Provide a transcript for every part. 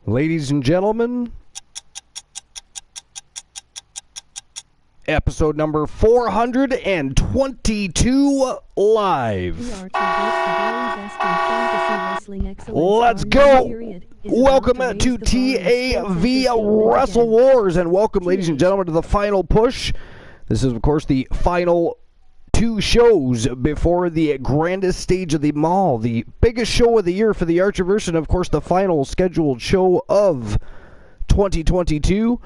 Ladies and gentlemen, episode number 422 live. Let's go! Welcome to TAV Wrestle Wars, and welcome, ladies and gentlemen, to the final push. This is, of course, the final two shows before the grandest stage of the mall, the biggest show of the year for the Archerverse, and of course the final scheduled show of 2022,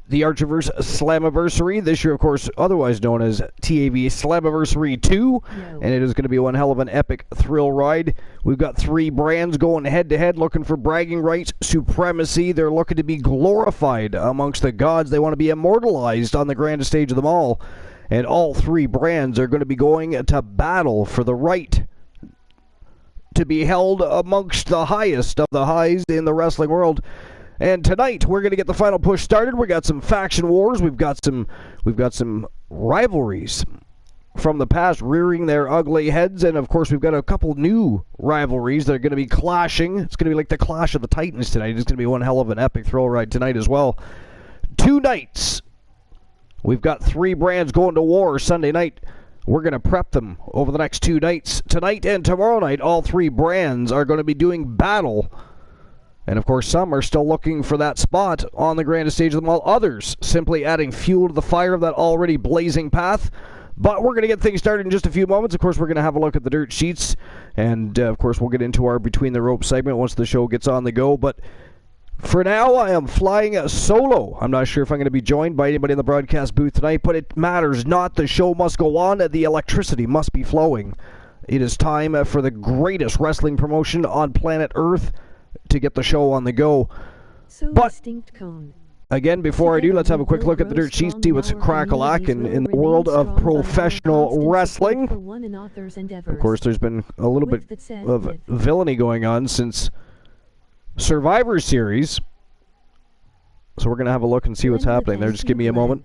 the Archerverse Slammiversary. This year, of course, otherwise known as TAV Slammiversary 2, and it is going to be one hell of an epic thrill ride. We've got three brands going head-to-head, looking for bragging rights, supremacy. They're looking to be glorified amongst the gods. They want to be immortalized on the grandest stage of them all. And all three brands are going to be going to battle for the right to be held amongst the highest of the highs in the wrestling world. And tonight we're going to get the final push started. We got some faction wars. We've got some rivalries from the past rearing their ugly heads, and of course we've got a couple new rivalries that are going to be clashing. It's going to be like the Clash of the Titans tonight. It's going to be one hell of an epic thrill ride tonight as well. Two nights. We've got three brands going to war Sunday night. We're going to prep them over the next 2 nights. Tonight and tomorrow night, all three brands are going to be doing battle. And of course, some are still looking for that spot on the grandest stage of them all. Others simply adding fuel to the fire of that already blazing path. But we're going to get things started in just a few moments. Of course, we're going to have a look at the dirt sheets. And of course, we'll get into our Between the Ropes segment once the show gets on the go. But for now, I am flying solo. I'm not sure if I'm going to be joined by anybody in the broadcast booth tonight, but it matters not. The show must go on. The electricity must be flowing. It is time for the greatest wrestling promotion on planet Earth to get the show on the go. But again, before I do, let's have a quick look at the dirt sheets, see what's crack-a-lack in the world of professional wrestling. Of course, there's been a little bit of villainy going on since Survivor Series, so we're going to have a look and see what's happening there. Just give me a moment.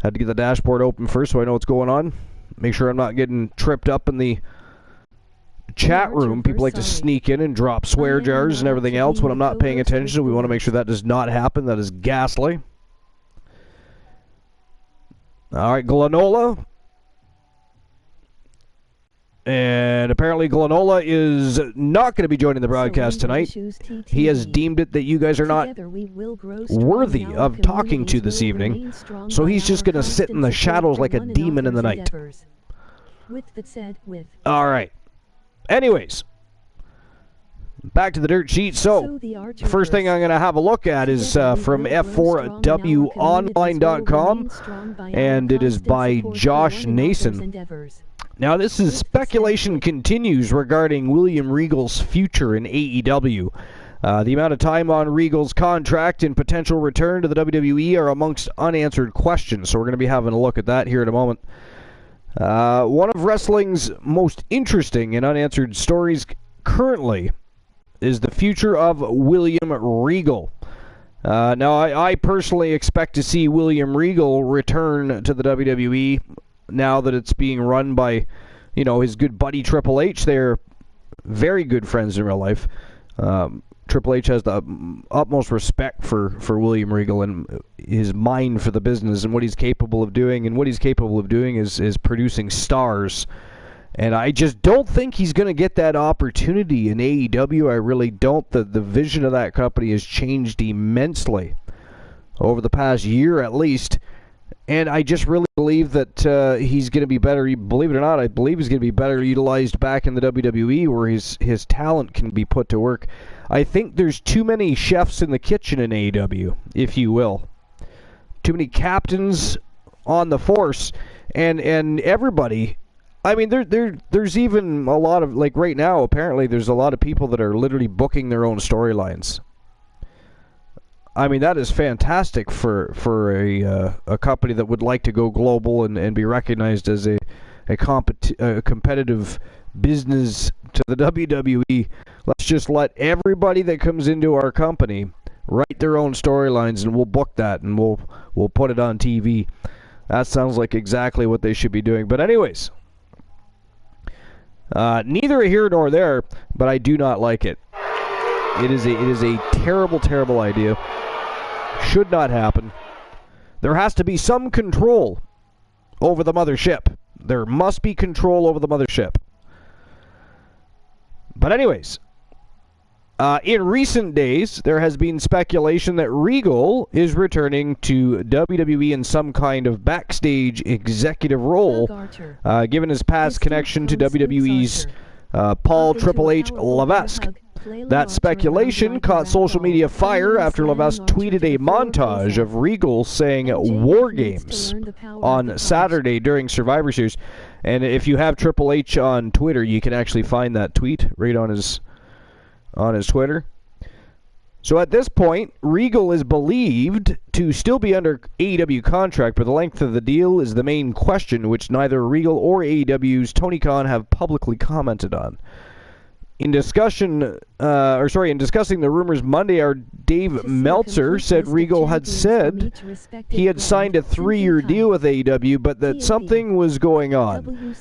Had to get the dashboard open first so I know what's going on. Make sure I'm not getting tripped up in the chat room. People like to sneak in and drop swear jars and everything else when I'm not paying attention. We want to make sure that does not happen. That is ghastly. Alright, Glenola. And apparently Glenola is not going to be joining the broadcast tonight. He has deemed it that you guys are not worthy of talking to this evening. So he's just going to sit in the shadows like a demon in the night. Alright. Anyways. Back to the dirt sheet. So, the first thing I'm going to have a look at is from F4WOnline.com. And it is by Josh Nason. Now, this is speculation continues regarding William Regal's future in AEW. The amount of time on Regal's contract and potential return to the WWE are amongst unanswered questions, so we're going to be having a look at that here in a moment. One of wrestling's most interesting and unanswered stories currently is the future of William Regal. Now, I personally expect to see William Regal return to the WWE now that it's being run by, you know, his good buddy Triple H. They're very good friends in real life. Triple H has the utmost respect for William Regal and his mind for the business and what he's capable of doing. And what he's capable of doing is producing stars. And I just don't think he's going to get that opportunity in AEW. I really don't. The vision of that company has changed immensely over the past year at least. And I just really believe that he's going to be better. Believe it or not, I believe he's going to be better utilized back in the WWE where his talent can be put to work. I think there's too many chefs in the kitchen in AEW, if you will. Too many captains on the force. And everybody, I mean, there's even a lot of, like right now, apparently there's a lot of people that are literally booking their own storylines. I mean, that is fantastic for a company that would like to go global and be recognized as a competitive business to the WWE. Let's just let everybody that comes into our company write their own storylines, and we'll book that, and we'll put it on TV. That sounds like exactly what they should be doing. But anyways, Neither here nor there, but I do not like it. It is a terrible, terrible idea. Should not happen. There has to be some control over the mothership. There must be control over the mothership. But anyways, in recent days, there has been speculation that Regal is returning to WWE in some kind of backstage executive role, given his past connection to WWE's Paul Triple H Levesque. That speculation caught social media fire after Levesque tweeted a montage of Regal saying War Games on Saturday during Survivor Series. And if you have Triple H on Twitter, you can actually find that tweet right on his Twitter. So at this point, Regal is believed to still be under AEW contract, but the length of the deal is the main question, which neither Regal or AEW's Tony Khan have publicly commented on. In discussing the rumors Monday, our Dave Meltzer said Regal had said he had signed a 3-year deal with AEW, but that something was going on.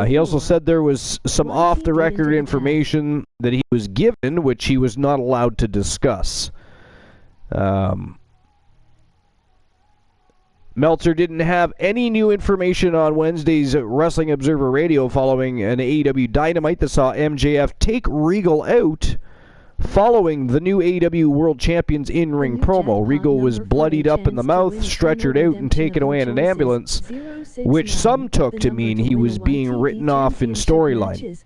He also said there was some off-the-record information that he was given, which he was not allowed to discuss. Meltzer didn't have any new information on Wednesday's Wrestling Observer Radio following an AEW Dynamite that saw MJF take Regal out following the new AEW World Champion's in-ring promo. Regal was bloodied up in the mouth, stretchered out, and taken away in an ambulance, which some took to mean he was being written off in storyline.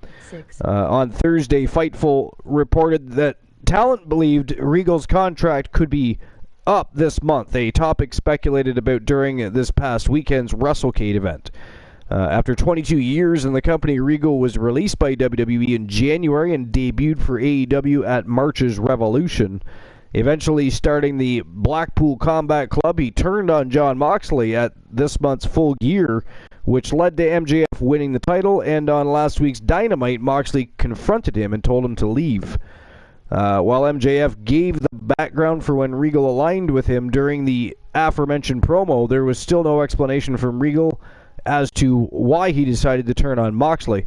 On Thursday, Fightful reported that talent believed Regal's contract could be up this month, a topic speculated about during this past weekend's WrestleCade event. After 22 years in the company, Regal was released by WWE in January and debuted for AEW at March's Revolution. Eventually starting the Blackpool Combat Club, he turned on Jon Moxley at this month's Full Gear, which led to MJF winning the title, and on last week's Dynamite, Moxley confronted him and told him to leave. While MJF gave the background for when Regal aligned with him during the aforementioned promo, there was still no explanation from Regal as to why he decided to turn on Moxley.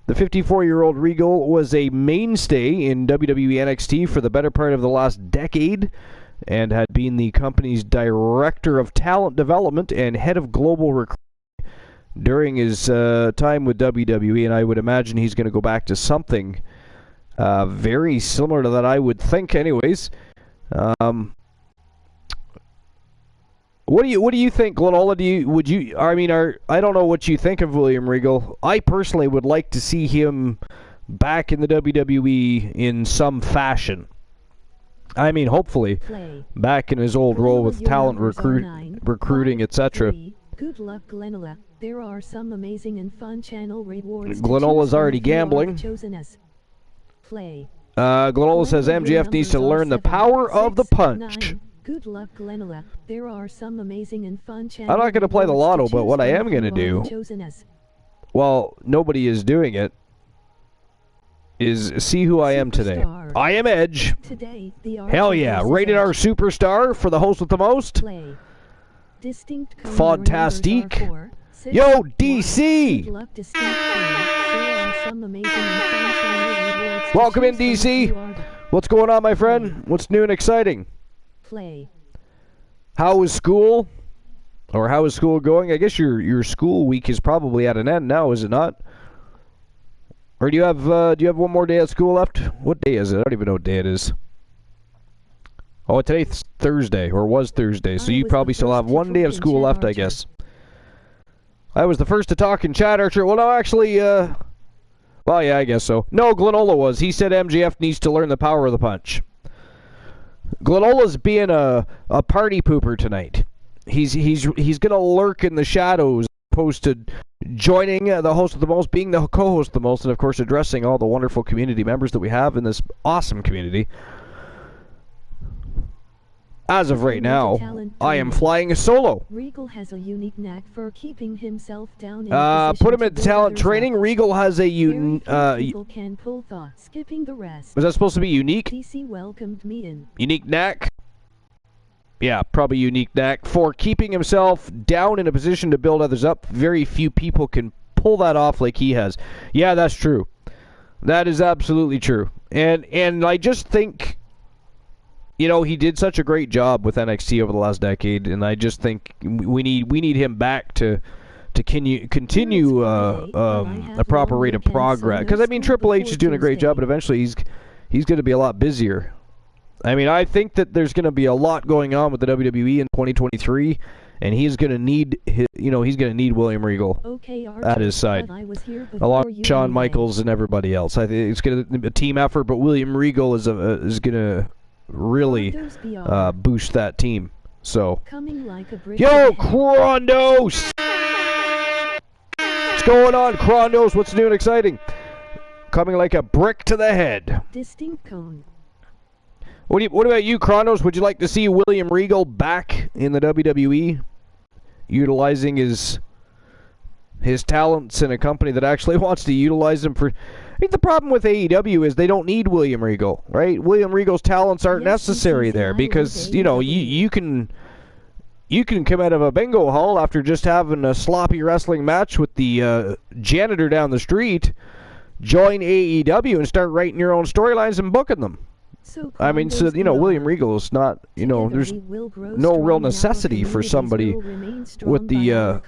The 54-year-old Regal was a mainstay in WWE NXT for the better part of the last decade and had been the company's director of talent development and head of global recruiting during his time with WWE, and I would imagine he's going to go back to something very similar to that, I would think. Anyways, what do you think, Glenola? I don't know what you think of William Regal. I personally would like to see him back in the WWE in some fashion. I mean, hopefully back in his old role with talent recruiting, etc. Good luck, Glenola. There are some amazing and fun channel rewards. Glenola's already gambling. Glenola says MJF needs to learn the power of the punch. Good luck, Glenola. There are some amazing and fun channel. I'm not going to play the lotto, but what I am going to do, well, nobody is doing it, is see who I am today. I am Edge. Hell yeah, rated R superstar for the host with the most. Fantastique. Yo, DC! Welcome in, DC. What's going on, my friend? What's new and exciting? How is school? Or how is school going? I guess your school week is probably at an end now, is it not? Or do you have one more day of school left? What day is it? I don't even know what day it is. Oh, today's Thursday, or was Thursday, so you probably still have one day of school left, I guess. I was the first to talk in chat, Archer. Well, no, actually, well, yeah, I guess so. No, Glenola was. He said MJF needs to learn the power of the punch. Glenola's being a party pooper tonight. He's gonna lurk in the shadows, opposed to joining the host of the most, being the co-host of the most, and of course addressing all the wonderful community members that we have in this awesome community. As of right now, I am flying a solo. Regal has a unique knack for keeping himself down in put him in talent training. Regal has a unique. Can pull thought, skipping the rest. Was that supposed to be unique? DC welcomed me in. Unique knack. Yeah, probably unique knack for keeping himself down in a position to build others up. Very few people can pull that off like he has. Yeah, that's true. That is absolutely true. And I just think, you know, he did such a great job with NXT over the last decade, and I just think we need him back to continue a proper rate of progress. Because I mean, Triple H is doing a great job, but eventually he's going to be a lot busier. I mean, I think that there's going to be a lot going on with the WWE in 2023, and he's going to need William Regal at his side, along with Shawn Michaels and everybody else. I think it's going to be a team effort, but William Regal is going to really boost that team. So, yo, Krondos! What's going on, Krondos? What's new and exciting? Coming like a brick to the head. Distinct cone. What about you, Kronos? Would you like to see William Regal back in the WWE, utilizing his talents in a company that actually wants to utilize him for? I think the problem with AEW is they don't need William Regal, right? William Regal's talents aren't necessary there because you know you can come out of a bingo hall after just having a sloppy wrestling match with the janitor down the street, join AEW and start writing your own storylines and booking them. I mean, so, you know, William Regal is not, you know, there's no real necessity for somebody with the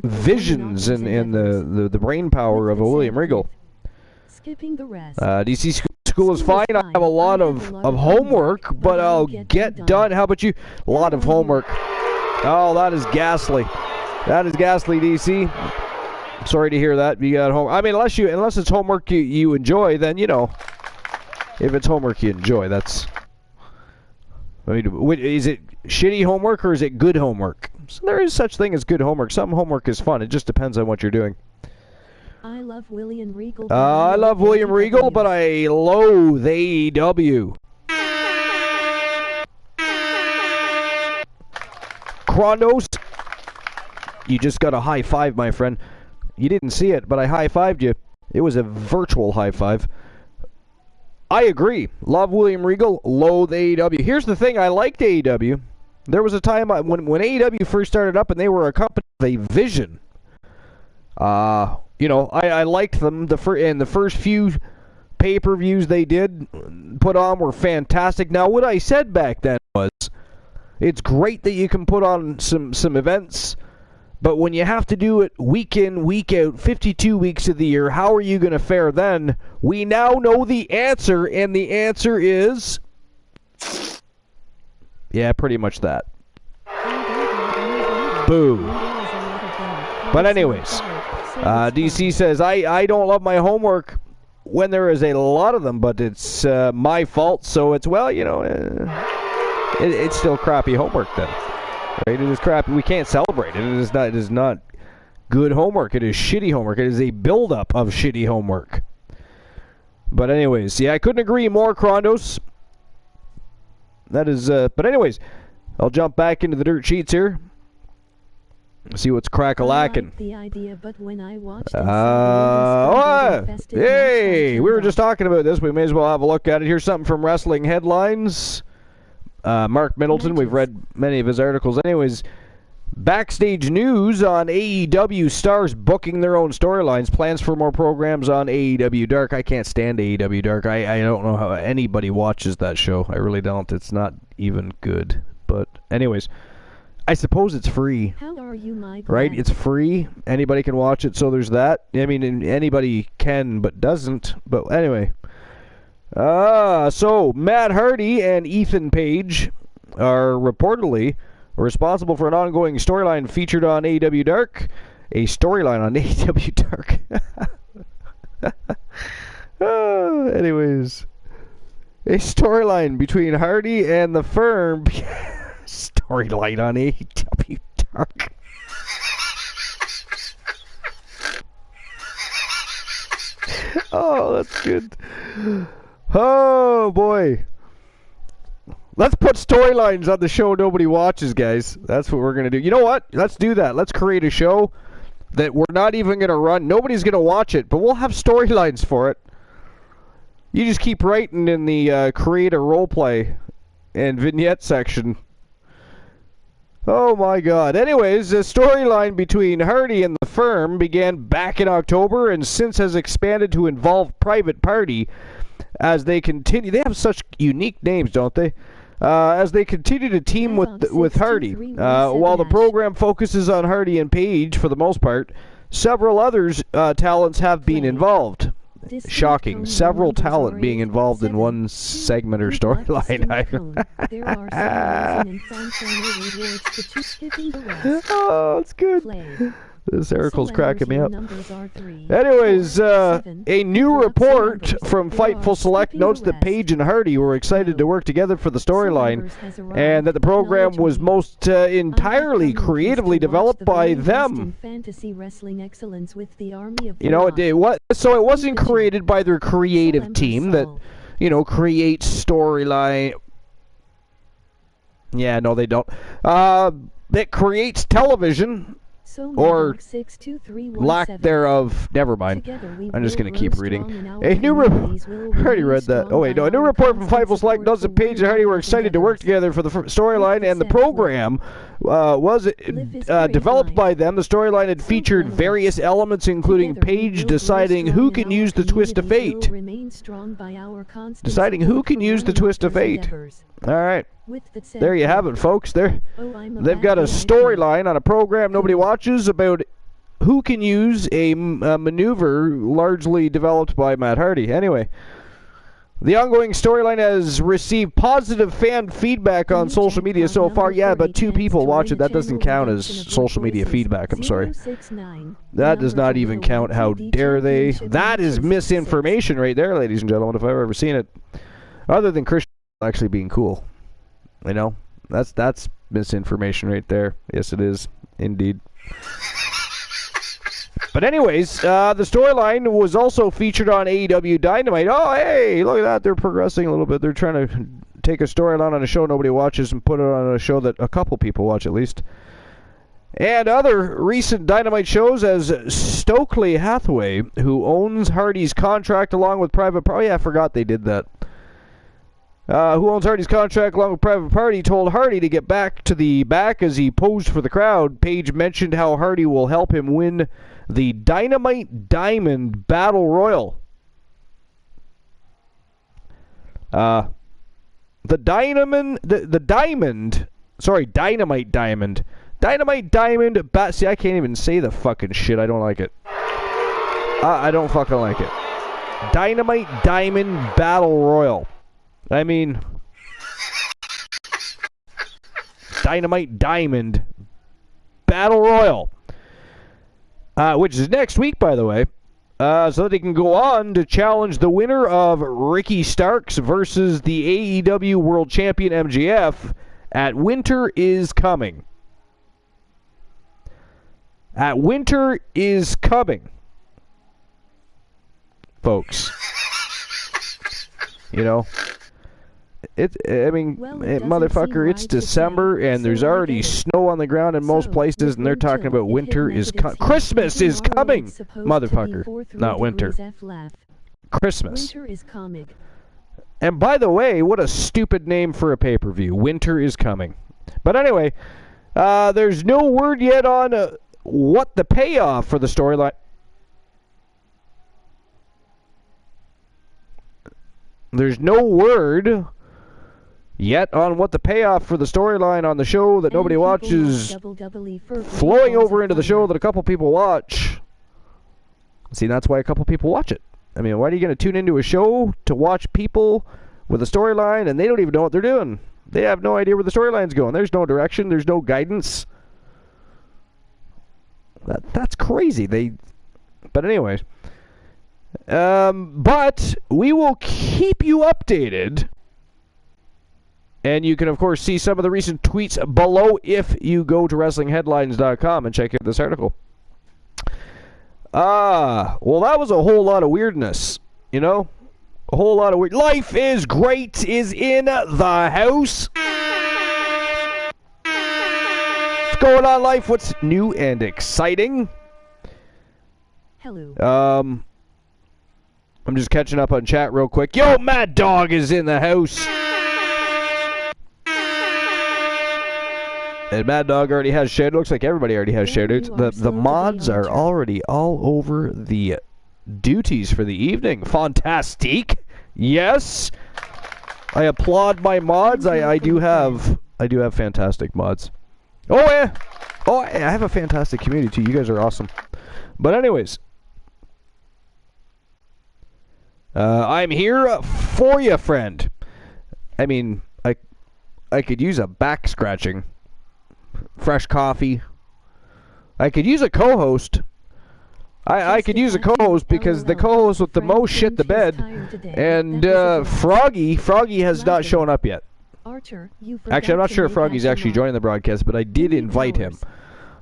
visions and the brain power of a William Regal. DC school is fine. I have a lot of homework, but I'll get done. How about you? A lot of homework. Oh, that is ghastly. That is ghastly, DC. Sorry to hear that. You got home. I mean, unless it's homework you enjoy, then, you know. If it's homework you enjoy, that's... I mean, is it shitty homework or is it good homework? So there is such thing as good homework. Some homework is fun. It just depends on what you're doing. I love William Regal. I love William Regal, but I loathe AEW. Kronos, you just got a high five, my friend. You didn't see it, but I high-fived you. It was a virtual high five. I agree. Love William Regal, loathe AEW. Here's the thing, I liked AEW. There was a time when AEW first started up and they were a company with a vision. You know, I liked them. And the first few pay-per-views they did put on were fantastic. Now, what I said back then was, it's great that you can put on some events, but when you have to do it week in, week out, 52 weeks of the year, how are you going to fare then? We now know the answer, and the answer is... yeah, pretty much that. Boo. But anyways, DC says, I don't love my homework when there is a lot of them, but it's my fault, so it's, well, you know, it's still crappy homework then. Right? It is crappy. We can't celebrate it. It is not good homework. It is shitty homework. It is a buildup of shitty homework. But anyways, yeah, I couldn't agree more, Krondos. That is, but anyways, I'll jump back into the dirt sheets here. See what's crack-a-lackin'. The idea, but when I watched hey, we were just talking about this. We may as well have a look at it. Here's something from Wrestling Headlines. Mark Middleton, we've read many of his articles. Anyways, backstage news on AEW stars booking their own storylines. Plans for more programs on AEW Dark. I can't stand AEW Dark. I don't know how anybody watches that show. I really don't. It's not even good. But anyways, I suppose it's free. How are you, my right? It's free. Anybody can watch it, so there's that. I mean, anybody can but doesn't. But anyway... so Matt Hardy and Ethan Page are reportedly responsible for an ongoing storyline featured on AEW Dark. A storyline on AEW Dark. Anyways, a storyline between Hardy and the Firm. Storyline on AEW Dark. Oh, that's good. Oh, boy. Let's put storylines on the show nobody watches, guys. That's what we're going to do. You know what? Let's do that. Let's create a show that we're not even going to run. Nobody's going to watch it, but we'll have storylines for it. You just keep writing in the create a roleplay and vignette section. Oh, my God. Anyways, the storyline between Hardy and the firm began back in October and since has expanded to involve Private Party as they continue. They have such unique names, don't they? As they continue to team with Hardy. While the program focuses on Hardy and Page for the most part, several others talents have been involved. Shocking. Several talent being involved in one segment or storyline. Oh, it's good. This article's cracking me up. Anyways, a new report from Fightful Select notes that Page and Hardy were excited to work together for the storyline, and that the program was most entirely creatively developed by them. You know, so it wasn't created by their creative team that, you know, creates storyline. Yeah, no, they don't. That creates television. Or lack thereof. Never mind. I'm just going to keep reading. A new report. I already read that. Oh wait, no. A new report from Fightful Select notes that Page and Hardy were excited to work together for the storyline, and the program was developed by them. The storyline had featured various elements, including Page deciding who can use the twist of fate. Deciding who can use the twist of fate. All right. There you have it, folks. They've got a storyline on a program nobody watches about who can use a maneuver largely developed by Matt Hardy. Anyway, the ongoing storyline has received positive fan feedback on social media so far. Yeah, but 2 people watch it. That doesn't count as social media feedback. I'm sorry. That does not even count. How dare they? That is misinformation right there, ladies and gentlemen, if I've ever seen it. Other than Christian actually being cool. You know, that's misinformation right there. Yes, it is, indeed. But anyways, the storyline was also featured on AEW Dynamite. Oh, hey, look at that. They're progressing a little bit. They're trying to take a storyline on a show nobody watches and put it on a show that a couple people watch at least. And other recent Dynamite shows as Stokely Hathaway, who owns Hardy's contract along with Private Party. Oh, yeah, I forgot they did that. Who owns Hardy's contract along with Private Party, told Hardy to get back to the back as he posed for the crowd. Page mentioned how Hardy will help him win the Dynamite Diamond Battle Royal. Dynamite Diamond. See, I can't even say the fucking shit. I don't like it. I don't fucking like it. Dynamite Diamond Battle Royal. I mean, Dynamite Diamond Battle Royal, which is next week, by the way, so that they can go on to challenge the winner of Ricky Starks versus the AEW World Champion MJF at Winter is Coming. At Winter is Coming, folks. You know. Motherfucker, it's December and there's already snow on the ground in most places, and they're talking about winter is Christmas is coming, motherfucker. Not winter. Christmas. Winter is coming. And by the way, what a stupid name for a pay-per-view. Winter is coming. But anyway, there's no word yet on what the payoff for the storyline. There's no word yet on what the payoff for the storyline on the show that nobody watches flowing over into the show that a couple people watch. See, that's why a couple people watch it. I mean, why are you going to tune into a show to watch people with a storyline and they don't even know what they're doing? They have no idea where the storyline's going. There's no direction. There's no guidance. That's crazy. But anyways. But we will keep you updated. And you can, of course, see some of the recent tweets below if you go to WrestlingHeadlines.com and check out this article. Well, that was a whole lot of weirdness, you know? A whole lot of weird. Life is Great is in the house. What's going on, Life? What's new and exciting? Hello. I'm just catching up on chat real quick. Yo, Mad Dog is in the house. And Mad Dog already has shared. Looks like everybody already has shared it. The mods are already all over the duties for the evening. Fantastique. Yes. I applaud my mods. I do have fantastic mods. Oh yeah. Oh, I have a fantastic community too. You guys are awesome. But anyways, I'm here for you, friend. I mean, I could use a back scratching. Fresh coffee. I could use a co-host. I could use a co-host because the co-host with the most shit the bed. And Froggy has not shown up yet. Actually, I'm not sure if Froggy's actually joining the broadcast, but I did invite him.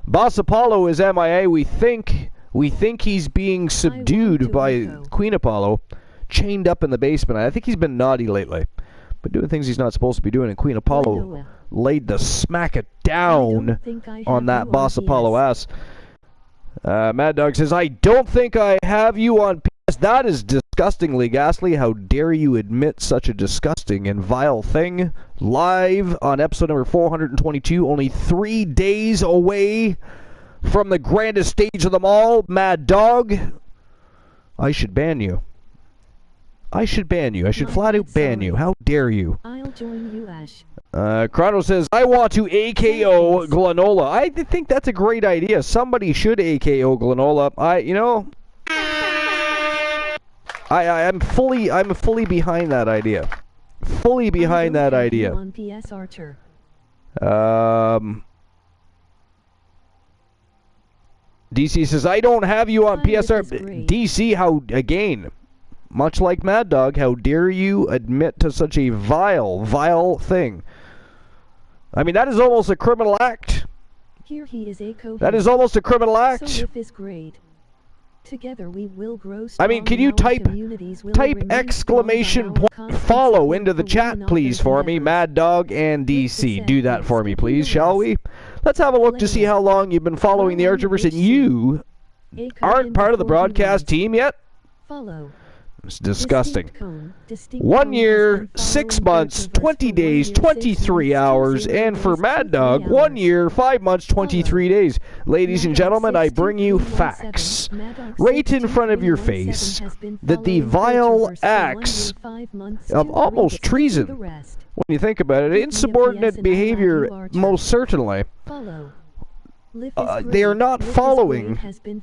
Boss Apollo is MIA. We think he's being subdued by Queen Apollo, chained up in the basement. I think he's been naughty lately, but doing things he's not supposed to be doing. And Queen Apollo laid the smack it down on that Boss Apollo ass. Mad Dog says, I don't think I have you on PS. That is disgustingly ghastly. How dare you admit such a disgusting and vile thing? Live on episode number 422, only 3 days away from the grandest stage of them all. Mad Dog, I should ban you. I should ban you. I should flat out ban you. How dare you? I'll join you, Ash. Chrono says, I want to AKO Glenola. I think that's a great idea. Somebody should AKO Glenola. I'm fully behind that idea. Fully behind that idea. On PS Archer. DC says, I don't have you on PSR. DC, how, again, much like Mad Dog, how dare you admit to such a vile thing? I mean, that is almost a criminal act. Here he is a co-host. That is almost a criminal act. So with this grade, together we will grow. I mean, can you type exclamation point follow into the chat, please, for me, Mad Dog and DC? Do that for me, please, shall we? Let's have a look to see how long you've been following the Archerverse, and you aren't part of the broadcast team yet. Follow. It's disgusting. 1 year, 6 months, 20 days, 23 hours, and for Mad Dog, 1 year, 5 months, 23 days. Ladies and gentlemen, I bring you facts right in front of your face that the vile acts of almost treason, when you think about it, insubordinate behavior, most certainly. They are not following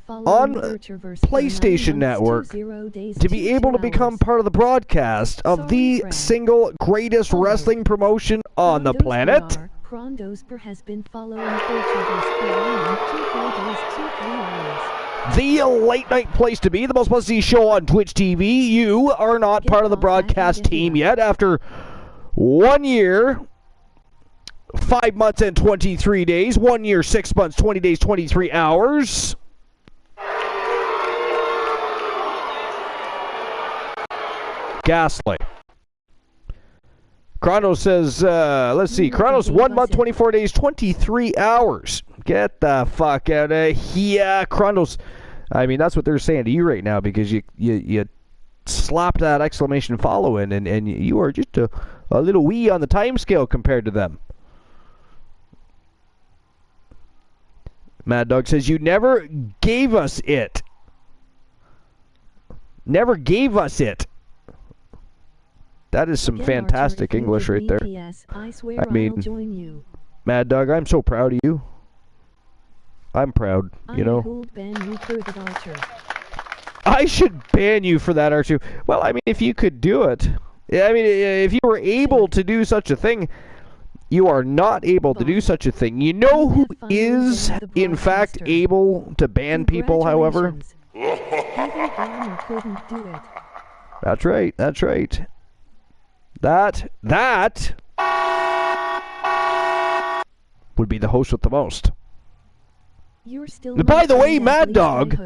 on PlayStation Network to be able to become part of the broadcast of the single greatest wrestling promotion on the planet. The late night place to be, the most must-see show on Twitch TV. You are not part of the broadcast team yet after 1 year, 5 months and 23 days. 1 year, 6 months, 20 days, 23 hours. Ghastly. Chronos says, let's see. Chronos, 1 month, 24 days, 23 hours. Get the fuck out of here. Chronos, I mean, that's what they're saying to you right now because you slapped that exclamation follow in and you are just a little wee on the time scale compared to them. Mad Dog says, you never gave us it. Never gave us it. That is some fantastic English right there. I mean, Mad Dog, I'm so proud of you. I'm proud, you know. I should ban you for that, R2. Well, I mean, if you could do it. I mean, if you were able to do such a thing. You are not able to do such a thing. You know who is, in fact, able to ban people, however? That's right, that's right. That would be the host with the most. By the way, Mad Dog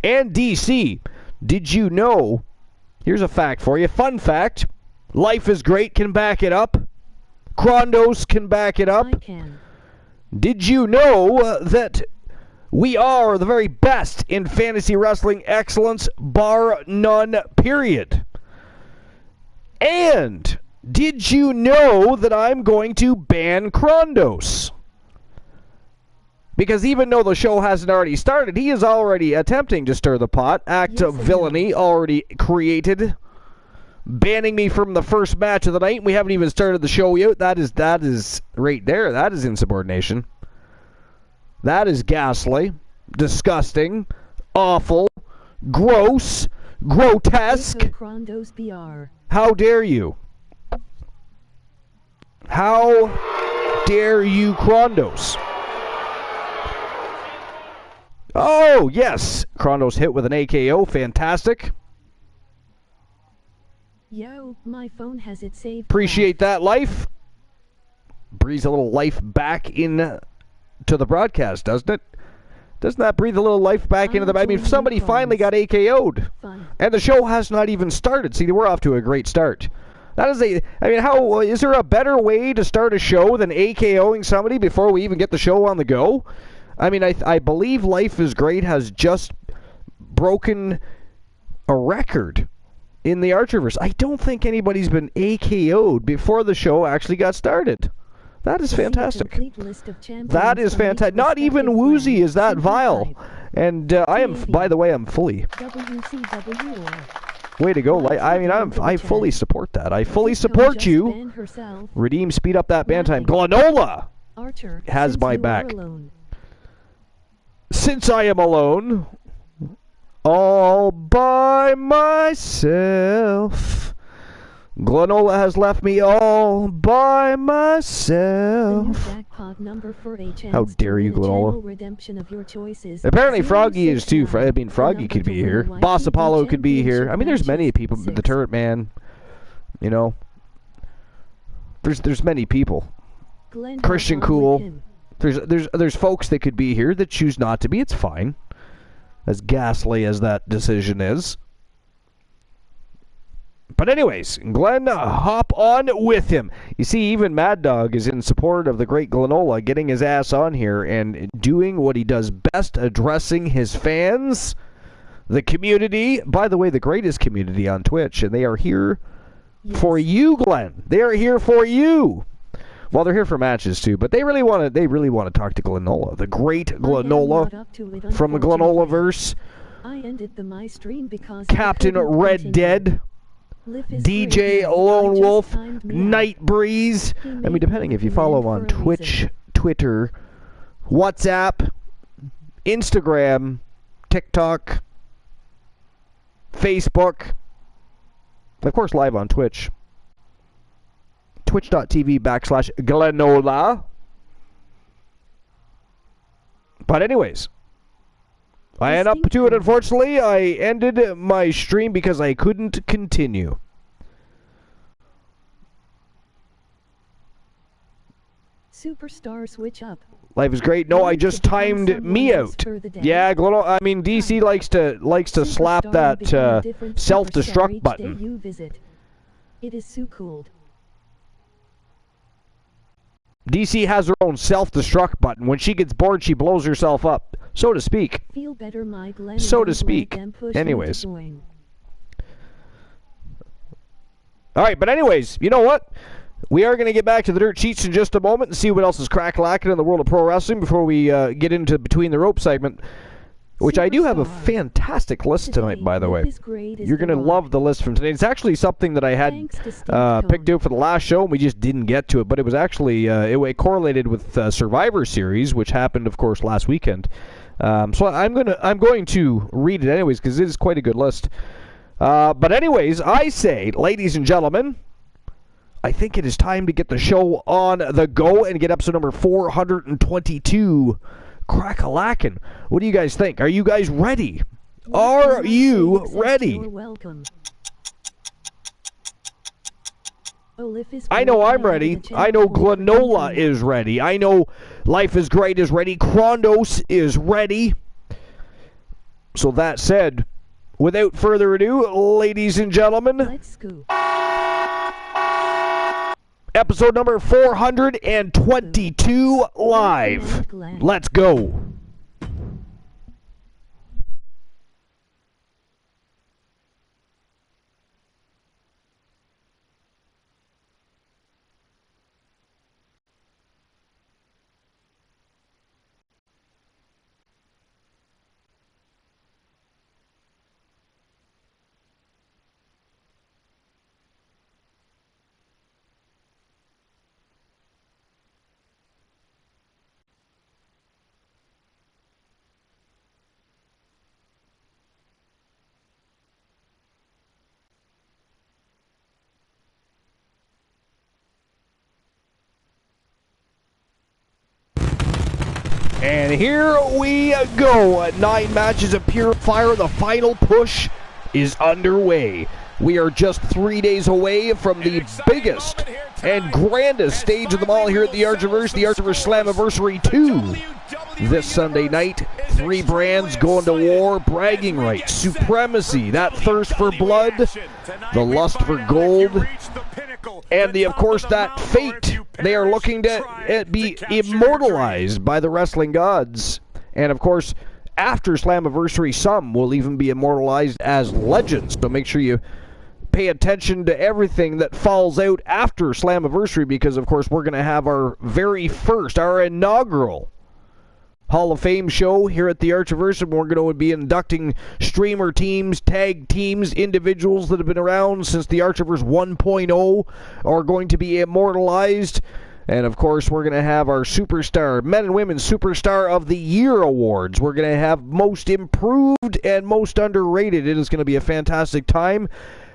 and DC, did you know, here's a fact for you, fun fact, Life is Great can back it up. Krondos can back it up. Did you know that we are the very best in fantasy wrestling excellence, bar none, period? And did you know that I'm going to ban Krondos? Because even though the show hasn't already started, he is already attempting to stir the pot. Act of villainy already created. Banning me from the first match of the night. We haven't even started the show yet. That is right there. That is insubordination. That is ghastly. Disgusting. Awful. Gross. Grotesque. How dare you? How dare you, Krondos? Oh, yes. Krondos hit with an AKO. Fantastic. Yo, my phone has it saved. Appreciate that, life. Breathes a little life back in to the broadcast, doesn't it? Doesn't that breathe a little life back into the... I mean, somebody finally got AKO'd. And the show has not even started. See, we're off to a great start. That is a... I mean, how... Is there a better way to start a show than AKOing somebody before we even get the show on the go? I mean, I believe Life is Great has just broken a record in the Archerverse. I don't think anybody's been AKO'd before the show actually got started. That is fantastic. That is fantastic. Not even Woozy is that vile. And I am, by the way, I'm fully... Way to go. I mean, I fully support that. I fully support you. Redeem, speed up that ban time. Glenola has my back. Since I am alone, all by myself, Glenola has left me all by myself. How dare you, Glenola? Apparently Froggy is too. I mean, Froggy could be here. Boss Apollo could be here. I mean, there's many people. The Turret Man, you know. There's many people. Christian Cool. There's folks that could be here that choose not to be. It's fine. As ghastly as that decision is. But anyways, Glenn, hop on with him. You see, even Mad Dog is in support of the great Glenola, getting his ass on here and doing what he does best, addressing his fans, the community. By the way, the greatest community on Twitch, and they are here for you, Glenn. They are here for you. Well, they're here for matches too, but they really want to talk to Glenola, the great Glenola from the Glenolaverse. I ended the my stream because Captain Red Dead. DJ Lone Wolf, Night Breeze. I mean, depending if you follow on Twitch, Twitter, WhatsApp, Instagram, TikTok, Facebook, of course, live on Twitch. Twitch.tv/Glenola. But anyways, I end up to it, unfortunately. I ended my stream because I couldn't continue. Superstar switch up. Life is great. No, I just timed me out. Yeah, I mean, DC likes to slap that self-destruct button. It is so cool. DC has her own self-destruct button. When she gets bored, she blows herself up, so to speak. Feel better, my Glenn, so to speak. Anyways. All right, but anyways, you know what? We are going to get back to the dirt sheets in just a moment and see what else is crack-lacking in the world of pro wrestling before we get into Between the Ropes segment, which I do have a fantastic list tonight, by the way. You're going to love the list from today. It's actually something that I had picked out for the last show, and we just didn't get to it. But it was actually it correlated with Survivor Series, which happened, of course, last weekend. So I'm going to read it anyways because it is quite a good list. But anyways, I say, ladies and gentlemen, I think it is time to get the show on the go and get episode number 422. Crack-a-lackin'. What do you guys think? Are you guys ready? Are you ready? I know I'm ready. I know Glenola is ready. I know Life is Great is ready. Krondos is ready. So that said, without further ado, ladies and gentlemen, let's go. Episode number 422 live. Let's go. And here we go. 9 matches of pure fire. The final push is underway. We are just 3 days away from the biggest and grandest stage of them all here at the Archiverse, the Archiverse Slammiversary 2. This Sunday night, 3 brands going to war, bragging rights, supremacy, that thirst for blood, the lust for gold, and of course, that fate. They are looking to be immortalized by the wrestling gods. And of course, after Slammiversary, some will even be immortalized as legends. So make sure you pay attention to everything that falls out after Slammiversary, because of course we're going to have our very first, our inaugural Hall of Fame show here at the Archiverse, and we're going to be inducting streamer teams, tag teams, individuals that have been around since the Archiverse 1.0 are going to be immortalized. And of course, we're going to have our Superstar, Men and Women Superstar of the Year awards. We're going to have Most Improved and Most Underrated. It is going to be a fantastic time.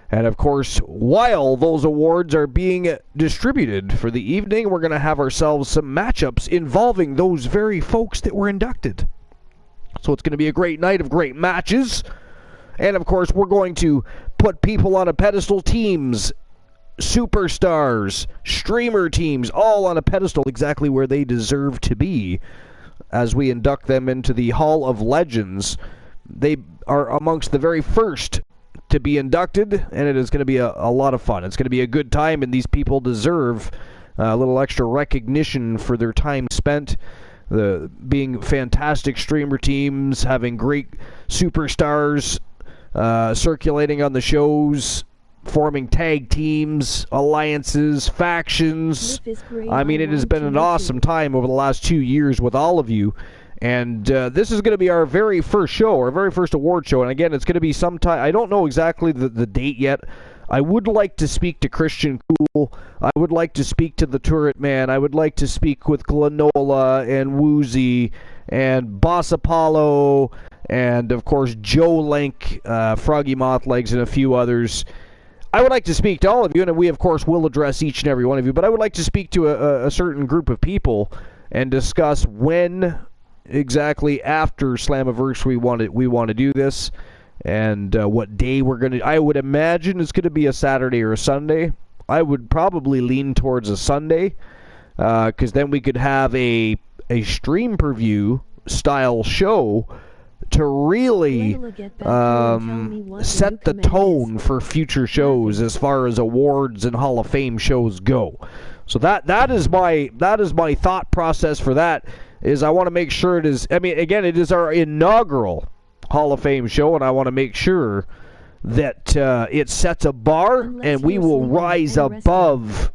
And of course, while those awards are being distributed for the evening, we're going to have ourselves some matchups involving those very folks that were inducted. So it's going to be a great night of great matches. And of course, we're going to put people on a pedestal, teams, superstars, streamer teams, all on a pedestal exactly where they deserve to be as we induct them into the Hall of Legends. They are amongst the very first to be inducted, and it is going to be a lot of fun. It's going to be a good time, and these people deserve a little extra recognition for their time spent, being fantastic streamer teams, having great superstars circulating on the shows, forming tag teams, alliances, factions. I mean, it has been an awesome time over the last 2 years with all of you. And this is going to be our very first show, our very first award show. And again, it's going to be sometime, I don't know exactly the date yet. I would like to speak to Christian Cool. I would like to speak to the Turret Man. I would like to speak with Glenola and Woozy and Boss Apollo and, of course, Joe Link, Froggy Mothlegs, and a few others. I would like to speak to all of you, and we, of course, will address each and every one of you. But I would like to speak to a certain group of people and discuss when exactly after Slammiversary we want to do this, and what day we're going to. I would imagine it's going to be a Saturday or a Sunday. I would probably lean towards a Sunday, because then we could have a stream preview style show to really set the tone for future shows as far as awards and Hall of Fame shows go. So that is my thought process for that. Is I want to make sure it is, I mean, again, it is our inaugural Hall of Fame show, and I want to make sure that it sets a bar, and we will rise above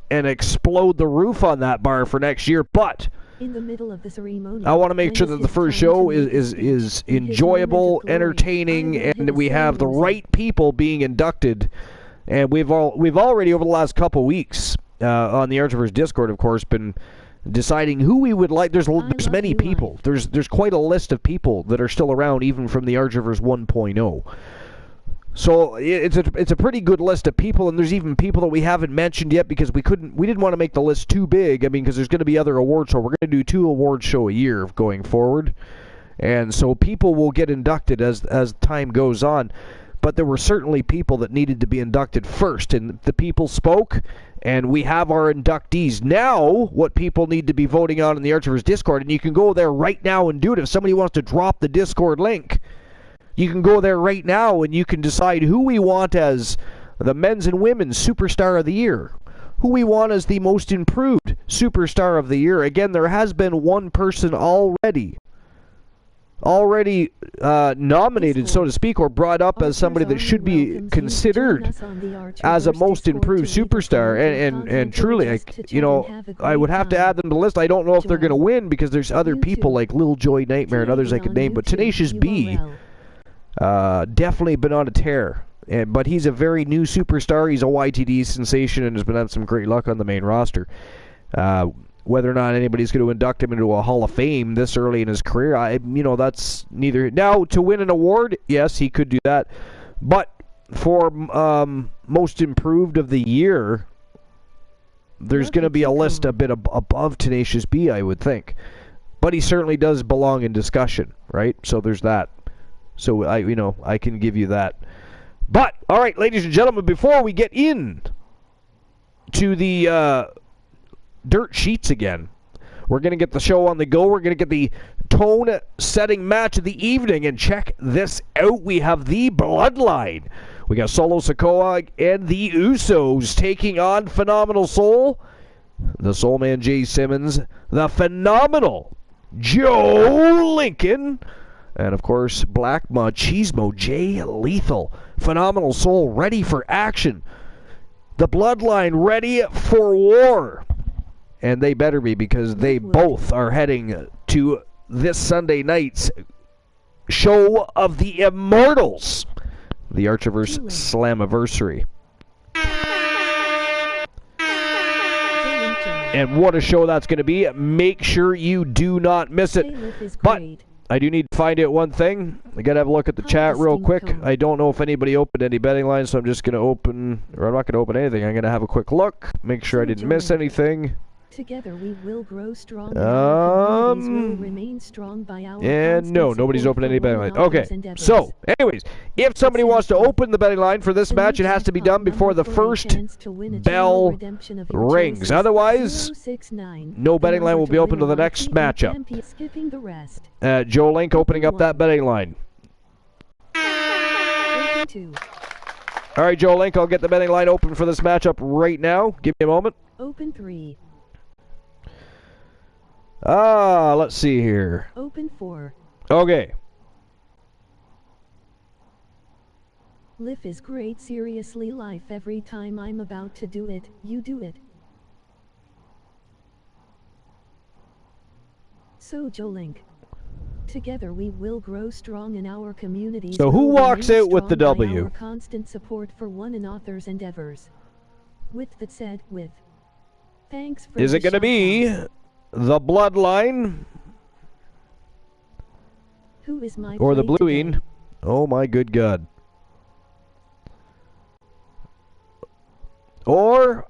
and explode the roof on that bar for next year. But in the middle of the ceremony, I want to make sure that the first show is enjoyable, entertaining, and we have the right people being inducted. And we've already, over the last couple weeks, on the Archiverse Discord, of course, been deciding who we would like. There's many people. There's quite a list of people that are still around, even from the Archiverse 1.0. So it's a pretty good list of people, and there's even people that we haven't mentioned yet because we didn't want to make the list too big. I mean, because there's going to be other awards, so we're going to do 2 award show a year going forward, and so people will get inducted as time goes on. But there were certainly people that needed to be inducted first, and the people spoke, and we have our inductees. Now, what people need to be voting on in the Archiverse Discord, and you can go there right now and do it. If somebody wants to drop the Discord link, you can go there right now, and you can decide who we want as the Men's and Women's Superstar of the Year, who we want as the Most Improved Superstar of the Year. Again, there has been one person already nominated, so to speak, or brought up as somebody that should be considered as a most improved superstar. And truly, I would have to add them to the list. I don't know if they're going to win because there's other people like Lil Joy Nightmare and others I could name, but Tenacious B definitely been on a tear. But he's a very new superstar. He's a YTD sensation and has been having some great luck on the main roster. Whether or not anybody's going to induct him into a Hall of Fame this early in his career, that's neither. Now, to win an award, yes, he could do that. But for Most Improved of the Year, there's going to be a list a bit above Tenacious B, I would think. but he certainly does belong in discussion, right? So there's that. So I can give you that. But all right, ladies and gentlemen, before we get in to the dirt sheets again, we're going to get the show on the go. We're going to get the tone-setting match of the evening, and check this out. We have the Bloodline. We got Solo Sikoa and the Usos taking on Phenomenal Soul, the Soul Man Jay Simmons, the Phenomenal Joe Lincoln, and of course Black Machismo Jay Lethal. Phenomenal Soul ready for action. The Bloodline ready for war. And they better be, because they both are heading to this Sunday night's show of the Immortals, the Archiverse Slammiversary. And what a show that's going to be. Make sure you do not miss it. But I do need to find out one thing. I got to have a look at the chat real quick. I don't know if anybody opened any betting lines, so I'm just going to open, or I'm not going to open anything. I'm going to have a quick look, make sure I didn't miss anything. Together we will grow strong. Our communities will remain strong by our and no, nobody's opened any betting line. Okay, so anyways, if somebody wants to open the betting line for this match, it has to be done before the first bell rings. Otherwise, no betting line will be open to the next matchup. Joe Link opening up that betting line. All right, Joe Link, I'll get the betting line open for this matchup right now. Give me a moment. Open 3. Let's see here. Open 4. Okay. Life is great, seriously life. Every time I'm about to do it, you do it. So Joe Link. Together we will grow strong in our communities. So who walks out with the W? Our constant support for one another's endeavors. With that said, thanks for. Is it going to be the Bloodline? Who is my or the Blueing? Oh my good God. Or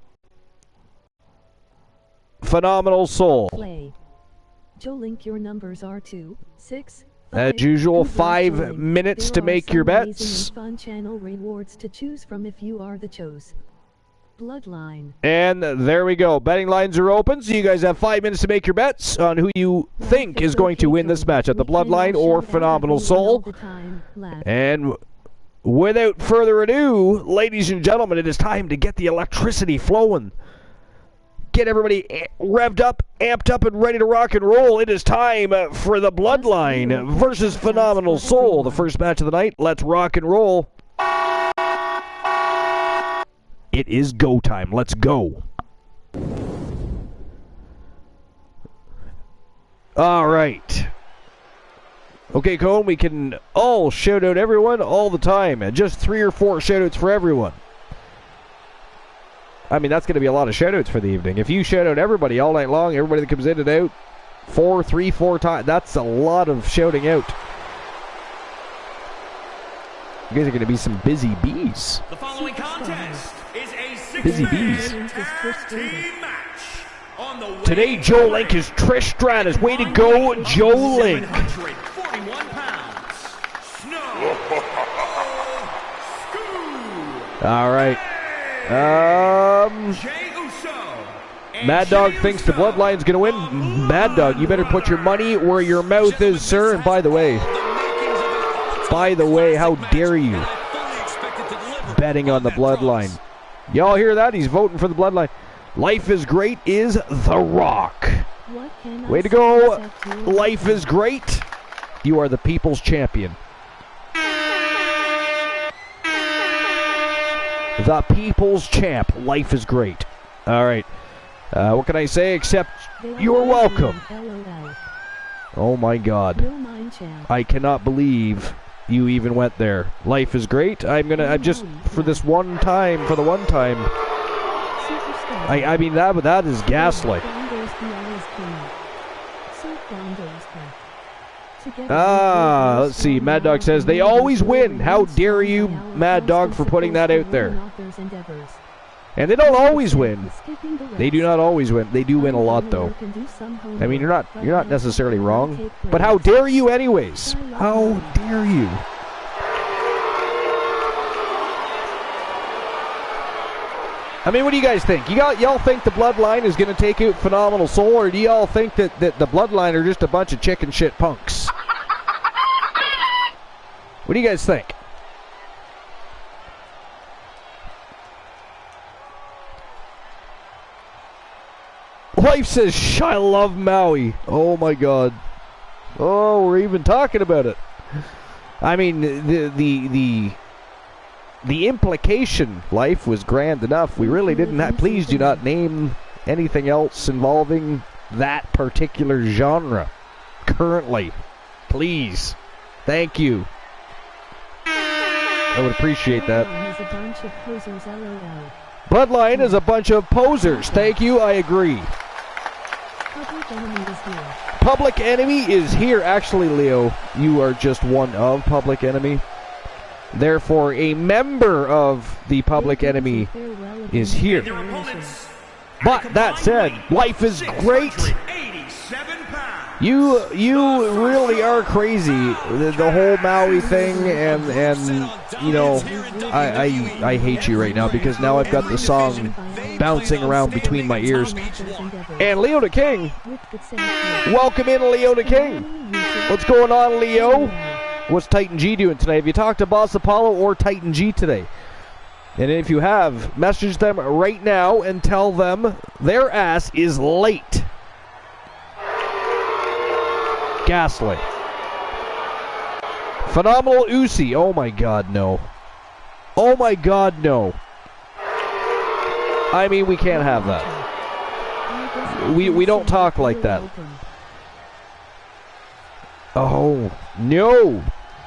Phenomenal Soul. Play. Joe Link, your numbers are 2, 6, 5. As usual, 5 minutes to make your bets. Fun channel rewards to choose from if you are the chose. Bloodline. And there we go. Betting lines are open, so you guys have 5 minutes to make your bets on who you think is going to win this match, at the Bloodline or Phenomenal Soul. And without further ado, ladies and gentlemen, it is time to get the electricity flowing. Get everybody revved up, amped up, and ready to rock and roll. It is time for the Bloodline versus Phenomenal Soul. The first match of the night. Let's rock and roll. It is go time. Let's go. All right. Okay, Cone, we can all shout out everyone all the time. And just 3 or 4 shout outs for everyone. I mean, that's going to be a lot of shout-outs for the evening. If you shout out everybody all night long, everybody that comes in and out, 4 times, that's a lot of shouting out. You guys are going to be some busy bees. The following contest is a busy bees. team match. On the today, Joe Link is Trish Stratus. Way to go, Joe Link. 41 pounds. Snow. All right. Mad Dog thinks the Bloodline's going to win. Mad Dog, you better put your money where your mouth is, sir. And by the way, how dare you betting on the Bloodline? Y'all hear that? He's voting for the Bloodline. Life is Great is The Rock. Way to go. Life is Great. You are the people's champion. The people's champ. Life is great. All right. What can I say except you're welcome. Oh my God. I cannot believe you even went there. Life is great. I'm just for this one time, for the one time. I mean that is gaslight. Let's see. Mad Dog says they always win. How dare you, Mad Dog, for putting that out there? And they don't always win. They do not always win. They do win a lot, though. I mean, you're not necessarily wrong. But how dare you anyways? How dare you? I mean, what do you guys think? Y'all think the Bloodline is going to take out Phenomenal Soul, or do y'all think that the Bloodline are just a bunch of chicken shit punks? What do you guys think? Wife says, I love Maui. Oh my god. Oh, we're even talking about it. I mean, the implication, life was grand enough. We really didn't have, please do not name anything else involving that particular genre currently. Please. Thank you. I would appreciate that. Bloodline is a bunch of posers. Thank you, I agree. Public Enemy is here. Actually, Leo, you are just one of Public Enemy. Therefore, a member of the Public Enemy is here. But that said, life is great. You really are crazy. The whole Maui thing, and you know, I hate you right now because now I've got the song bouncing around between my ears. And Leo the King, welcome in, Leo the King. What's going on, Leo? What's Titan G doing tonight? Have you talked to Boss Apollo or Titan G today? And if you have, message them right now and tell them their ass is late. Gaslight. Phenomenal Uzi. Oh my god, no. Oh my god, no. I mean, we can't have that. We don't talk like that. Oh, no.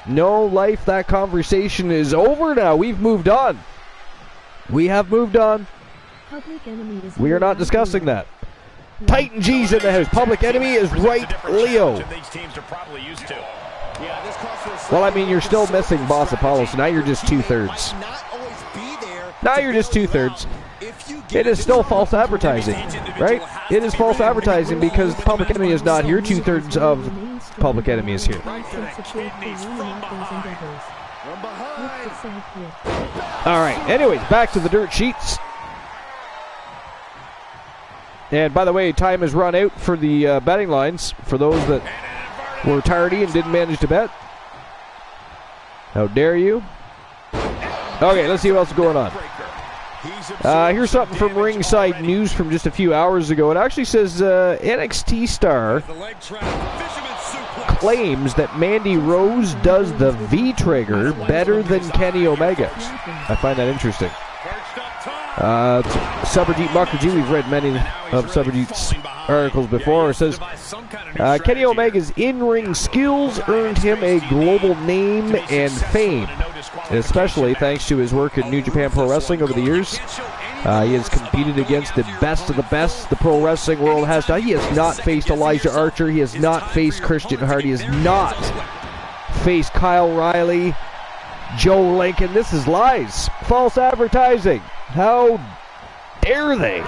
No, life, that conversation is over now. We've moved on. We have moved on. We are not discussing that. Titan G's in the house. Public Enemy is right, Leo. Well, I mean, you're still missing Boss Apollo, so now you're just two-thirds. Now you're just two-thirds. It is still false advertising, right? It is false advertising because the Public Enemy is not here. Two-thirds of Public Enemy is here. Alright, anyways, back to the dirt sheets. And by the way, time has run out for the betting lines for those that were tardy and didn't manage to bet. How dare you? Okay, let's see what else is going on. Here's something from Ringside News from just a few hours ago. It actually says NXT star claims that Mandy Rose does the V-trigger better than Kenny Omega. I find that interesting. Subajit Mukherjee, we've read many of Subajit's articles before. It says Kenny Omega's in-ring skills earned him a global name and fame, especially thanks to his work in New Japan Pro Wrestling over the years. He has competed against the best of the best the pro wrestling world has done. He has not faced Elijah Archer. He has not faced Christian Hart. He has not faced Kyle Riley, Joe Lincoln. This is lies. False advertising. How dare they?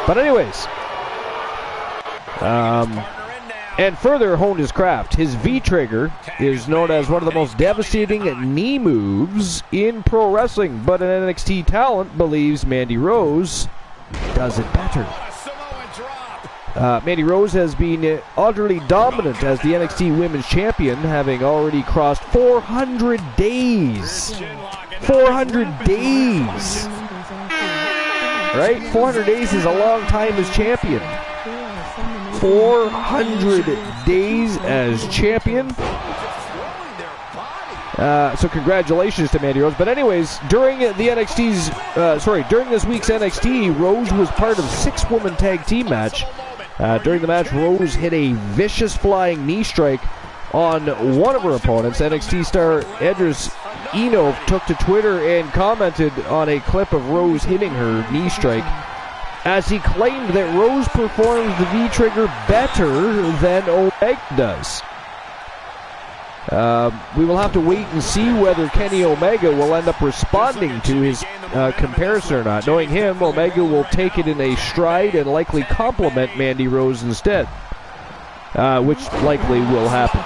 But anyways, and further honed his craft. His V-trigger is known as one of the most devastating knee moves in pro wrestling, but an NXT talent believes Mandy Rose does it better. Mandy Rose has been utterly dominant as the NXT Women's Champion, having already crossed 400 days. 400 days! Right? 400 days is a long time as champion. 400 days as champion. So congratulations to Mandy Rose. But anyways, during the during this week's NXT, Rose was part of a 6-woman tag team match. During the match, Rose hit a vicious flying knee strike on one of her opponents. NXT star Edris Eno took to Twitter and commented on a clip of Rose hitting her knee strike, as he claimed that Rose performs the V-trigger better than Omega does. We will have to wait and see whether Kenny Omega will end up responding to his comparison or not. Knowing him, Omega will take it in a stride and likely compliment Mandy Rose instead, which likely will happen.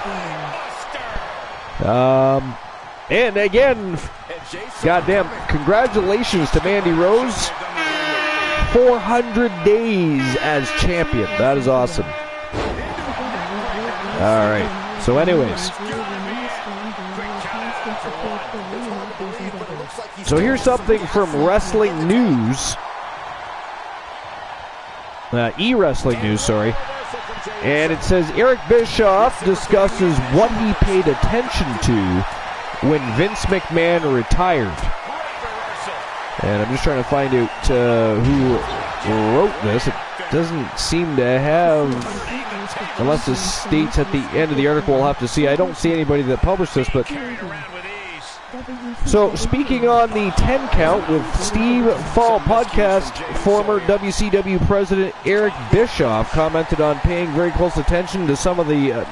And again, goddamn, congratulations to Mandy Rose. 400 days as champion. That is awesome. All right. So anyways. So here's something from Wrestling News. E-Wrestling News, sorry. And it says Eric Bischoff discusses what he paid attention to when Vince McMahon retired. And I'm just trying to find out who wrote this. It doesn't seem to have, unless it states at the end of the article, we'll have to see. I don't see anybody that published this, but... So, speaking on the 10 count with Steve Fall podcast, former WCW president Eric Bischoff commented on paying very close attention to some of the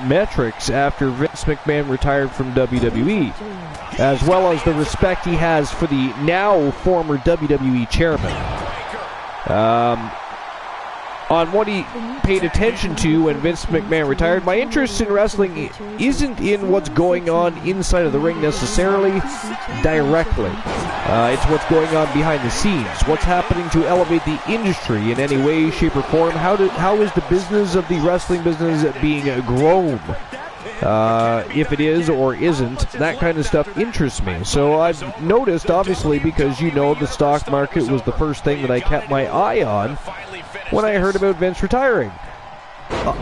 metrics after Vince McMahon retired from WWE, as well as the respect he has for the now former WWE chairman. On what he paid attention to when Vince McMahon retired, my interest in wrestling isn't in what's going on inside of the ring necessarily, directly. It's what's going on behind the scenes. What's happening to elevate the industry in any way, shape, or form? How is the business of the wrestling business being grown? If it is or isn't, that kind of stuff interests me. So I've noticed, obviously, because you know the stock market was the first thing that I kept my eye on when I heard about Vince retiring.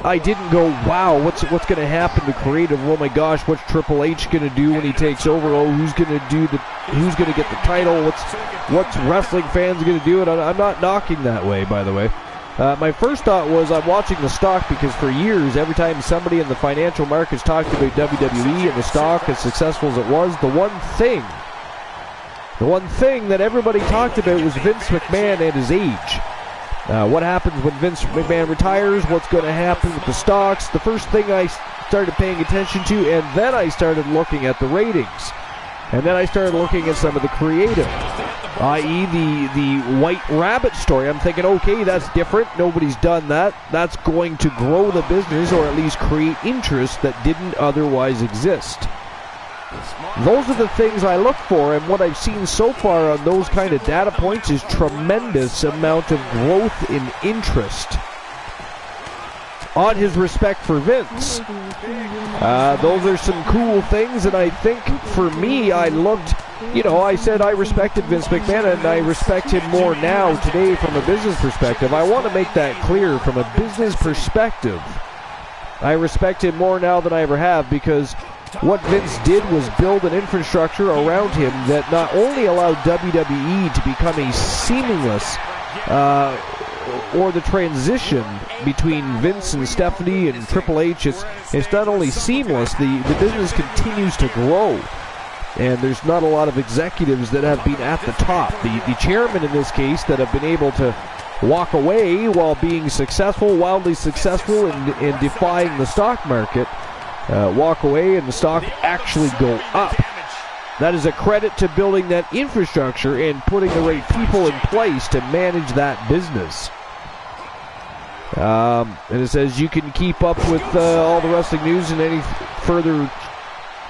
I didn't go, wow, what's going to happen to creative? Oh my gosh, what's Triple H going to do when he takes over? Oh, who's going to get the title? What's wrestling fans going to do? And I'm not knocking that way, by the way. My first thought was I'm watching the stock because for years, every time somebody in the financial markets talked about WWE and the stock, as successful as it was, the one thing that everybody talked about was Vince McMahon and his age. What happens when Vince McMahon retires? What's going to happen with the stocks? The first thing I started paying attention to, and then I started looking at the ratings. And then I started looking at some of the creative, i.e. the White Rabbit story. I'm thinking, okay, that's different. Nobody's done that. That's going to grow the business or at least create interest that didn't otherwise exist. Those are the things I look for, and what I've seen so far on those kind of data points is tremendous amount of growth in interest on his respect for Vince. Those are some cool things, and I think for me, I looked, I said I respected Vince McMahon, and I respect him more now today from a business perspective. I want to make that clear from a business perspective. I respect him more now than I ever have, because what Vince did was build an infrastructure around him that not only allowed WWE to become a seamless, or the transition between Vince and Stephanie and Triple H, it's not only seamless, the business continues to grow. And there's not a lot of executives that have been at the top. The chairman in this case that have been able to walk away while being successful, wildly successful in defying the stock market, walk away and the stock actually go up. That is a credit to building that infrastructure and putting the right people in place to manage that business. And it says you can keep up with all the wrestling news and any further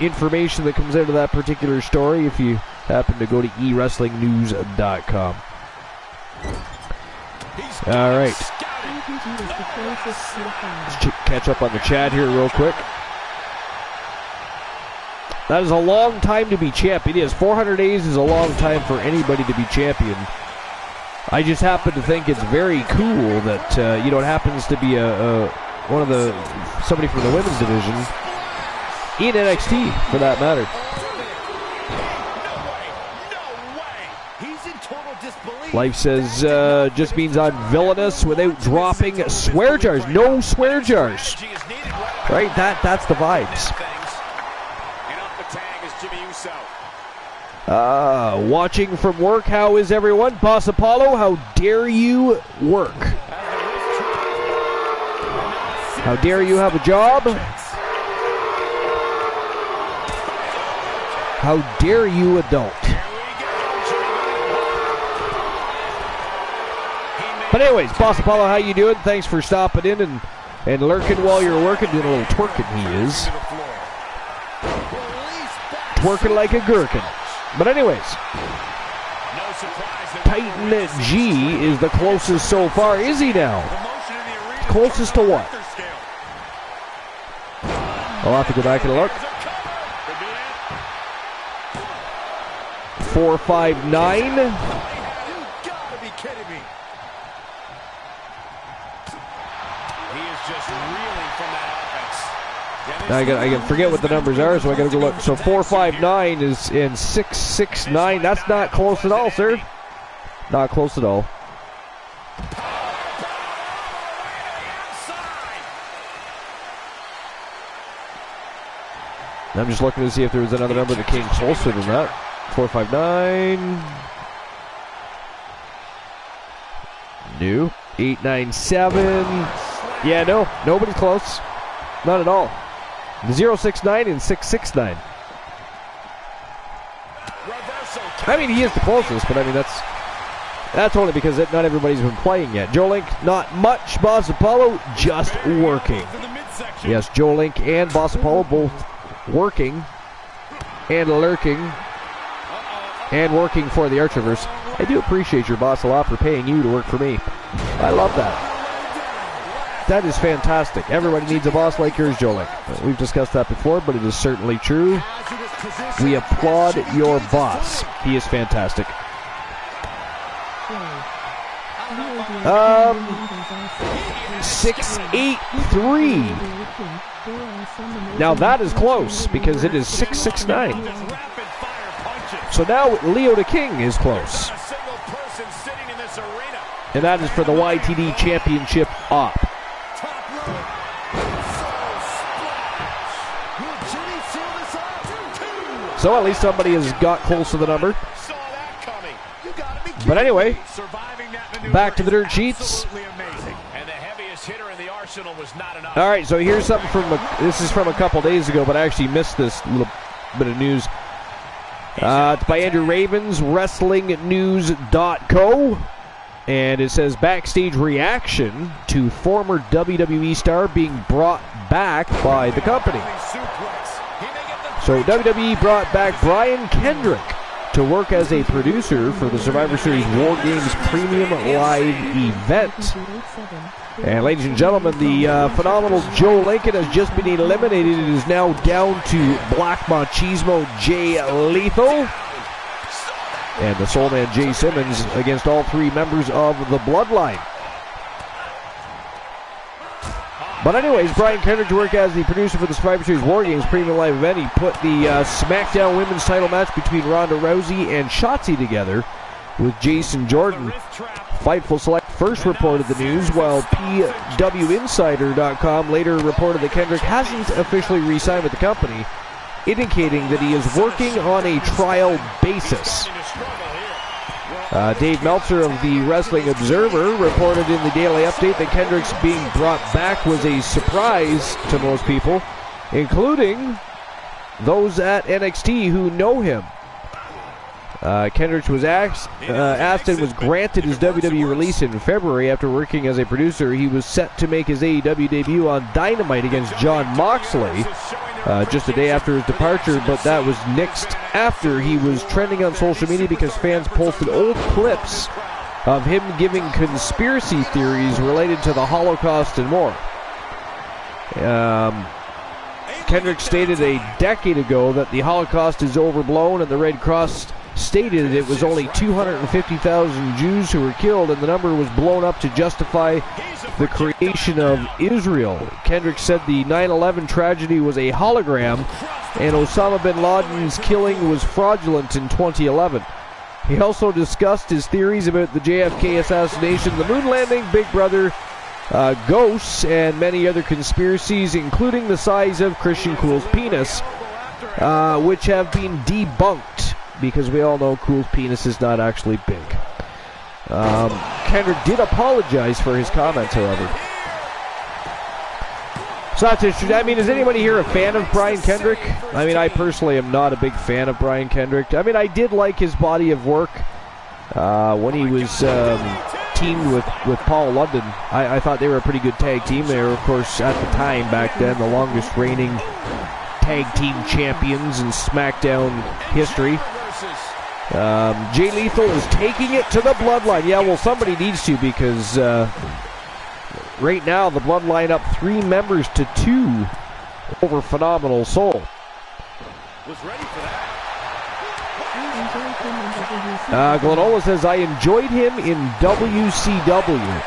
information that comes out of that particular story if you happen to go to eWrestlingNews.com. All right. Let's catch up on the chat here real quick. That is a long time to be champ. It is. 400 days is a long time for anybody to be champion. I just happen to think it's very cool that, it happens to be somebody from the women's division in NXT, for that matter. No way. He's in total disbelief. Life says, just means I'm villainous without dropping swear jars. No swear jars. Right? That's the vibes. Watching from work, how is everyone? Boss Apollo, how dare you work? How dare you have a job? How dare you, adult? But anyways, Boss Apollo, how you doing? Thanks for stopping in and lurking while you're working. Doing a little twerking, he is. Twerking like a gherkin. But anyways, Titan G is the closest so far. Is he now? Closest to what? I'll have to go back and look. 459. You gotta be kidding me. He is just reeling from that offense. Now I can forget what the numbers are, so I gotta go look. So 459 is in 669. That's not close at all, sir. Not close at all. I'm just looking to see if there was another number that came closer than that. 459. No. 897. Yeah, no. Nobody's close. Not at all. 069 and 669. I mean, he is the closest, but I mean, that's only because not everybody's been playing yet. Joe Link, not much. Boss Apollo, just working. Yes, Joe Link and Boss Apollo both working and lurking and working for the Archiverse. I do appreciate your boss a lot for paying you to work for me. I love that. That is fantastic. Everybody needs a boss like yours, Joe Link. We've discussed that before, but it is certainly true. We applaud your boss. He is fantastic. 683. Now that is close because it is 669. So now Leo the King is close. And that is for the YTD Championship op. So at least somebody has got close to the number. But anyway, back to the dirt sheets. All right, so here's something this is from a couple days ago, but I actually missed this little bit of news. It's by Andrew Ravens, WrestlingNews.co, and it says backstage reaction to former WWE star being brought back by the company. So WWE brought back Brian Kendrick to work as a producer for the Survivor Series War Games Premium Live event. And ladies and gentlemen, the phenomenal Joe Lincoln has just been eliminated. It is now down to Black Machismo Jay Lethal and the Soul Man Jay Simmons against all three members of the Bloodline. But anyways, Brian Kendrick to work as the producer for the Survivor Series War Games Premium Live event. He put the SmackDown Women's title match between Ronda Rousey and Shotzi together with Jason Jordan. Fightful Select first reported the news, while PWInsider.com later reported that Kendrick hasn't officially re-signed with the company, indicating that he is working on a trial basis. Dave Meltzer of the Wrestling Observer reported in the Daily Update that Kendrick's being brought back was a surprise to most people, including those at NXT who know him. Kendrick was asked and was granted his WWE release in February after working as a producer. He was set to make his AEW debut on Dynamite against Jon Moxley just a day after his departure, but that was nixed after he was trending on social media because fans posted old clips of him giving conspiracy theories related to the Holocaust and more. Kendrick stated a decade ago that the Holocaust is overblown, and the Red Cross stated it was only 250,000 Jews who were killed, and the number was blown up to justify the creation of Israel. Kendrick said the 9/11 tragedy was a hologram, and Osama bin Laden's killing was fraudulent in 2011. He also discussed his theories about the JFK assassination, the moon landing, Big Brother, ghosts, and many other conspiracies, including the size of Christian Cool's penis, which have been debunked, because we all know Cool's penis is not actually big. Kendrick did apologize for his comments, however. So that's interesting. I mean, is anybody here a fan of Brian Kendrick? I mean, I personally am not a big fan of Brian Kendrick. I mean, I did like his body of work when he was teamed with Paul London. I thought they were a pretty good tag team. They were, of course, at the time back then, the longest reigning tag team champions in SmackDown history. Jay Lethal is taking it to the Bloodline. Yeah, well, somebody needs to, because right now the Bloodline up 3 members to 2 over Phenomenal Soul. Was ready for that. Glenola says, I enjoyed him in WCW.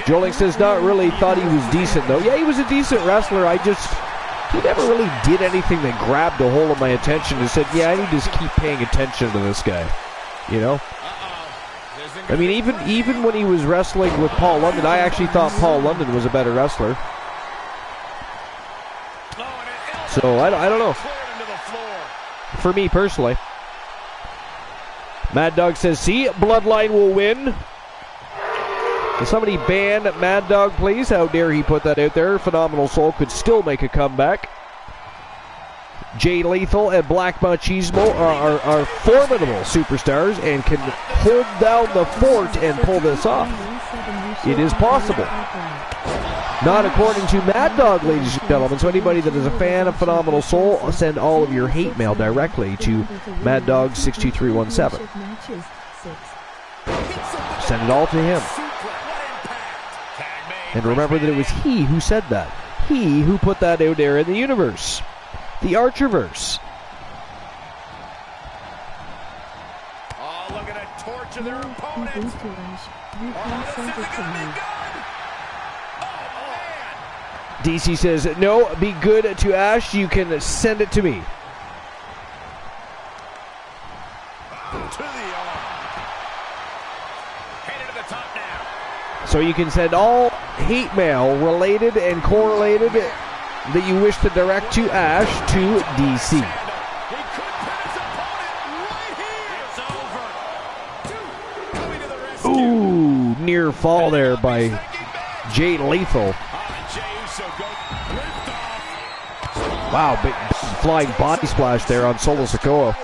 Joling says, not really, thought he was decent though. Yeah, he was a decent wrestler. He never really did anything that grabbed a hold of my attention and said, yeah, I need to just keep paying attention to this guy. You know? I mean, even when he was wrestling with Paul London, I actually thought Paul London was a better wrestler. So, I don't know. For me personally. Mad Dog says, see, Bloodline will win. Can somebody ban Mad Dog, please? How dare he put that out there? Phenomenal Soul could still make a comeback. Jay Lethal and Black Machismo are formidable superstars and can hold down the fort and pull this off. It is possible. Not according to Mad Dog, ladies and gentlemen. So anybody that is a fan of Phenomenal Soul, send all of your hate mail directly to Mad Dog 62317. Send it all to him. And remember that it was he who said that. He who put that out there in the universe. The Archerverse. Oh, look at that torch of their opponent. DC says, no, be good to Ash. You can send it to me. To the arm. Headed to the top now. So you can send all hate mail related and correlated that you wish to direct to Ash to DC. He could pin his opponent right here. It's over. Going to the rescue. Ooh, near fall there by Jay Lethal. Wow, big flying body splash there on Solo Sikoa.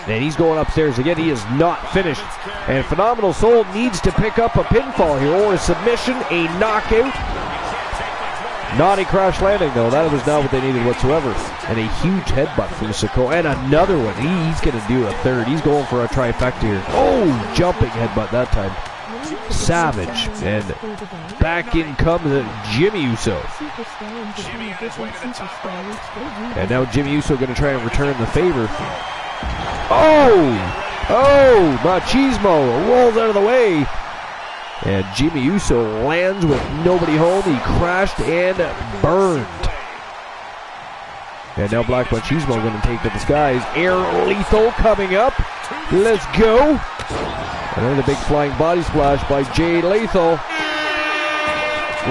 And he's going upstairs again. He is not finished. And Phenomenal Soul needs to pick up a pinfall here, or a submission, a knockout. Not a crash landing, though. That was not what they needed whatsoever. And a huge headbutt from Sikoa. And another one. He's going to do a third. He's going for a trifecta here. Oh, jumping headbutt that time. Savage. And back in comes Jimmy Uso. And now Jimmy Uso going to try and return the favor. Oh, Machismo rolls out of the way. And Jimmy Uso lands with nobody home. He crashed and burned. And now Black Machismo going to take to the skies. Air Lethal coming up. Let's go. And then the big flying body splash by Jay Lethal.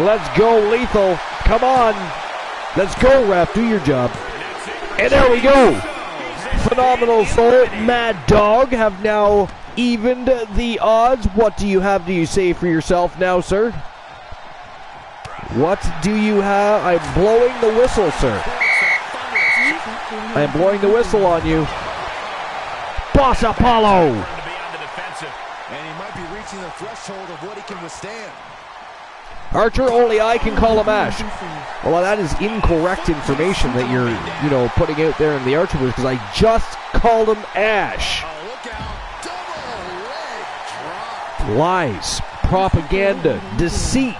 Let's go, Lethal. Come on. Let's go, ref. Do your job. And there we go. Phenomenal Soul, Mad Dog have now evened the odds. What do you have to say for yourself now, sir? What do you have? I'm blowing the whistle, sir. I'm blowing the whistle on you. Boss Apollo. And he might be reaching the threshold of what he can withstand. Archer, only I can call him Ash. Well, that is incorrect information that you're, putting out there in the Archer because I just called him Ash. Oh, look out. Double leg drop. Lies, propaganda, deceit.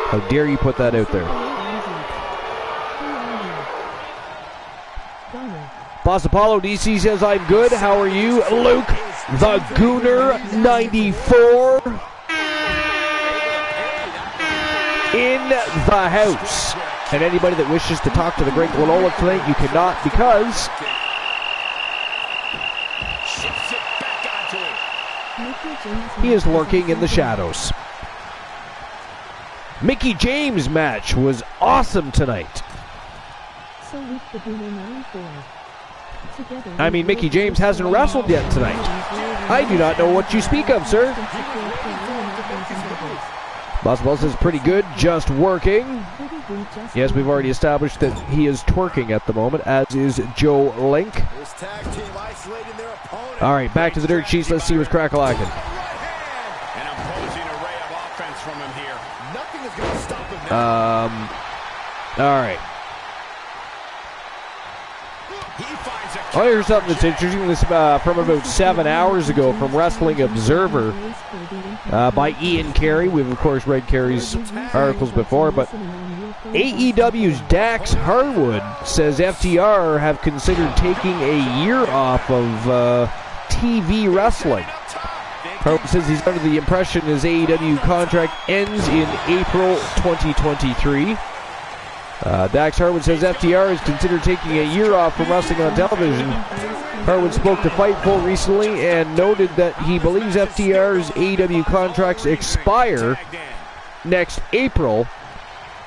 How dare you put that out there? Boss Apollo, DC says, I'm good. How are you? Luke, the Gooner 94 in the house. And anybody that wishes to talk to the great Glenola tonight, you cannot because he is lurking in the shadows. Mickey James match was awesome tonight. I mean, Mickie James hasn't wrestled yet tonight. I do not know what you speak of, sir. Boss is pretty good, just working. Yes, we've already established that he is twerking at the moment, as is Joe Link. All right, back to the dirt sheets. Let's see what's crack-a-lackin'. An imposing array of offense from him here. Nothing is going to stop him now. All right. Oh, here's something that's interesting. This from about 7 hours ago from Wrestling Observer by Ian Carey. We've, of course, read Carey's articles before, but AEW's Dax Harwood says FTR have considered taking a year off of TV wrestling. Harwood says he's under the impression his AEW contract ends in April 2023. Dax Harwood says FTR has considered taking a year off from wrestling on television. Harwood spoke to Fightful recently and noted that he believes FTR's AEW contracts expire next April.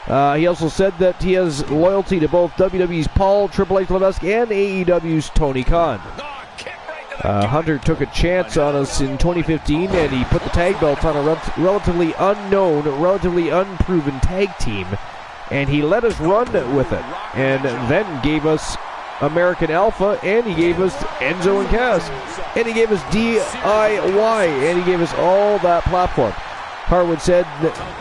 He also said that he has loyalty to both WWE's Paul Triple H Levesque and AEW's Tony Khan. Hunter took a chance on us in 2015 and he put the tag belt on a relatively unknown, relatively unproven tag team. And he let us run with it, and then gave us American Alpha, and he gave us Enzo and Cass, and he gave us DIY, and he gave us all that platform. Harwood said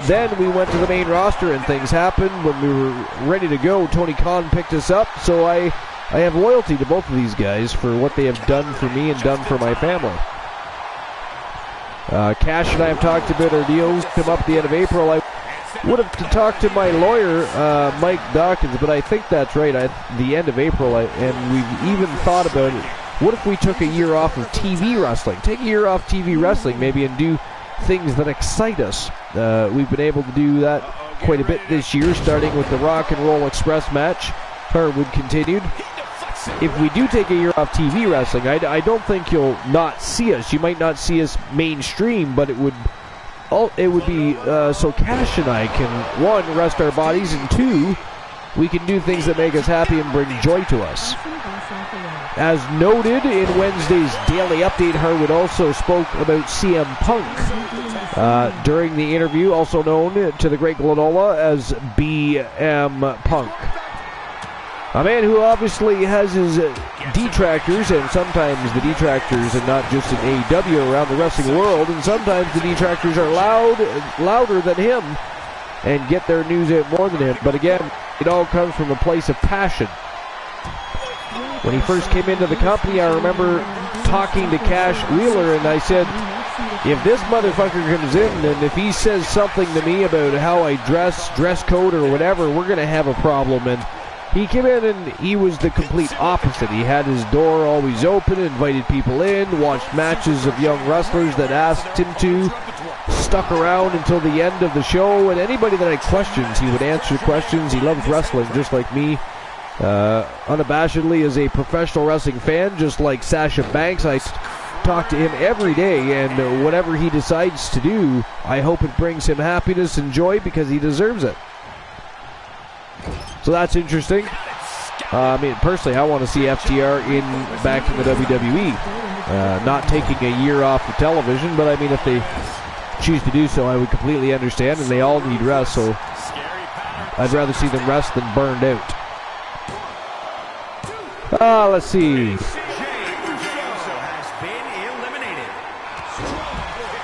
then we went to the main roster and things happened. When we were ready to go, Tony Khan picked us up, so I have loyalty to both of these guys for what they have done for me and done for my family. Cash and I have talked about our deals come up at the end of April. I would have to talk to my lawyer, Mike Dawkins, but I think that's right, the end of April, and we've even thought about it. What if we took a year off of TV wrestling? Take a year off TV wrestling, maybe, and do things that excite us. We've been able to do that quite a bit this year, starting with the Rock and Roll Express match. Harwood continued. If we do take a year off TV wrestling, I don't think you'll not see us. You might not see us mainstream, but it would be so Cash and I can, one, rest our bodies, and two, we can do things that make us happy and bring joy to us. As noted in Wednesday's Daily Update, Harwood also spoke about CM Punk during the interview, also known to the great Glenola as BM Punk. A man who obviously has his detractors, and sometimes the detractors, and not just in AEW, around the wrestling world, and sometimes the detractors are louder than him and get their news out more than him. But again, it all comes from a place of passion. When he first came into the company, I remember talking to Cash Wheeler, and I said, if this motherfucker comes in, and if he says something to me about how I dress code or whatever, we're going to have a problem. And he came in and he was the complete opposite. He had his door always open, invited people in, watched matches of young wrestlers that asked him to, stuck around until the end of the show, and anybody that had questions, he would answer questions. He loves wrestling just like me. Unabashedly as a professional wrestling fan, just like Sasha Banks, I talk to him every day, and whatever he decides to do, I hope it brings him happiness and joy because he deserves it. So that's interesting. I mean, personally, I want to see FTR back in the WWE. Not taking a year off of television, but I mean, if they choose to do so, I would completely understand, and they all need rest, so I'd rather see them rest than burned out. Let's see.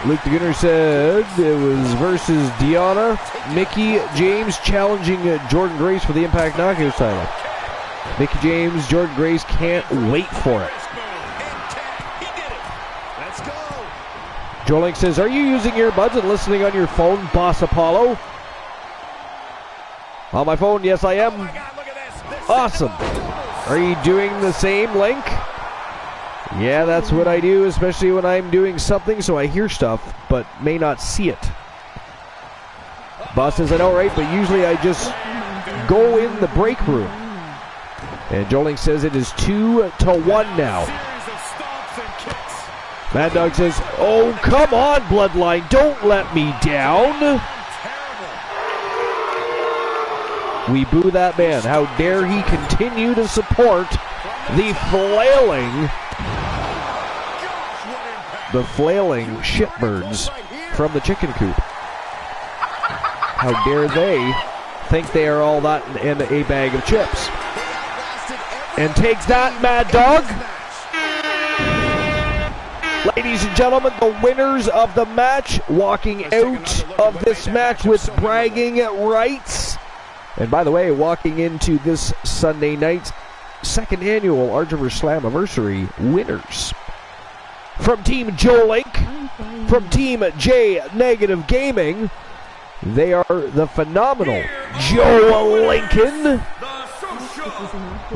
Luke DeGunner said it was versus Deanna. Mickie James challenging Jordan Grace for the Impact Knockouts title. Mickie James, Jordan Grace can't wait for it. Joe Link says, are you using earbuds and listening on your phone, Boss Apollo? On my phone, yes I am. Awesome. Are you doing the same, Link? Yeah, that's what I do, especially when I'm doing something, so I hear stuff, but may not see it. Boss says, I know, right, but usually I just go in the break room. And Joe Link says it is 2-1 now. Mad Dog says, oh, come on, Bloodline, don't let me down. We boo that man. How dare he continue to support the flailing shitbirds from the chicken coop. How dare they think they are all that in a bag of chips. And takes that, Mad Dog. Ladies and gentlemen, the winners of the match walking out of this match with bragging rights. And by the way, walking into this Sunday night's second annual Archiver's Slammiversary winners. From Team Joe Link, from Team J Negative Gaming, they are the phenomenal Joe Lincoln,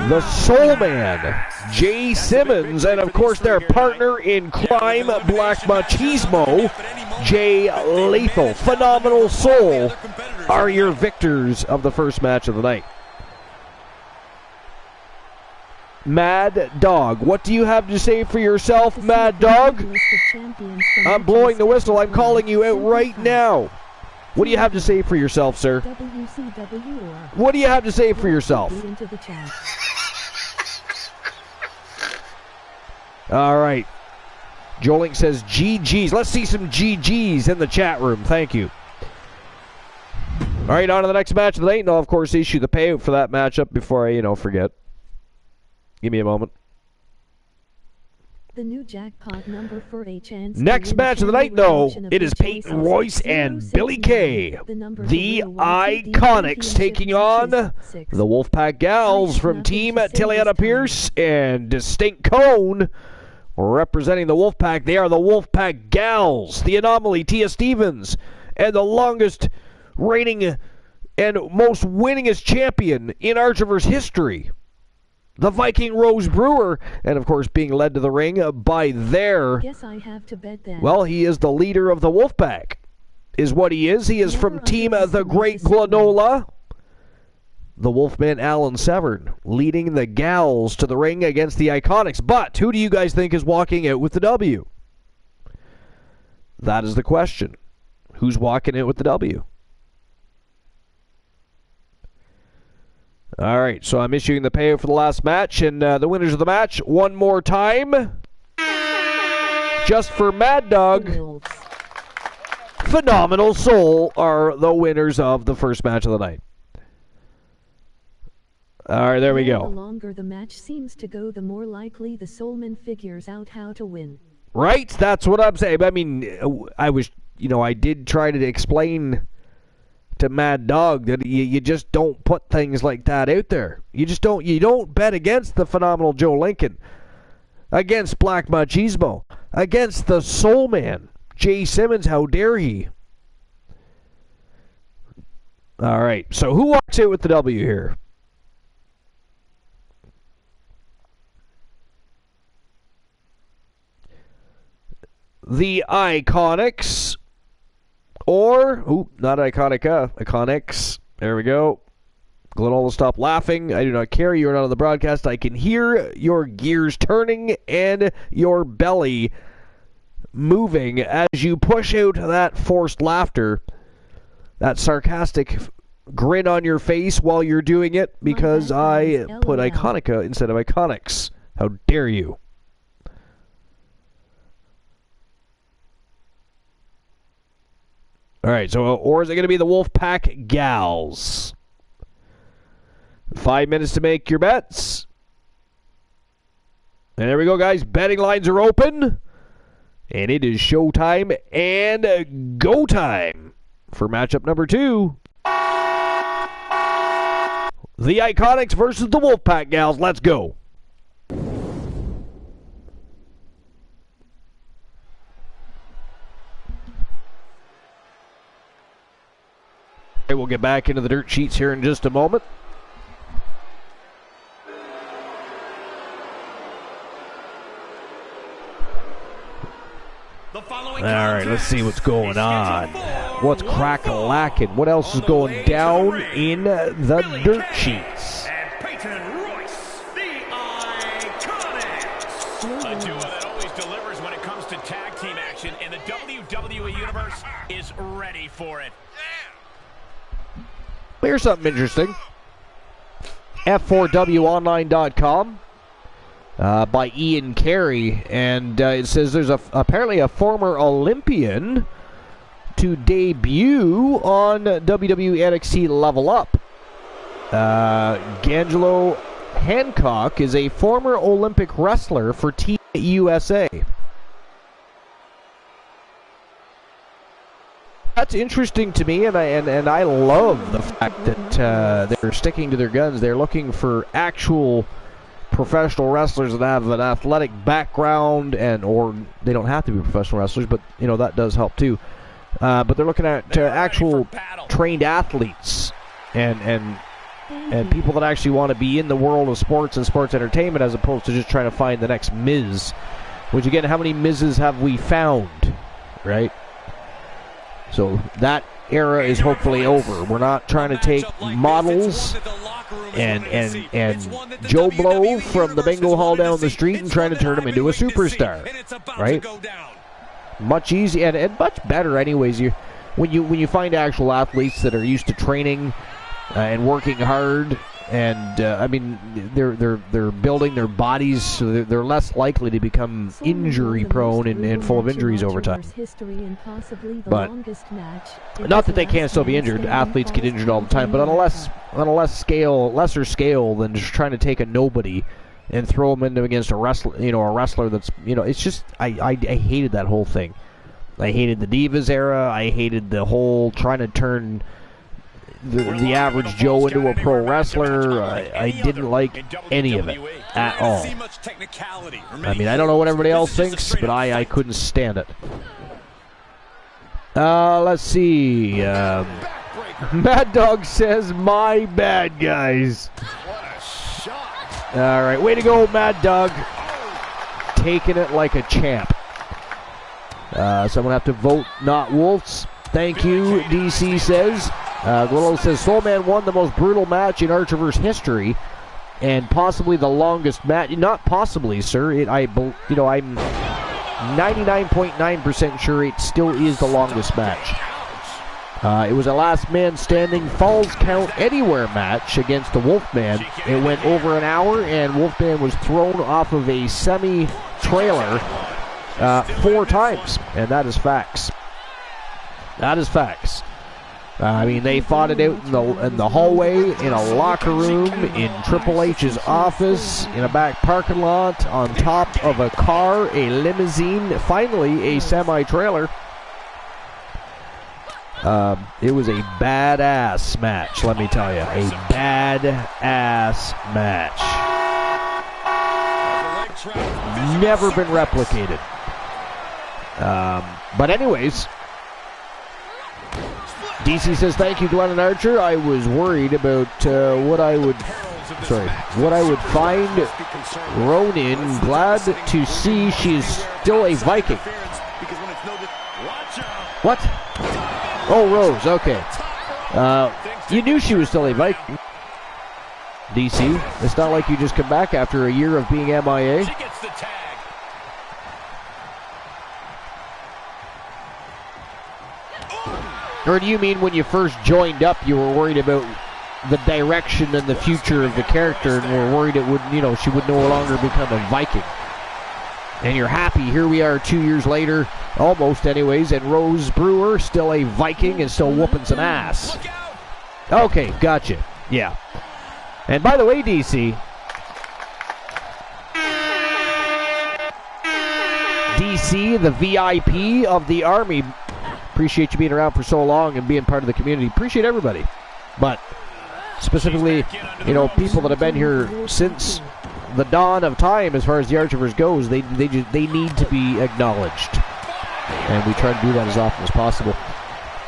the Soul Man, Jay Simmons, and of course their partner in crime, Black Machismo, Jay Lethal. Phenomenal Soul are your victors of the first match of the night. Mad Dog, what do you have to say for yourself, Mad Dog? I'm blowing the whistle. I'm calling you out right now. What do you have to say for yourself, sir? What do you have to say for yourself? All right. Joelink says GG's. Let's see some GG's in the chat room. Thank you. All right, on to the next match of the night. And I'll, of course, issue the payout for that matchup before I, forget. Give me a moment. The new jackpot number for a chance. Next match of the night, though, it is Peyton Royce and Billy Kay, the Iconics, taking on the Wolfpack Gals from Team Tiliana Pierce and Distinct Cone. Representing the Wolfpack, they are the Wolfpack Gals, the Anomaly, Tia Stevens, and the longest reigning and most winningest champion in Archiver's history, the Viking Rose Brewer, and of course being led to the ring by their... Guess I have to bet that. Well, he is the leader of the Wolfpack, is what he is. He is from Team The Great Glenola. The Wolfman Alan Severn leading the Gals to the ring against the Iconics. But who do you guys think is walking out with the W? That is the question. Who's walking out with the W? All right, so I'm issuing the payout for the last match, and the winners of the match, one more time, just for Mad Dog, Phenomenal Soul are the winners of the first match of the night. All right, there we go. The longer the match seems to go, the more likely the Soulman figures out how to win. Right, that's what I'm saying. I mean, I did try to explain to Mad Dog that you just don't put things like that out there. You don't bet against the phenomenal Joe Lincoln, against Black Machismo, against the Soul Man, Jay Simmons. How dare he? All right, so who walks out with the W here? The Iconics. Or, not Iconica, Iconics. There we go. Glenola, stop laughing. I do not care. You're not on the broadcast. I can hear your gears turning and your belly moving as you push out that forced laughter, that sarcastic grin on your face while you're doing it because I put Iconica instead of Iconics. How dare you? All right, so, or is it going to be the Wolfpack Gals? 5 minutes to make your bets. And there we go, guys. Betting lines are open. And it is showtime and go time for matchup number 2. The Iconics versus the Wolfpack Gals. Let's go. We'll get back into the dirt sheets here in just a moment. All right, let's see what's going on. What's crack-a-lackin'? What else is going down in the dirt sheets? And Peyton Royce, the Iconics. A duo that always delivers when it comes to tag team action in the WWE Universe is ready for it. Here's something interesting. F4WOnline.com by Ian Carey, and it says there's apparently a former Olympian to debut on WWE NXT Level Up. Gangelo Hancock is a former Olympic wrestler for Team USA. That's interesting to me, and I love the fact that they're sticking to their guns. They're looking for actual professional wrestlers that have an athletic background, or they don't have to be professional wrestlers, but that does help too. But they're looking at actual trained athletes and people that actually want to be in the world of sports and sports entertainment, as opposed to just trying to find the next Miz. Which again, how many Miz's have we found, right? So that era is hopefully over. We're not trying to take models and Joe Blow from the bingo hall down the street and trying to turn him into a superstar, right? Much easier and much better, anyways. When you find actual athletes that are used to training and working hard, and I mean they're building their bodies so they're less likely to become injury prone and full of injuries over time. But not that they can't still be injured. Athletes get injured all the time, but on a lesser scale than just trying to take a nobody and throw him against a wrestler that's it's just I hated that whole thing. I hated the Divas era. I hated the whole trying to turn the average Joe into a pro wrestler. I didn't like any of it at all. I mean, I don't know what everybody else thinks, but I couldn't stand it. Let's see. Mad Dog says, "My bad, guys." All right, way to go, Mad Dog. Taking it like a champ. So I'm going to have to vote not Wolves. Thank you, DC says. Guillermo says, Soulman won the most brutal match in Archerverse history, and possibly the longest match. Not possibly, sir. I'm 99.9% sure it still is the longest match. It was a last man standing falls count anywhere match against the Wolfman. It went over an hour, and Wolfman was thrown off of a semi-trailer 4 times, and that is facts. That is facts. I mean, they fought it out in the hallway, in a locker room, in Triple H's office, in a back parking lot, on top of a car, a limousine, finally a semi-trailer. It was a badass match, let me tell you. A badass match. Never been replicated. But anyways, DC says, thank you, Glenn and Archer. I was worried about what I would find Ronin. Glad to see she's still a Viking. What? Oh, Rose, okay. You knew she was still a Viking. DC, it's not like you just come back after a year of being MIA. Or do you mean when you first joined up, you were worried about the direction and the future of the character, and were worried it would, she would no longer become a Viking? And you're happy. Here we are 2 years later, almost anyways, and Rose Brewer still a Viking and still whooping some ass. Okay, gotcha. Yeah. And by the way, DC, the VIP of the Army. Appreciate you being around for so long and being part of the community. Appreciate everybody. But specifically, people that have been here since the dawn of time as far as the Archerverse goes, they need to be acknowledged. And we try to do that as often as possible.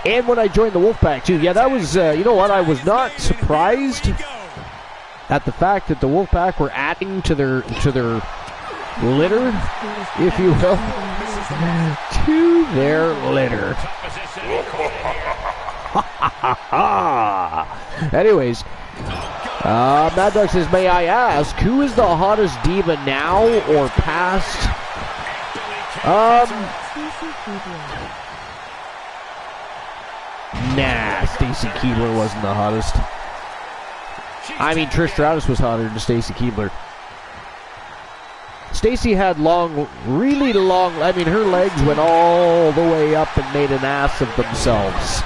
And when I joined the Wolfpack too, yeah, that was, I was not surprised at the fact that the Wolfpack were adding to their litter, if you will. To their litter. Anyways, Mad Dog says, may I ask, who is the hottest diva now or past? Nah, Stacy Keibler wasn't the hottest. I mean, Trish Stratus was hotter than Stacy Keibler. Stacy had long, really long, I mean, her legs went all the way up and made an ass of themselves.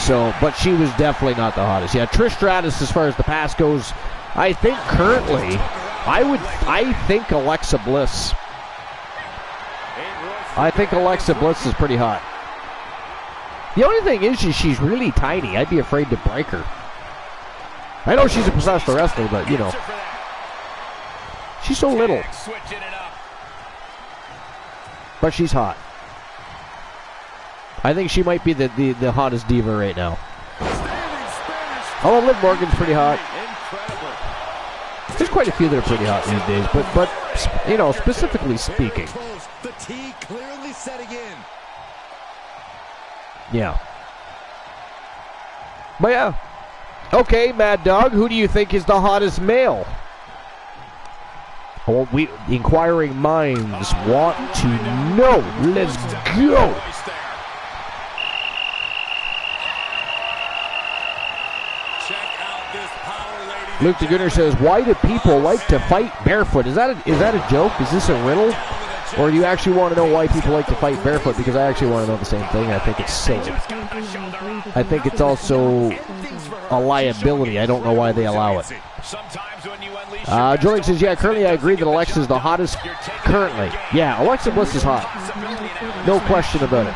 So, but she was definitely not the hottest. Yeah, Trish Stratus, as far as the past goes, I think currently, I think Alexa Bliss. I think Alexa Bliss is pretty hot. The only thing is she's really tiny. I'd be afraid to break her. I know she's a professional wrestler, but, you know. She's so little. But she's hot. I think she might be the hottest diva right now. Oh, Liv Morgan's pretty hot. There's quite a few that are pretty hot these days, but you know, specifically speaking. The T clearly setting in. Yeah. But yeah. Okay, Mad Dog, who do you think is the hottest male? Well, inquiring minds want to know. Let's go. Luke the Gunner says, why do people like to fight barefoot? Is that a joke? Is this a riddle? Or do you actually want to know why people like to fight barefoot? Because I actually want to know the same thing. I think it's silly. I think it's also a liability. I don't know why they allow it. Julian says, yeah, currently I agree that Alexa is the hottest currently. Yeah, Alexa Bliss is hot. No question about it.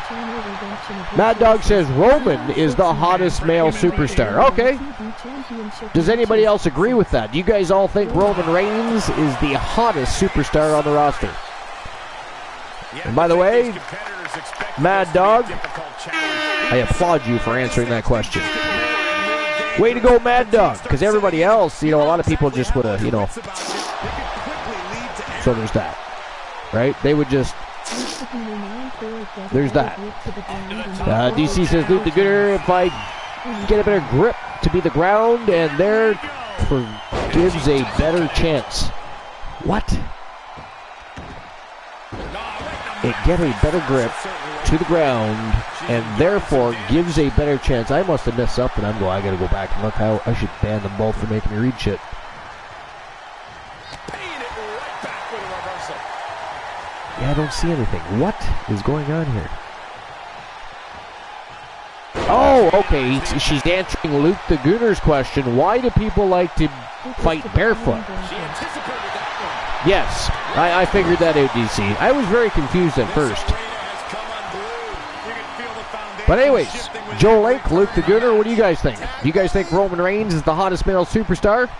Mad Dog says Roman is the hottest male superstar. Okay. Does anybody else agree with that? Do you guys all think Roman Reigns is the hottest superstar on the roster? And by the way, Mad Dog, I applaud you for answering that question. Way to go, Mad Dog, because everybody else, you know, a lot of people just would have, you know, so there's that, right? They would just, there's that. DC says, Luke the Gooder, if I get a better grip to be the ground, and there gives a better chance. What? It get a better grip to the ground, and therefore gives a better chance. I must have messed something. I gotta go back and look how I should ban them both for making me read shit. Yeah, I don't see anything. What is going on here? Oh, okay. She's answering Luke the Gooner's question. Why do people like to fight barefoot? Yes, I figured that out, DC. I was very confused at first. But anyways, Joe Lake, Luke the Gooner, what do you guys think? Do you guys think Roman Reigns is the hottest male superstar?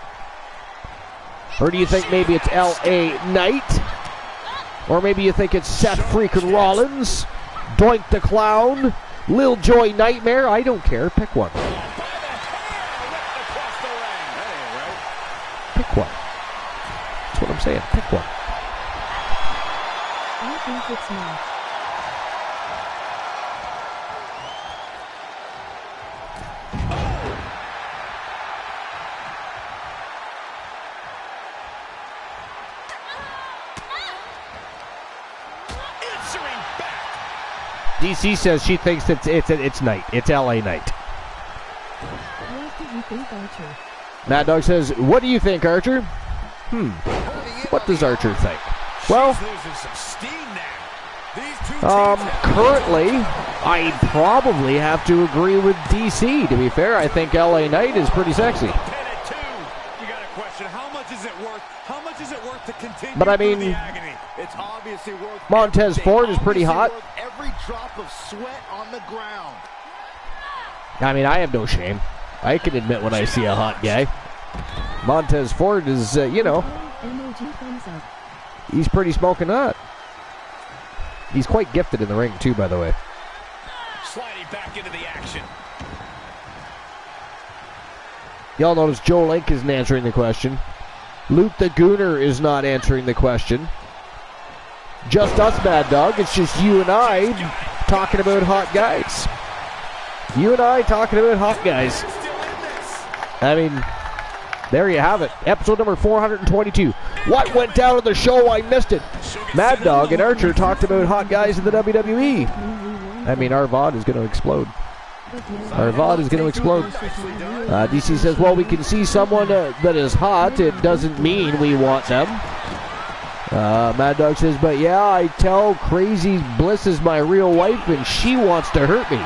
Or do you think maybe it's L.A. Knight? Or maybe you think it's Seth freaking Rollins? Doink the Clown? Lil Joy Nightmare? I don't care. Pick one. Pick one. That's what I'm saying. Pick one. I think it's not. DC says she thinks that it's Knight. It's L.A. Knight. What do you think, Archer? Mad Dog says, what do you think, Archer? What does Archer think? Well, currently, I probably have to agree with DC. To be fair, I think L.A. Knight is pretty sexy. But I mean, Montez Ford is pretty hot. Every drop of sweat on the ground. I mean, I have no shame. I can admit when I see a hot guy. Montez Ford is, you know, he's pretty smoking hot. He's quite gifted in the ring, too, by the way. Sliding back into the action. Y'all notice Joe Link isn't answering the question. Luke the Gooner is not answering the question. Just us, Mad Dog. It's just you and I talking about hot guys. You and I talking about hot guys. I mean, there you have it. Episode number 422. What went down on the show? I missed it. Mad Dog and Archer talked about hot guys in the WWE. I mean, our VOD is going to explode. Our VOD is going to explode. DC says, well, we can see someone that is hot. It doesn't mean we want them. Mad Dog says, but yeah, I tell Crazy Bliss is my real wife and she wants to hurt me.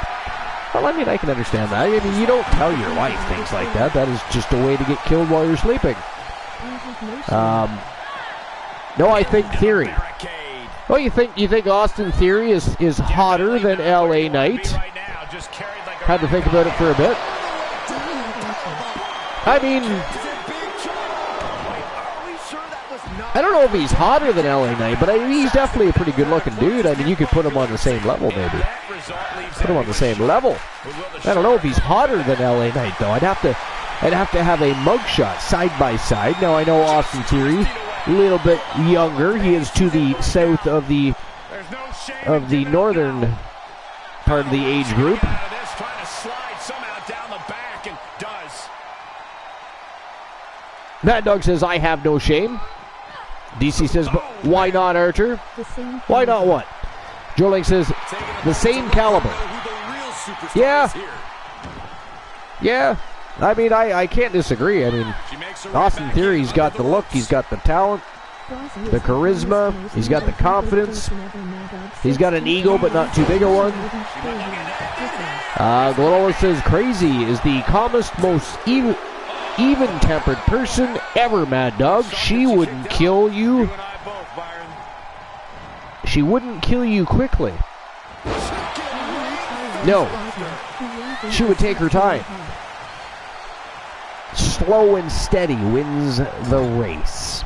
Well, I mean, I can understand that. I mean, you don't tell your wife things like that. That is just a way to get killed while you're sleeping. No, I think Theory. Well, you think Austin Theory is hotter than LA Knight? Had to think about it for a bit. I mean, I don't know if he's hotter than LA Knight, but he's definitely a pretty good-looking dude. I mean, you could put him on the same level, maybe. Put him on the same level. I don't know if he's hotter than LA Knight, though. I'd have to have a mugshot side by side. Now, I know Austin Theory, a little bit younger. He is to the south of the northern part of the age group. Mad Dog says, I have no shame. DC says, but why not, Archer? Why not what? Joe Link says, the same caliber. Yeah. Yeah. I mean, I can't disagree. I mean, Austin Theory's got the look, he's got the talent, the charisma, he's got the confidence, he's got an ego, but not too big a one. Glorola says, Crazy is the calmest, most even-tempered person ever, Mad Dog. She wouldn't kill you. She wouldn't kill you quickly. No. She would take her time. Slow and steady wins the race.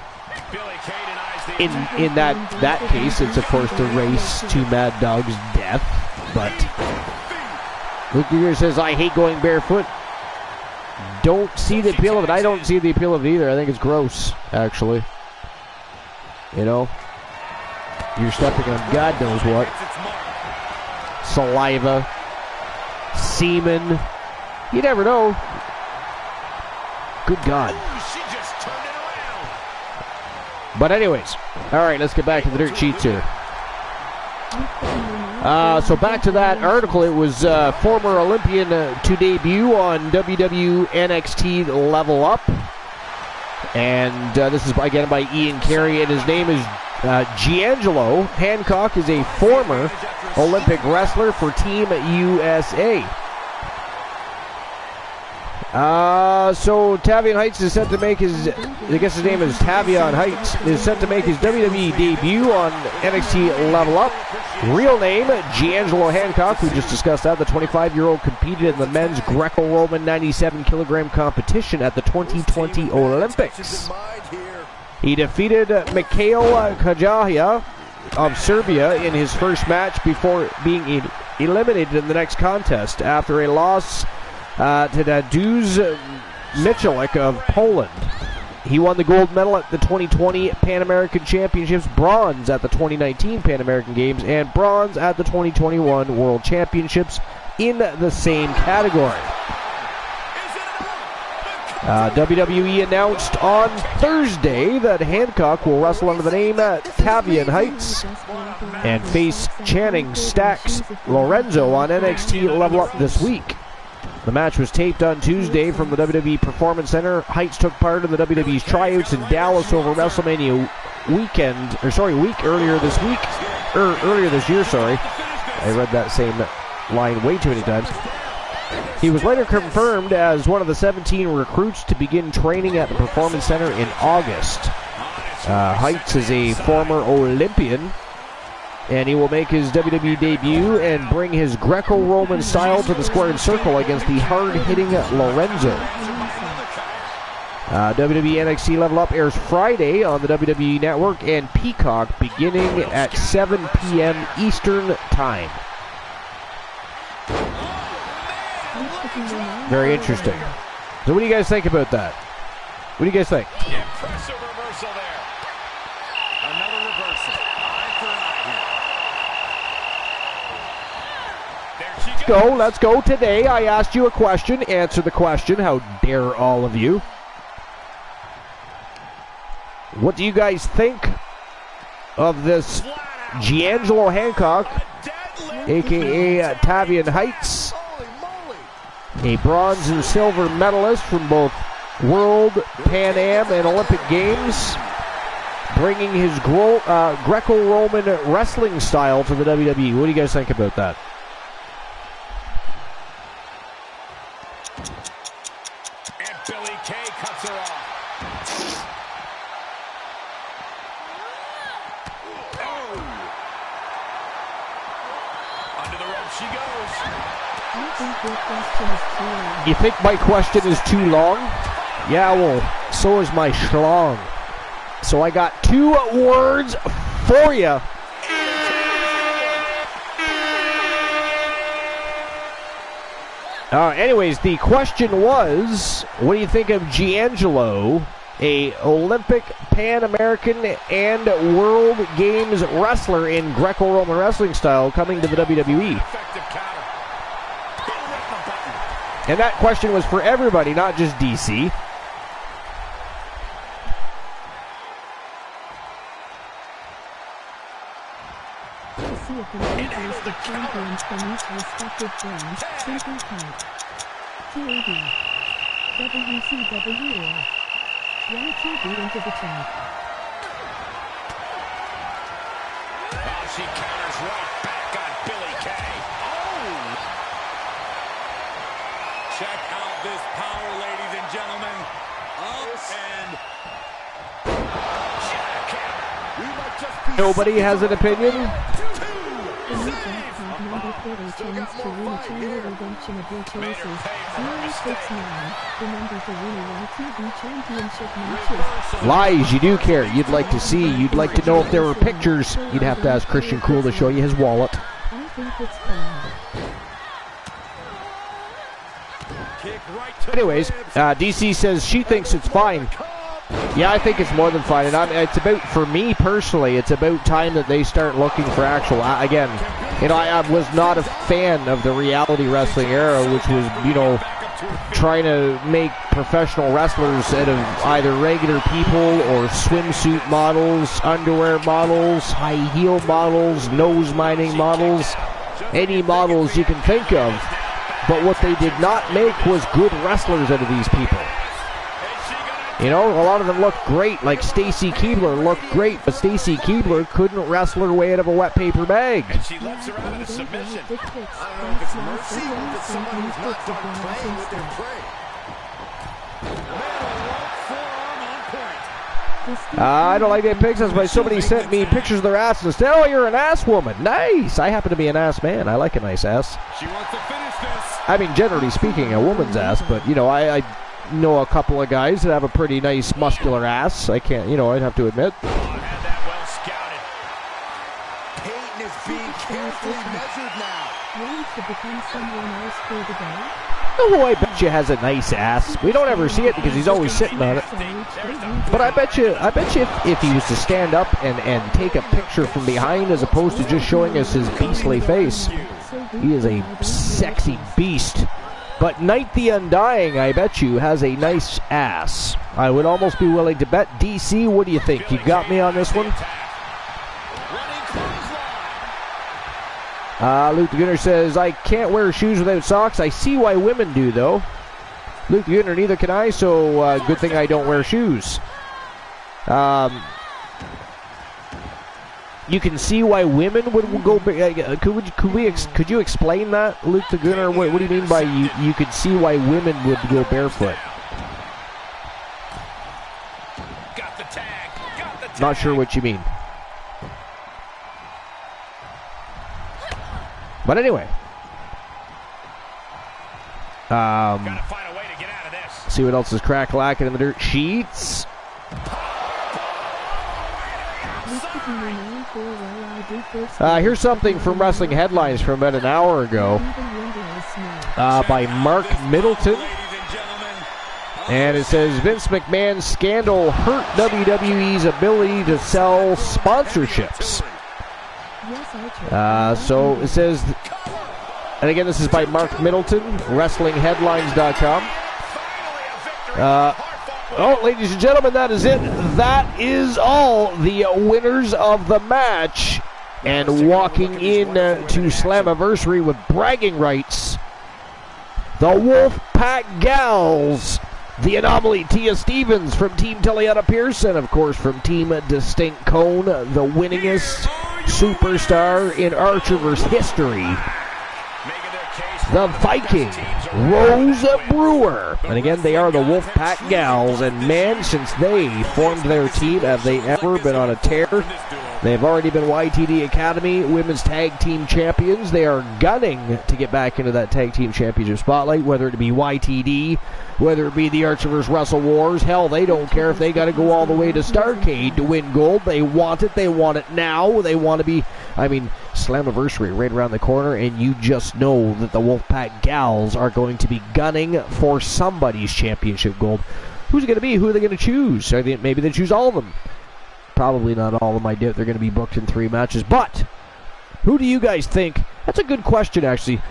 In that case, it's of course the race to Mad Dog's death. But Luke Gear says, I hate going barefoot. Don't see the appeal of it. I don't see the appeal of it either. I think it's gross, actually. You know? You're stepping on God knows what. Saliva. Semen. You never know. Good God. But anyways, all right, let's get back to the dirt sheets here. So back to that article. It was former Olympian to debut on NXT Level Up. And this is again by Ian Carey, and his name is Giangelo Hancock. Is a former Olympic wrestler for Team USA. So Tavion Heights is set to make his, I guess his name is Tavion Heights, is set to make his WWE debut on NXT Level Up. Real name, Giangelo Hancock. We just discussed that. The 25-year-old competed in the men's Greco-Roman 97-kilogram competition at the 2020 Olympics. He defeated Mikhail Kajaja of Serbia in his first match before being eliminated in the next contest after a loss to Tadeusz Michalek of Poland. He won the gold medal at the 2020 Pan American Championships, bronze at the 2019 Pan American Games, and bronze at the 2021 World Championships in the same category. WWE announced on Thursday that Hancock will wrestle under the name Tavion Heights and face Channing Stacks Lorenzo on NXT Level Up this week. The match was taped on Tuesday from the WWE Performance Center. Heights took part in the WWE's tryouts in Dallas over WrestleMania week earlier this year. I read that same line way too many times. He was later confirmed as one of the 17 recruits to begin training at the Performance Center in August. Heights is a former Olympian, and he will make his WWE debut and bring his Greco-Roman style to the squared circle against the hard-hitting Lorenzo. WWE NXT Level Up airs Friday on the WWE Network and Peacock beginning at 7 p.m. Eastern Time. Very interesting. So what do you guys think about that? What do you guys think? Impressive reversal there. Another reversal. Let's go. Today I asked you a question. Answer the question. How dare all of you? What do you guys think of this Giangelo Hancock, a.k.a. Tavion Heights, a bronze and silver medalist from both World, Pan Am, and Olympic Games, bringing his Greco-Roman wrestling style to the WWE. What do you guys think about that? And Billie Kay cuts her off. Oh! Under the rope she goes. I think your question is too long. You think my question is too long? Yeah, well, so is my schlong. So I got 2 words for you. Anyways, the question was, what do you think of D'Angelo, a Olympic, Pan-American, and World Games wrestler in Greco-Roman wrestling style coming to the WWE? And that question was for everybody, not just DC. See a complete list of champions from each respective brand, simply type TAB, WCW, or YTB into the chat. Oh, she counters right back on Billie Kay. Oh! Check out this power, ladies and gentlemen. Up and... Nobody has an opinion? The new jackpot number 30 chance to win a channel redemption of your choices. 069, the number to win a YTV championship matches. Lies, you do care. You'd like to see. You'd like to know if there were pictures. You'd have to ask Christian Cool to show you his wallet. I think it's fun. Anyways, DC says she thinks it's fine. Yeah, I think it's more than fine. And it's about, for me personally, it's about time that they start looking for actual, again, you know, I was not a fan of the reality wrestling era, which was, you know, trying to make professional wrestlers out of either regular people or swimsuit models, underwear models, high heel models, nose mining models, any models you can think of. But what they did not make was good wrestlers out of these people. You know, a lot of them looked great, like Stacy Keibler looked great, but Stacy Keibler couldn't wrestle her way out of a wet paper bag. And she lets her out of the submission. I don't know if it's mercy or if it's somebody who's not done playing with their prey. I don't like that pictures, but somebody sent me pictures of their ass and said, "Oh, you're an ass woman." Nice. I happen to be an ass man. I like a nice ass. She wants to finish this. I mean, generally speaking, a woman's ass, but, you know, I know a couple of guys that have a pretty nice muscular ass. I can't, you know, I'd have to admit. Oh, had that well scouted. Peyton is being carefully measured now. Wants to become someone else for the day? Oh, I bet you has a nice ass. We don't ever see it because he's always sitting on it. But I bet you if he was to stand up and take a picture from behind as opposed to just showing us his beastly face, he is a sexy beast. But Night the Undying, I bet you, has a nice ass. I would almost be willing to bet. DC, what do you think? You got me on this one? Luke the Gunner says, I can't wear shoes without socks. I see why women do, though. Luke the Gunner, neither can I, so good thing I don't wear shoes. You can see why women would go. Could you explain that, Luke the Gunner? What do you mean by you could see why women would go barefoot? Got the tag. Got the tag. Not sure what you mean. But anyway, Gotta find a way to get out of this. see what else is crack-lacking in the dirt sheets. Here's something from Wrestling Headlines from about an hour ago by Mark Middleton. And it says, Vince McMahon's scandal hurt WWE's ability to sell sponsorships. So it says, and again, this is by Mark Middleton, WrestlingHeadlines.com. Oh, ladies and gentlemen, that is it. That is all the winners of the match. And walking in to Slammiversary with bragging rights, the Wolfpack Gals The Anomaly, Tia Stevens from Team Taliana Pierce, and of course from Team Distinct Cone, the winningest superstar in Archerverse history, the Viking, Rose Brewer. And again, they are the Wolfpack Gals, and man, since they formed their team, have they ever been on a tear. They've already been YTD Academy Women's Tag Team Champions. They are gunning to get back into that Tag Team Championship spotlight, whether it be YTD, whether it be the Archerverse Wrestle Wars. Hell, they don't care if they got to go all the way to Starrcade to win gold. They want it. They want it now. They want to be, Slammiversary right around the corner, and you just know that the Wolfpack Gals are going to be gunning for somebody's championship gold. Who's it going to be? Who are they going to choose? Maybe they choose all of them. Probably not all of them. I doubt they're going to be booked in 3 matches. But who do you guys think? That's a good question, actually.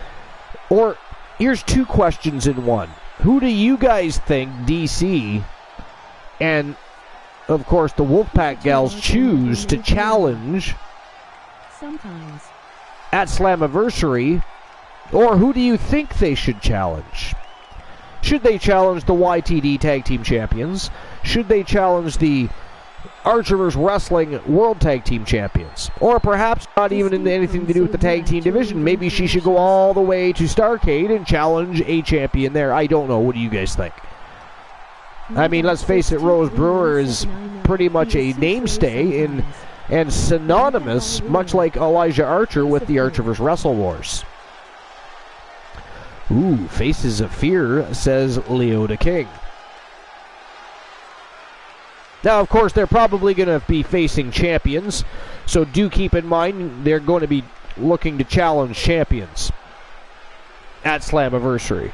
Or here's 2 questions in one. Who do you guys think DC and, of course, the Wolfpack Gals choose to challenge sometimes at Slammiversary? Or who do you think they should challenge? Should they challenge the YTD Tag Team Champions? Should they challenge the Archerverse Wrestling World Tag Team Champions? Or perhaps not even in anything to do with the tag team division. Maybe she should go all the way to Starrcade and challenge a champion there. I don't know. What do you guys think? I mean, let's face it, Rose Brewer is pretty much a mainstay and synonymous, much like Elijah Archer, with the Archerverse Wrestle Wars. Ooh, Faces of Fear, says Leota King. Now, of course, they're probably going to be facing champions, so do keep in mind they're going to be looking to challenge champions at Slammiversary.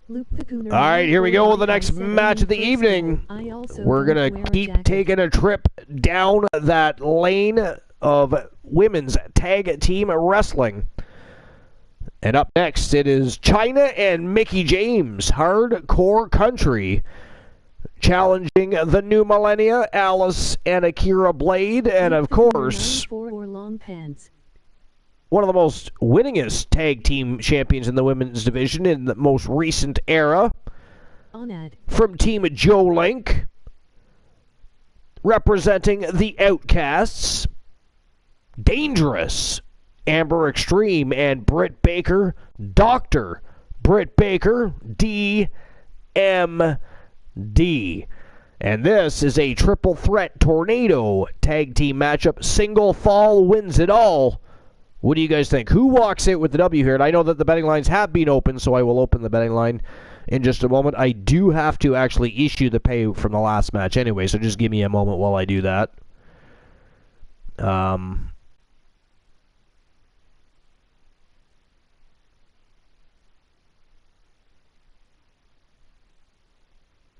All right, here we go with the next match of the evening. We're going to keep taking a trip down that lane of women's tag team wrestling. And up next, it is Chyna and Mickie James, Hardcore Country, challenging the New Millennia, Alice and Akira Blade, and of course, one of the most winningest tag team champions in the women's division in the most recent era, from Team Joe Link, representing the Outcasts, Dangerous, Amber Extreme, and Britt Baker, Dr. Britt Baker, DMD. And this is a triple threat tornado tag team matchup. Single fall wins it all. What do you guys think? Who walks out with the W here? And I know that the betting lines have been open, so I will open the betting line in just a moment. I do have to actually issue the payout from the last match anyway, so just give me a moment while I do that.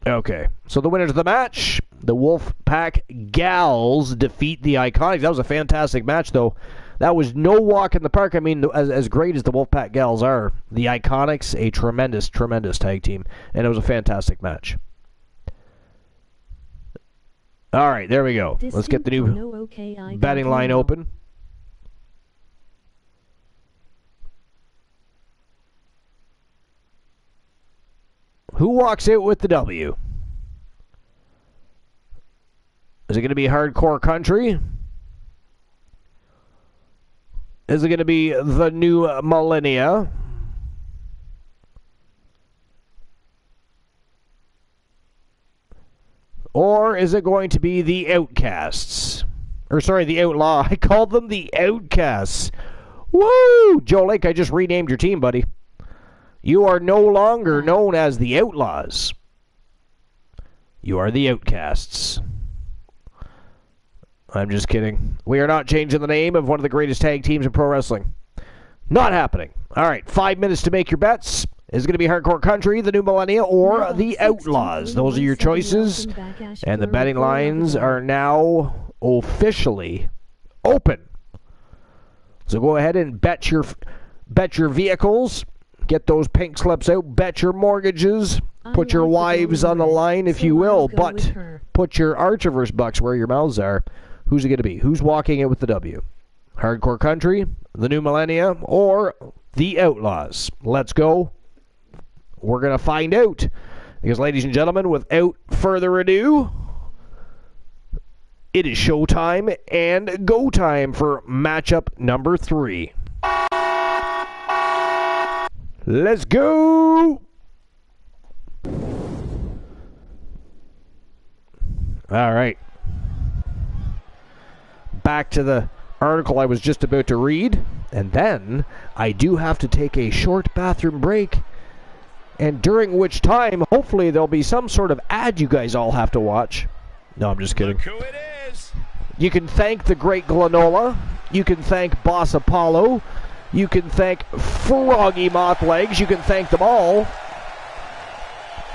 Okay, so the winners of the match, the Wolfpack Gals defeat the Iconics. That was a fantastic match, though. That was no walk in the park. I mean, as great as the Wolfpack Gals are, the Iconics, a tremendous, tremendous tag team, and it was a fantastic match. All right, there we go. Let's get the new betting line open. Who walks out with the W? Is it going to be Hardcore Country? Is it going to be the New Millennia? Or is it going to be the Outcasts? Or, sorry, the Outlaw. I called them the Outcasts. Woo! Joe Lake, I just renamed your team, buddy. You are no longer known as the Outlaws. You are the Outcasts. I'm just kidding. We are not changing the name of one of the greatest tag teams in pro wrestling. Not happening. All right, 5 minutes to make your bets. Is it going to be Hardcore Country, the New Millennia, or the Outlaws? Those are your choices. And the betting lines are now officially open. So go ahead and bet your vehicles. Get those pink slips out. Bet your mortgages. Put your wives on the line, if you will. But put your Archerverse bucks where your mouths are. Who's it going to be? Who's walking out with the W? Hardcore Country the New Millennia, or the Outlaws? Let's go. We're going to find out. Because, ladies and gentlemen, without further ado, it is showtime and go time for matchup number 3. Let's go! All right. Back to the article I was just about to read. And then I do have to take a short bathroom break. And during which time, hopefully, there'll be some sort of ad you guys all have to watch. No, I'm just kidding. Look who it is. You can thank the great Glenola. You can thank Boss Apollo. You can thank Froggy Mothlegs. You can thank them all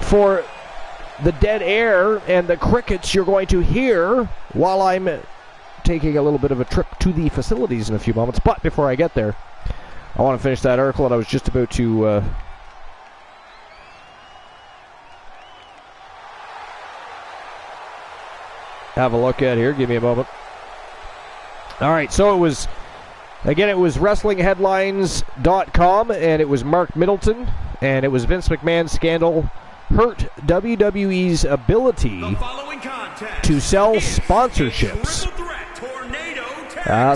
for the dead air and the crickets you're going to hear while I'm taking a little bit of a trip to the facilities in a few moments. But before I get there, I want to finish that article that I was just about to have a look at here. Give me a moment. All right, so it was WrestlingHeadlines.com, and it was Mark Middleton, and it was Vince McMahon's scandal hurt WWE's ability to sell sponsorships.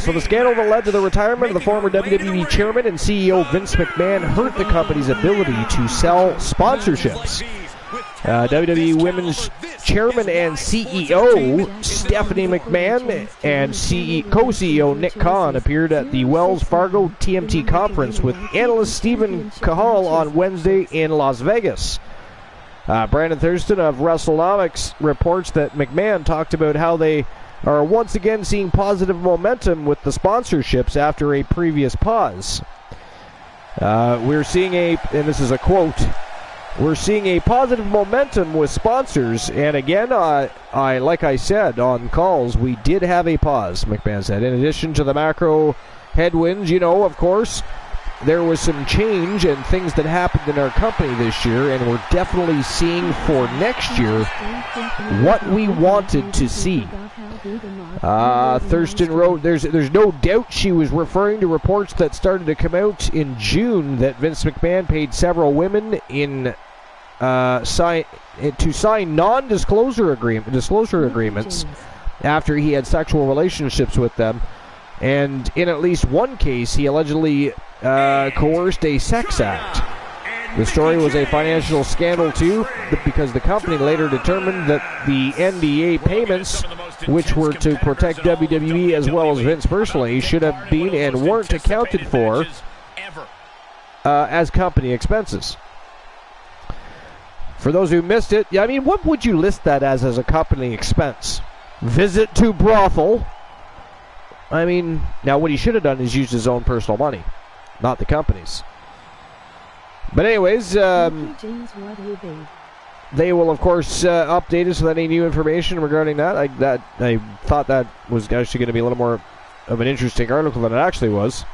So the scandal that led to the retirement of the former WWE chairman and CEO Vince McMahon hurt the company's ability to sell sponsorships. WWE Women's Chairman and CEO Stephanie McMahon and co-CEO Nick Khan appeared at the Wells Fargo TMT conference with analyst Stephen Cahall on Wednesday in Las Vegas. Brandon Thurston of WrestleNomics reports that McMahon talked about how they are once again seeing positive momentum with the sponsorships after a previous pause. We're seeing and this is a quote, "We're seeing a positive momentum with sponsors, and again, like I said on calls, we did have a pause," McMahon said. In addition to the macro headwinds, of course, there was some change and things that happened in our company this year, and we're definitely seeing for next year what we wanted to see. Thurston wrote, there's no doubt she was referring to reports that started to come out in June that Vince McMahon paid several women to sign non-disclosure agreements after he had sexual relationships with them, and in at least one case he allegedly coerced a sex act. The story was a financial scandal too, because the company later determined that the NDA payments, which were to protect WWE as well as Vince personally, should have been and weren't accounted for as company expenses. For those who missed it, what would you list that as a company expense? Visit to brothel. Now what he should have done is used his own personal money, not the company's. But anyways, they will, of course, update us with any new information regarding that. I thought that was actually going to be a little more of an interesting article than it actually was.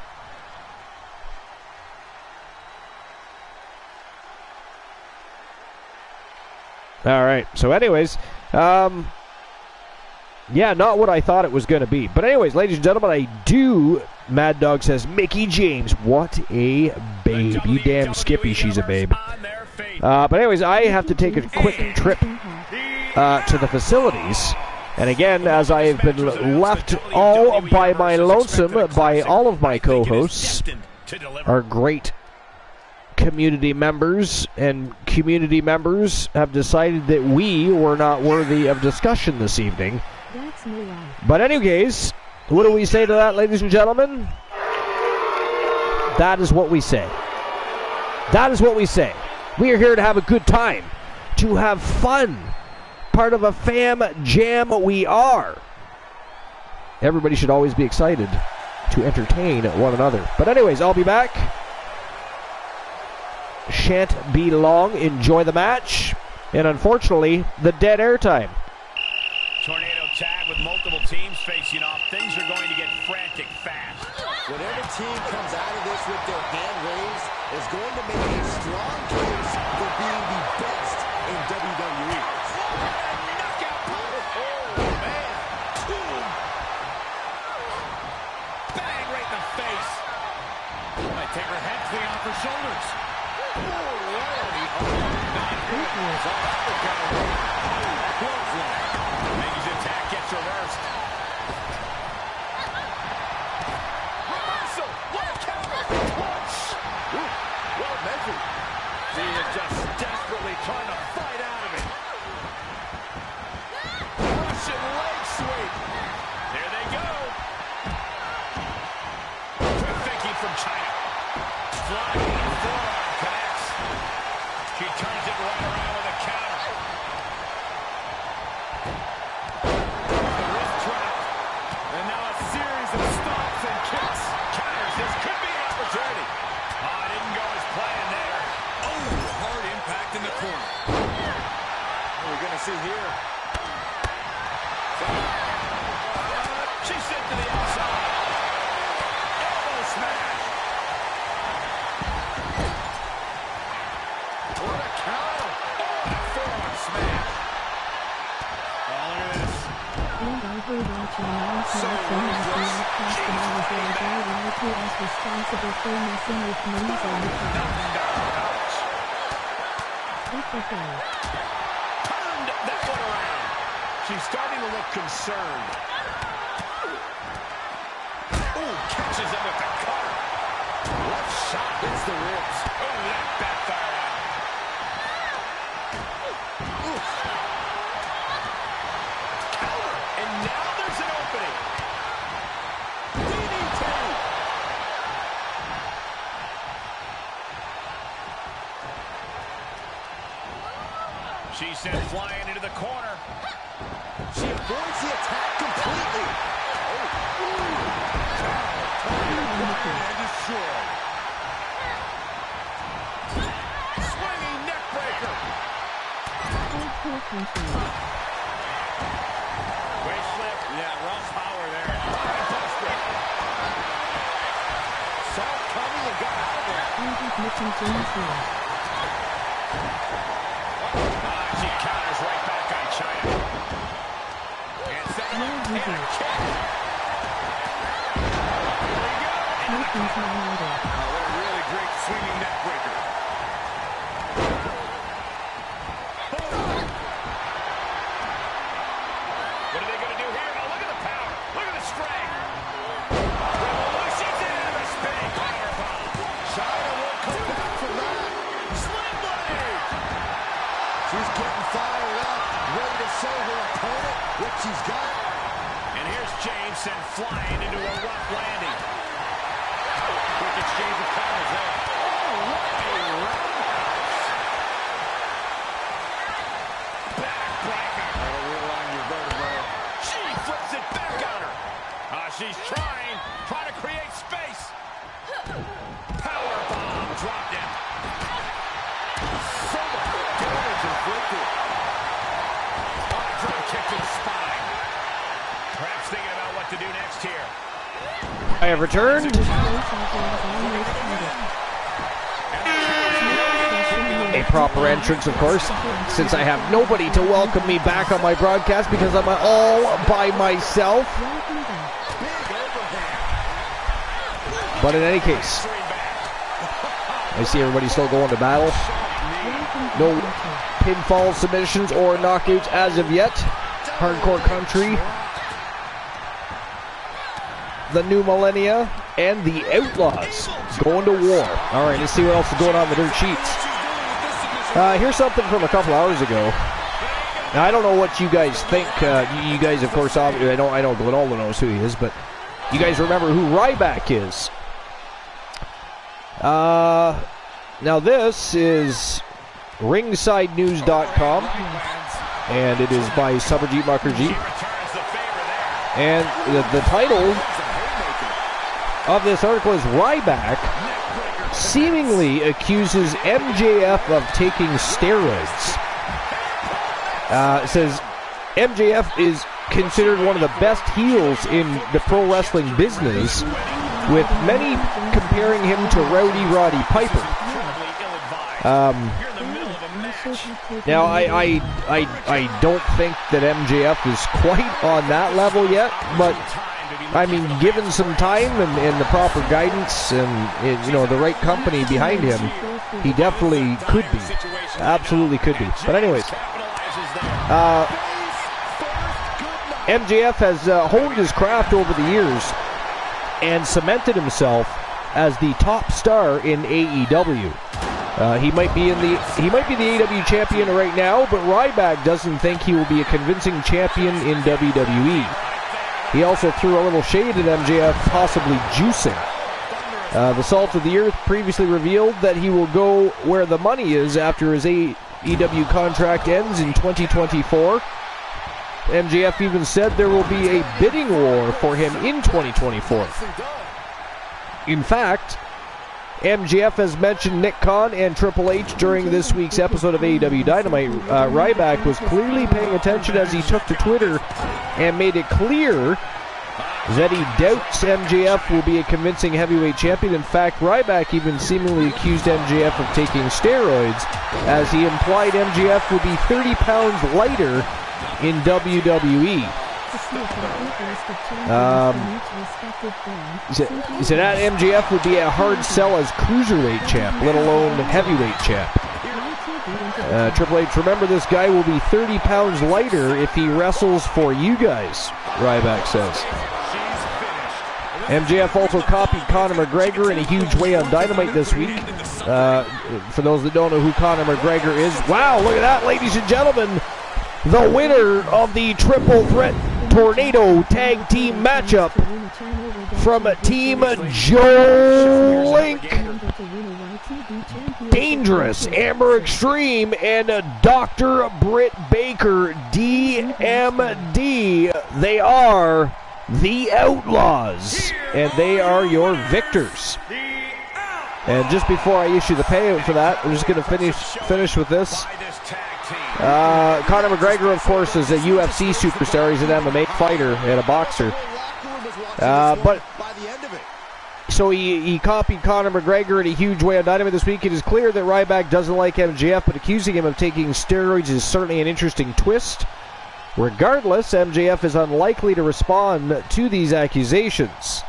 All right. So anyways, yeah, not what I thought it was going to be. But anyways, ladies and gentlemen, Mad Dog says, Mickey James, what a babe. You damn Skippy, she's a babe. But anyways, I have to take a quick trip to the facilities. And again, as I have been left all by my lonesome by all of my co-hosts, our great community members, and community members have decided that we were not worthy of discussion this evening. But anyways, what do we say to that, ladies and gentlemen? That is what we say. That is what we say. We are here to have a good time, to have fun. Part of a fam jam we are. Everybody should always be excited to entertain one another. But anyways, I'll be back. Shan't be long. Enjoy the match. And unfortunately, the dead air time. Tornado tag with multiple teams facing off. Things are going to get frantic fast. Whatever team comes out of this with their hand raised is going to make a strong case for being the best in WWE. Knockout punch. Oh, man. Boom. Bang right in the face. Miggy's attack gets reversed. Reversal! What a counter! Punch! Well measured. He is just desperately trying to fight out of it. Russian leg sweep. There they go. Quick thinking from China. Flying forearm connects. She turns it right around with a counter. Wrist trap. And now a series of stomps and kicks. Counters. This could be an opportunity. Oh, it didn't go as planned there. Oh, hard impact in the corner. What are we going to see here? She's sent to the outside. Elbow smash. What a counter. Oh, a forearm smash. Oh, look at this. And I heard Archer announce that the customer was responsible for messing with names on the Ouch. cover. Turned that one around. She's starting to look concerned. Ooh, catches him with the cutter. Left shot hits the ribs. Oh, that backfired out. Ooh. Counter. And now there's an opening. DDT. She sent flying into the corner. She avoids the attack completely. And destroyed. Swinging neck breaker. Hardcore country. Waist slip. Yeah, rough power there. Buster. Saw it coming and got out of there. I have Mitchell James here. She counters right back on China. And setting up and a kick. Nothing's my order. Oh, what a really great swinging neck breaker. What are they going to do here? Oh, look at the power. Look at the strength. Revolution's in a spinning powerbomb. China won't come back from that. Sling blade. She's getting fired up, ready to show her opponent what she's got. And here's James sent flying into a rough landing. Quick exchange of counters there. Oh, what a roundhouse. Backbreaker. That'll realign your vertebrae. She flips it back on her. She's trying to create space. Powerbomb dropped him. So much damage inflicted. Drop kick to the spine. Perhaps thinking about what to do next here. I have returned. A proper entrance, of course, since I have nobody to welcome me back on my broadcast because I'm all by myself. But in any case, I see everybody still going to battle. No pinfall submissions or knockouts as of yet. Hardcore Country, the New Millennia, and the Outlaws going to war. All right, let's see what else is going on in the dirt sheets. Here's something from a couple hours ago. Now, I don't know what you guys think. You guys, of course, I know Glenolda knows who he is, but you guys remember who Ryback is. Now, this is ringsidenews.com, and it is by Subberjeet Mukherjee. And the title of this article is Ryback seemingly accuses MJF of taking steroids. It says MJF is considered one of the best heels in the pro wrestling business, with many comparing him to Rowdy Roddy Piper. Now, I don't think that MJF is quite on that level yet, but I mean, given some time and the proper guidance and, you know, the right company behind him, he definitely could be. Absolutely could be. But anyways, MJF has honed his craft over the years and cemented himself as the top star in AEW. He might be the AEW champion right now, but Ryback doesn't think he will be a convincing champion in WWE. He also threw a little shade at MJF, possibly juicing. The Salt of the Earth previously revealed that he will go where the money is after his AEW contract ends in 2024. MJF even said there will be a bidding war for him in 2024. In fact, MJF has mentioned Nick Khan and Triple H during this week's episode of AEW Dynamite. Ryback was clearly paying attention as he took to Twitter and made it clear that he doubts MJF will be a convincing heavyweight champion. In fact, Ryback even seemingly accused MJF of taking steroids, as he implied MJF would be 30 pounds lighter in WWE. He said that MJF would be a hard sell as cruiserweight champ, let alone heavyweight champ. Triple H, remember, this guy will be 30 pounds lighter if he wrestles for you guys, Ryback says. MJF also copied Conor McGregor in a huge way on Dynamite this week. For those that don't know who Conor McGregor is, wow, look at that, ladies and gentlemen. The winner of the Triple Threat Tornado Tag Team matchup from Team Joe Link, Dangerous, Amber Extreme, and Dr. Britt Baker, DMD. They are the Outlaws, and they are your victors. And just before I issue the payout for that, I'm just going to finish with this. Conor McGregor, of course, is a UFC superstar. He's an MMA fighter and a boxer. So he copied Conor McGregor in a huge way on Dynamite this week. It is clear that Ryback doesn't like MJF, but accusing him of taking steroids is certainly an interesting twist. Regardless, MJF is unlikely to respond to these accusations.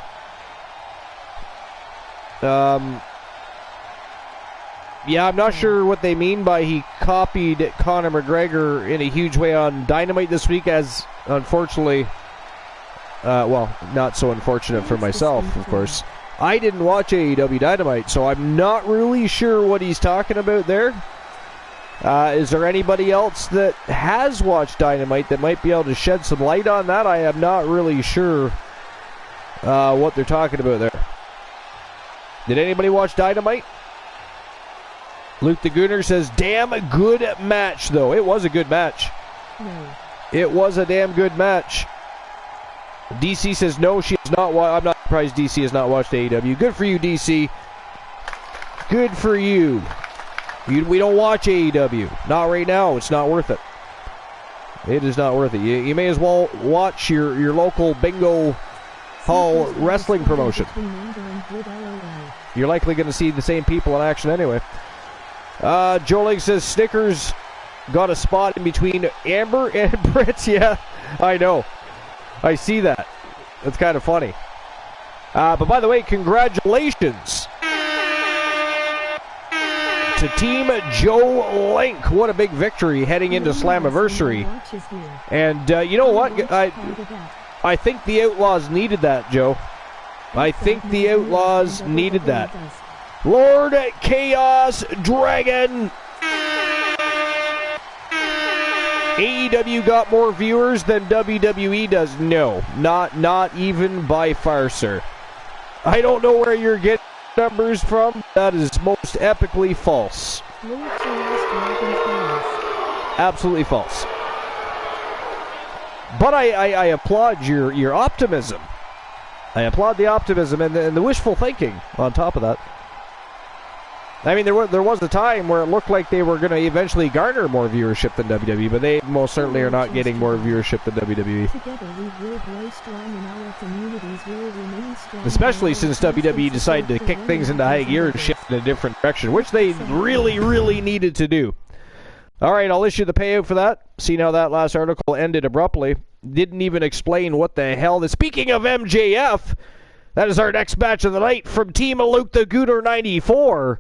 Yeah, I'm not sure what they mean by he copied Conor McGregor in a huge way on Dynamite this week, as unfortunately, well, not so unfortunate for myself, of course. I didn't watch AEW Dynamite, so I'm not really sure what he's talking about there. Is there anybody else that has watched Dynamite that might be able to shed some light on that? I am not really sure what they're talking about there. Did anybody watch Dynamite? Luke the Gooner says, damn good match, though. It was a good match. No. It was a damn good match. DC says, no, she has not watched. I'm not surprised DC has not watched AEW. Good for you, DC. Good for you. We don't watch AEW. Not right now. It's not worth it. It is not worth it. You may as well watch your local bingo hall wrestling promotion. You're likely going to see the same people in action anyway. Joe Lake says Snickers got a spot in between Amber and Britt. Yeah, I know. I see that. That's kind of funny. But by the way, congratulations to Team Joe Link. What a big victory heading into Slammiversary. And you know what? I think the Outlaws needed that, Joe. I think the Outlaws needed that. Lord Chaos Dragon. AEW got more viewers than WWE does. No, not even by far, sir. I don't know where you're getting numbers from. That is most epically false. Absolutely false. But I applaud your optimism. I applaud the optimism and the wishful thinking on top of that. I mean, there was a time where it looked like they were going to eventually garner more viewership than WWE, but they most certainly are not getting more viewership than WWE. Especially since WWE decided to kick things into high gear and shift in a different direction, which they really, really needed to do. All right, I'll issue the payout for that. Seeing how that last article ended abruptly. didn't even explain what the hell. Speaking of MJF, that is our next match of the night from Team Luke the Gooner 94.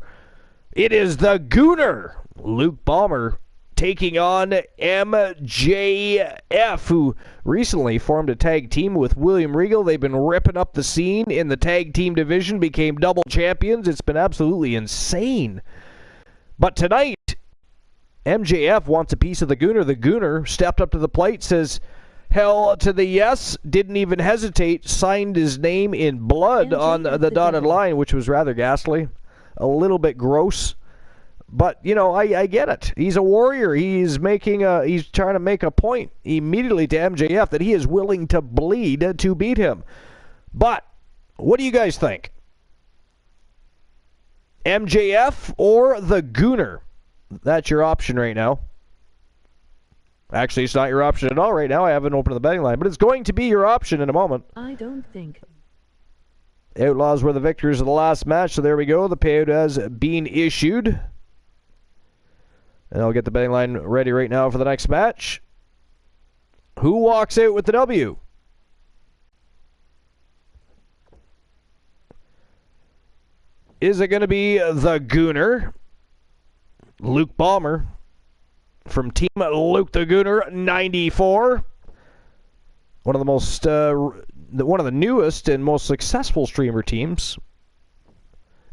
It is the Gooner, Luke Bomber, taking on MJF, who recently formed a tag team with William Regal. They've been ripping up the scene in the tag team division, became double champions. It's been absolutely insane. But tonight, MJF wants a piece of the Gooner. The Gooner stepped up to the plate, says hell to the yes, didn't even hesitate, signed his name in blood on the dotted line, which was rather ghastly, a little bit gross. But, you know, I get it. He's a warrior. He's trying to make a point immediately to MJF that he is willing to bleed to beat him. But what do you guys think? MJF or the Gooner? That's your option right now. Actually, it's not your option at all right now. I haven't opened the betting line, but it's going to be your option in a moment. I don't think. Outlaws were the victors of the last match, so there we go. The payout has been issued. And I'll get the betting line ready right now for the next match. Who walks out with the W? Is it going to be the Gooner, Luke Bomber, from Team Luke the Gooner 94? One of the most, one of the newest and most successful streamer teams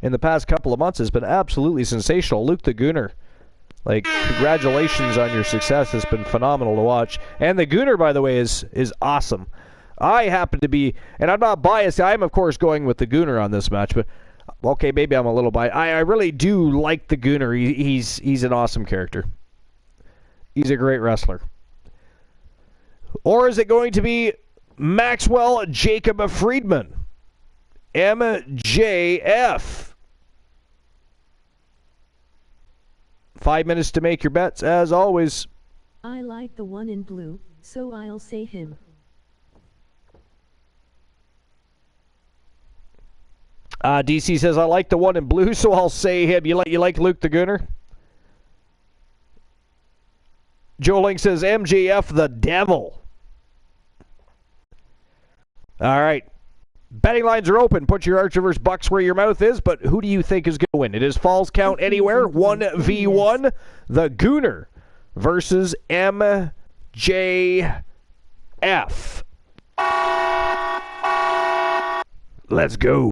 in the past couple of months has been absolutely sensational. Luke the Gooner. Like, congratulations on your success. It's been phenomenal to watch. And the Gooner, by the way, is awesome. I happen to be, and I'm not biased. I'm, of course, going with the Gooner on this match. But, okay, maybe I'm a little biased. I really do like the Gooner. He's an awesome character. He's a great wrestler. Or is it going to be Maxwell Jacob Friedman? MJF. 5 minutes to make your bets, as always. I like the one in blue, so I'll say him. DC says, I like the one in blue, so I'll say him. You like Luke the Gooner? Joe Link says, MJF the Devil. All right. Betting lines are open. Put your Archivers Bucks where your mouth is, but who do you think is going to win? It is Falls Count Anywhere, 1v1. The Gooner versus MJF. Let's go.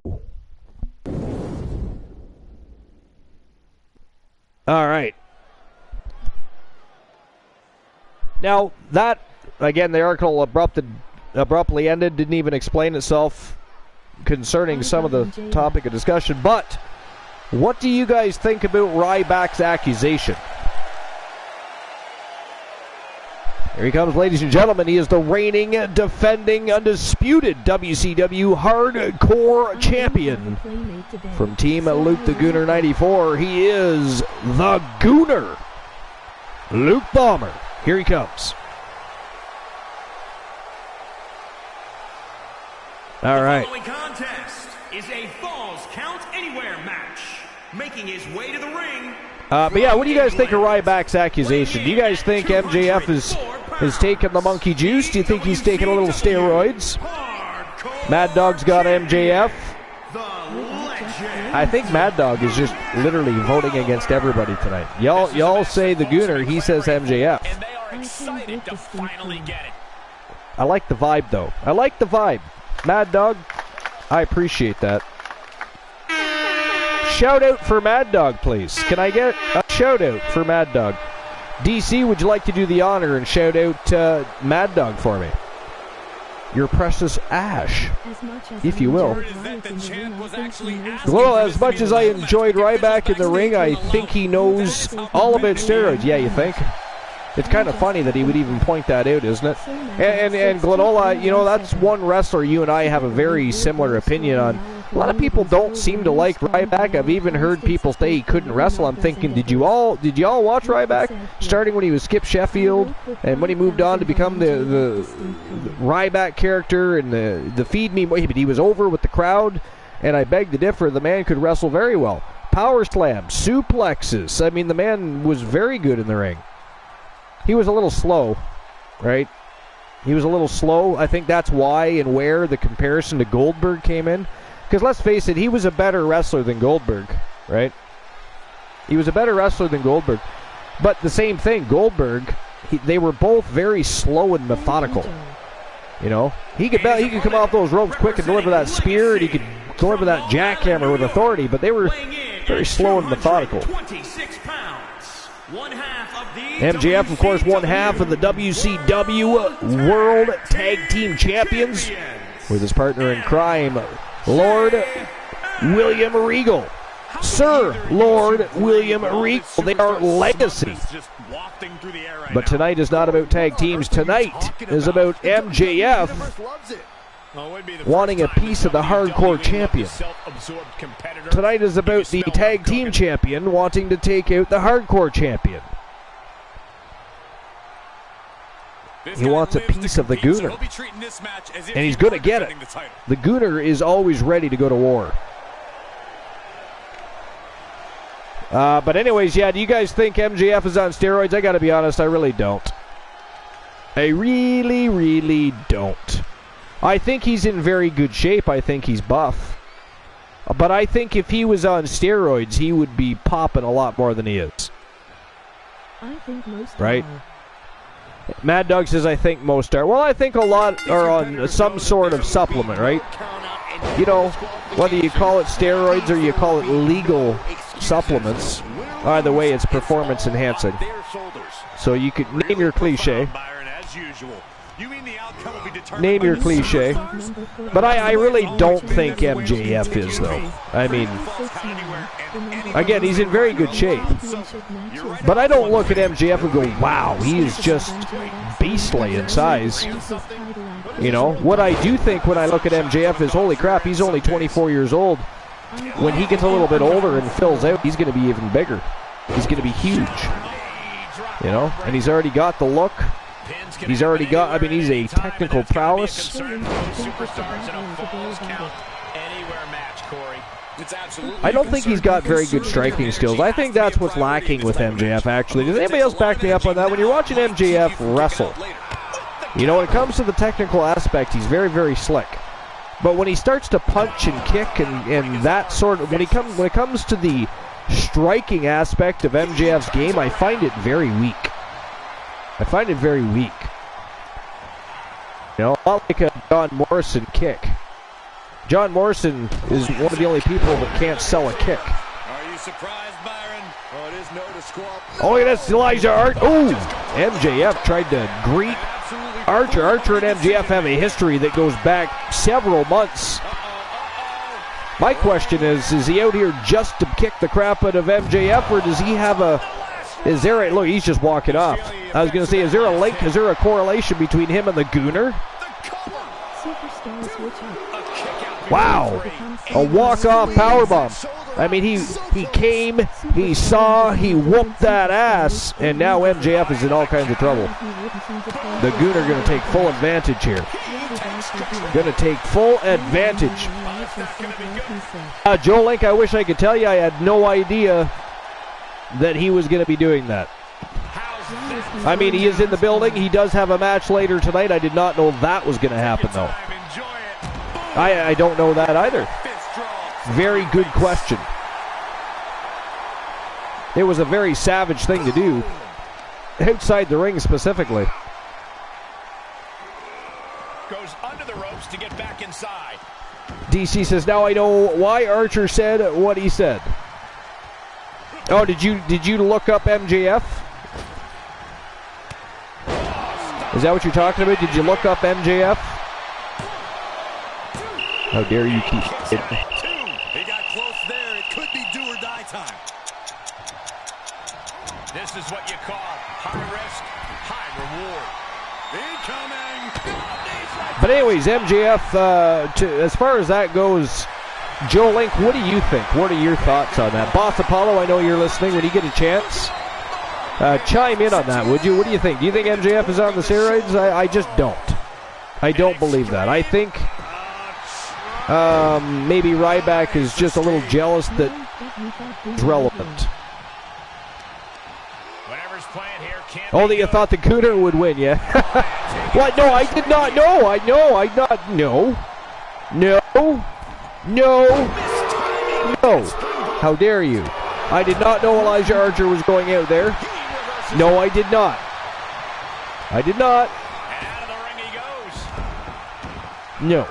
All right. Now, that, again, the article abruptly ended, didn't even explain itself concerning some of the topic of discussion. But what do you guys think about Ryback's accusation? Here he comes, ladies and gentlemen. He is the reigning, defending, undisputed WCW Hardcore Champion. From Team Luke the Gooner 94, he is the Gooner, Luke Bomber. Here he comes. All right. The following contest is a Falls Count Anywhere match. Making his way to the ring. But yeah, what do you guys think of Ryback's accusation? Do you guys think MJF is taking the monkey juice? Do you think he's taking a little steroids? Mad Dog's got MJF. I think Mad Dog is just literally voting against everybody tonight. Y'all say the Gooner, he says MJF. And they are excited to finally get it. I like the vibe, though. I like the vibe. Mad Dog, I appreciate that. Shout out for Mad Dog, please. Can I get a shout out for Mad Dog? DC, would you like to do the honor and shout out Mad Dog for me? Your precious Ash, if you will. Well, as much as I enjoyed Ryback in the ring, I think he knows all about steroids. Yeah, you think? It's kind of funny that he would even point that out, isn't it? And Glenola, you know, that's one wrestler you and I have a very similar opinion on. A lot of people don't seem to like Ryback. I've even heard people say he couldn't wrestle. I'm thinking, did you all watch Ryback? Starting when he was Skip Sheffield, and when he moved on to become the Ryback character and the Feed Me, but he was over with the crowd, and I beg to differ, the man could wrestle very well. Power slams, suplexes. I mean, the man was very good in the ring. He was a little slow, right? He was a little slow. I think that's why and where the comparison to Goldberg came in. Because let's face it, he was a better wrestler than Goldberg, right? He was a better wrestler than Goldberg. But the same thing, Goldberg, they were both very slow and methodical. You know, he could come off those ropes quick and deliver that spear, and he could deliver that jackhammer with authority, but they were very slow and methodical. MJF, of course, one half of the WCW World Tag Team Champions with his partner in crime, Lord William Regal. Sir Lord William Regal. They are legacy. But tonight is not about tag teams. Tonight is about MJF wanting a piece of the hardcore champion. Tonight is about the tag team champion wanting to take out the hardcore champion. He wants a piece of the Gooner. And he's going to get it. The Gooner is always ready to go to war. But anyways, yeah, do you guys think MJF is on steroids? I got to be honest, I really don't. I really, really don't. I think he's in very good shape. I think he's buff. But I think if he was on steroids, he would be popping a lot more than he is. I think most right? are. Mad Dog says, I think most are. Well, I think a lot are on some sort of supplement, right? You know, whether you call it steroids or you call it legal supplements, either way, it's performance enhancing. So you could name your cliche. Name your cliche. But I really don't think MJF is, though. I mean, again, he's in very good shape. But I don't look at MJF and go, wow, he is just beastly in size. You know, what I do think when I look at MJF is, holy crap, he's only 24 years old. When he gets a little bit older and fills out, he's going to be even bigger. He's going to be huge. You know, and he's already got the look. He's already got, I mean, he's a technical prowess. I don't think he's got very good striking skills. I think that's what's lacking with MJF, actually. Does anybody else back me up on that? When you're watching MJF wrestle, you know, when it comes to the technical aspect, he's very, very slick. But when he starts to punch and kick and that sort of, when it comes to the striking aspect of MJF's game, I find it very weak. I find it very weak. You know, a lot like a John Morrison kick. John Morrison is one of the only people that can't sell a kick. Are you surprised, Byron? Oh, it is no to squawk. Oh, look at this, Elijah Art. Ooh, MJF tried to greet Archer. Archer and MJF have a history that goes back several months. My question is he out here just to kick the crap out of MJF, or does he have a... Is there a... Look, he's just walking off. I was going to say, is there a link, is there a correlation between him and the Gooner? Wow. A walk-off powerbomb. I mean, he came, he saw, he whooped that ass, and now MJF is in all kinds of trouble. The Gooner going to take full advantage here. Going to take full advantage. Joe Link, I wish I could tell you, I had no idea that he was going to be doing that. I mean, he is in the building. He does have a match later tonight. I did not know that was going to happen, though. I don't know that either. Very good question. It was a very savage thing to do. Outside the ring specifically. Goes under the ropes to get back inside. DC says, now I know why Archer said what he said. Oh, did you look up MJF? Is that what you're talking about? Did you look up MJF? How dare you keep it? He got close there. It could be do or die time. This is what you call high risk, high reward. Incoming. But anyways, MJF, as far as that goes, Joe Link, what do you think? What are your thoughts on that? Boss Apollo, I know you're listening. When you get a chance, chime in on that, would you? What do you think? Do you think MJF is on the steroids? I just don't. I don't believe that. I think maybe Ryback is just a little jealous that it's relevant. Whatever's playing here can't Oh, be that you good. thought the Gunner would win, yeah? What? No, I did not. No, I not. No. No. No. No. How dare you? I did not know Elijah Archer was going out there. No, I did not. I did not. And out of the ring he goes. No.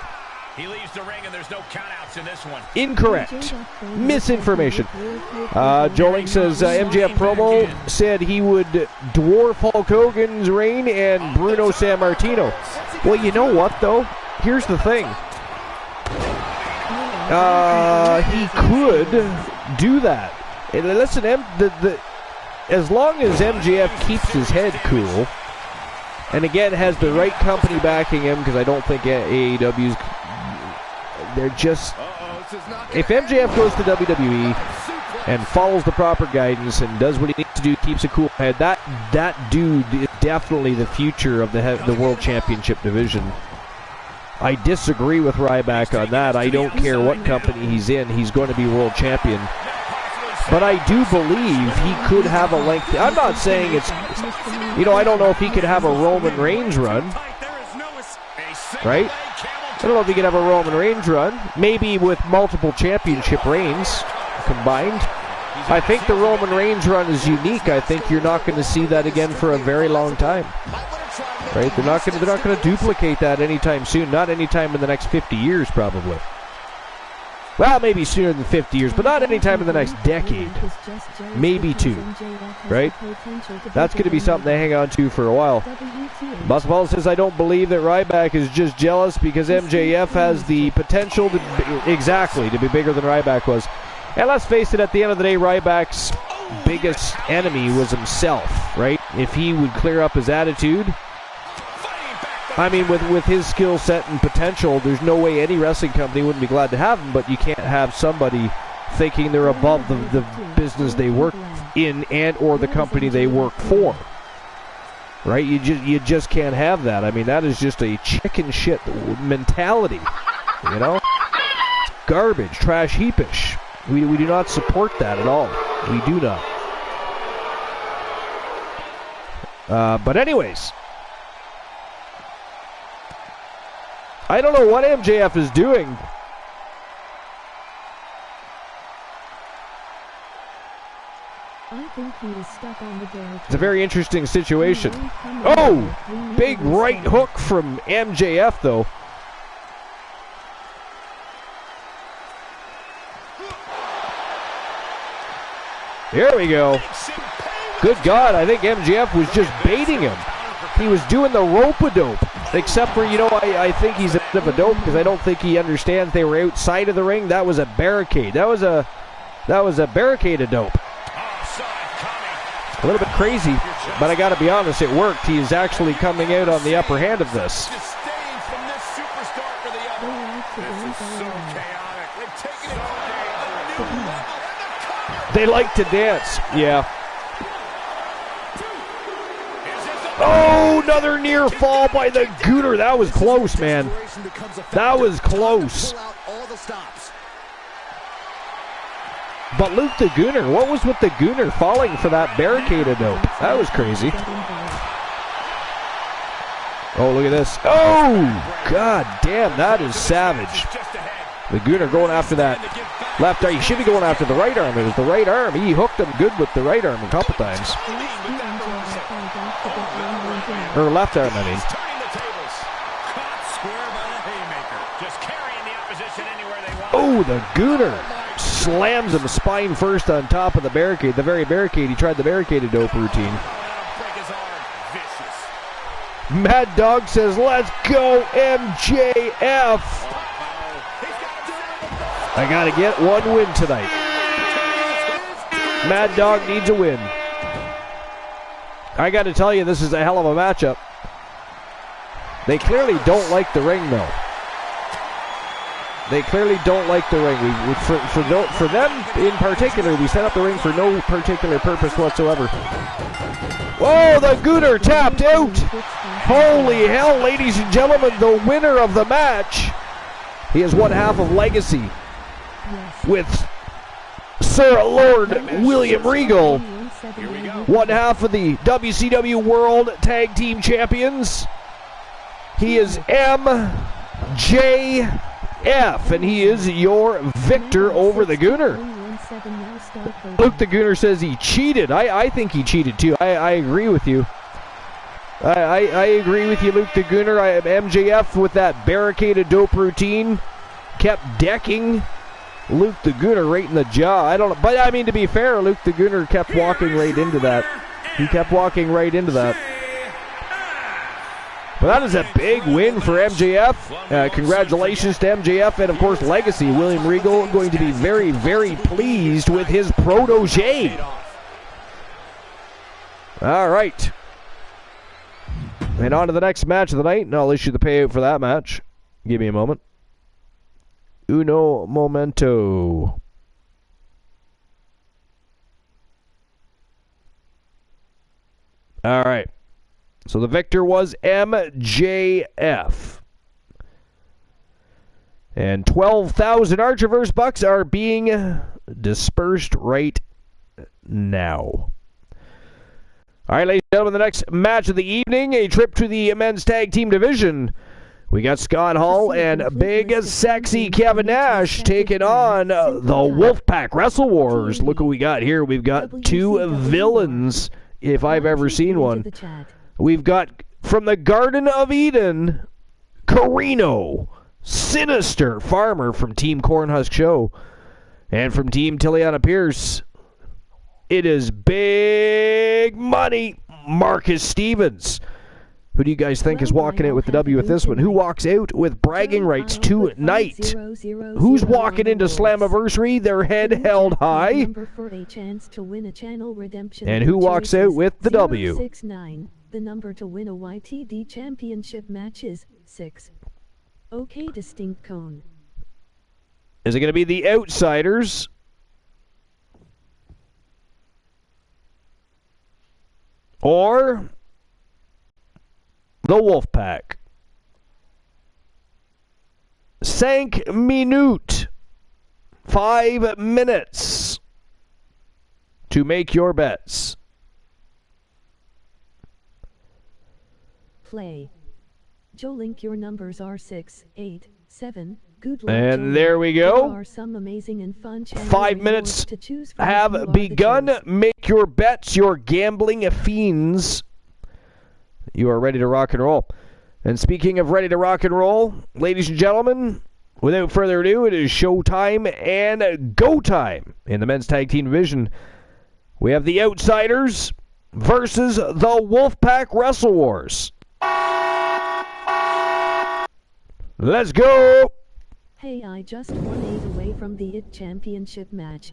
He leaves the ring and there's no countouts in this one. Incorrect. Misinformation. Joling says MJF promo said he would dwarf Hulk Hogan's reign and Bruno Sammartino. Well, you know what, though? Here's the thing. He could do that. And listen, as long as MJF keeps his head cool, and again has the right company backing him, because I don't think AEW's... They're just... If MJF goes to WWE and follows the proper guidance and does what he needs to do, keeps a cool head, that dude is definitely the future of the World Championship division. I disagree with Ryback on that. I don't care what company he's in, he's going to be world champion. But I do believe he could have a lengthy... I'm not saying it's... You know, I don't know if he could have a Roman Reigns run. Right? I don't know if he could have a Roman Reigns run. Maybe with multiple championship reigns combined. I think the Roman Reigns run is unique. I think you're not going to see that again for a very long time. Right? They're not going to duplicate that anytime soon. Not anytime in the next 50 years, probably. Well, maybe sooner than 50 years, but not anytime in the next decade. Maybe 2. Right? That's going to be something they hang on to for a while. Muscle says, I don't believe that Ryback is just jealous because MJF has the potential to be bigger than Ryback was. And let's face it, at the end of the day, Ryback's biggest enemy was himself, right? If he would clear up his attitude... I mean, with his skill set and potential, there's no way any wrestling company wouldn't be glad to have him, but you can't have somebody thinking they're above the business they work in and or the company they work for. Right? You just can't have that. I mean, that is just a chicken shit mentality. You know? Garbage, trash heapish. We do not support that at all. We do not. But anyways... I don't know what MJF is doing. I think he is stuck on the barricade. It's a very interesting situation. Oh! Big right hook from MJF, though. Here we go. Good God, I think MJF was just baiting him. He was doing the rope-a-dope. Except for, you know, I think he's a bit of a dope because I don't think he understands they were outside of the ring. That was a barricade. That was a barricade of dope. A little bit crazy, but I got to be honest, it worked. He is actually coming out on the upper hand of this. They like to dance, yeah. Oh, another near fall by the Gooner. That was close, man. That was close. But Luke the Gooner, what was with the Gooner falling for that barricade of dope? That was crazy. Oh, look at this. Oh, God damn, that is savage. The Gooner going after that left arm. He should be going after the right arm. It was the right arm. He hooked him good with the right arm a couple times. Or left arm, I mean. Oh, the Gooner slams him spine first on top of the barricade. The very barricade. He tried the barricaded dope routine. Mad Dog says, let's go, MJF. I got to get one win tonight. Mad Dog needs a win. I got to tell you, this is a hell of a matchup. They clearly don't like the ring, though. They clearly don't like the ring. For them in particular, we set up the ring for no particular purpose whatsoever. Whoa, the Gooner tapped out. Holy hell, ladies and gentlemen, the winner of the match. He is one half of Legacy with Sir Lord William Regal one half of the WCW World Tag Team Champions. He is MJF, and he is your victor over the Gooner. Luke the Gooner says he cheated. I think he cheated too. I agree with you. I agree with you, Luke the Gooner. MJF with that barricaded dope routine kept decking Luke the Gooner right in the jaw. I don't know, but I mean, to be fair, Luke the Gooner kept walking right into that. He kept walking right into that. But that is a big win for MJF. Congratulations to MJF, and of course Legacy. William Regal going to be very, very pleased with his protege. All right. And on to the next match of the night, and I'll issue the payout for that match. Give me a moment. Uno momento. All right. So the victor was MJF. And 12,000 Archerverse bucks are being dispersed right now. All right, ladies and gentlemen, the next match of the evening, a trip to the men's tag team division. We got Scott Hall and big, sexy Kevin Nash taking on the Wolfpack Wrestle Wars. Look what we got here. We've got two villains, if I've ever seen one. We've got, from the Garden of Eden, Carino, Sinister Farmer from Team Cornhusk Show. And from Team Tiliana Pierce, it is Big Money Marcus Stevens. Who do you guys think is walking out with the W with this one? Who walks out with bragging rights tonight? Who's walking into Slammiversary, their head held high? And who walks out with the W? The number to win a YTD championship match is 6. OK, distinct cone. Is it going to be the Outsiders? Or the Wolfpack? 5 minutes. 5 minutes to make your bets. Play. Joe Link, your numbers are 6, 8, 7. Good luck. And there we go. There are some amazing and fun 5 minutes to choose from. have begun. Make your bets, your gambling fiends. You are ready to rock and roll. And speaking of ready to rock and roll, ladies and gentlemen, without further ado, it is showtime and go time in the men's tag team division. We have the Outsiders versus the Wolfpack Wrestle Wars. Let's go! Hey, I just won 8 away from the IT Championship match.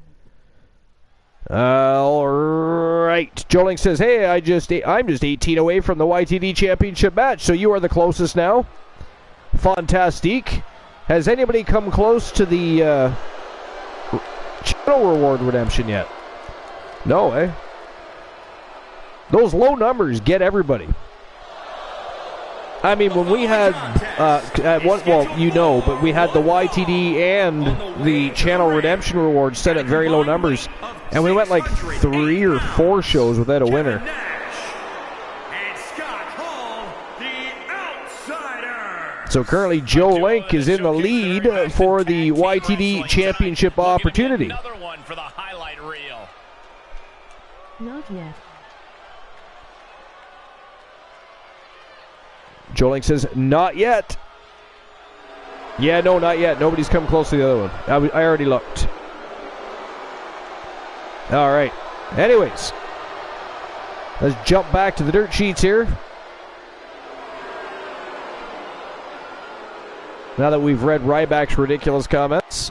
Alright. Joling says, hey, I'm just 18 away from the YTD Championship match, so you are the closest now. Fantastique. Has anybody come close to the channel reward redemption yet? No, eh? Those low numbers get everybody. I mean, when we had, well, you know, but we had the YTD and the channel redemption rewards set at very low numbers, and we went like 3 or 4 shows without a winner. So currently Joe Link is in the lead for the YTD Championship opportunity. Not yet. Joe Link says, not yet. Yeah, no, not yet. Nobody's come close to the other one. I already looked. All right. Anyways, let's jump back to the dirt sheets here. Now that we've read Ryback's ridiculous comments.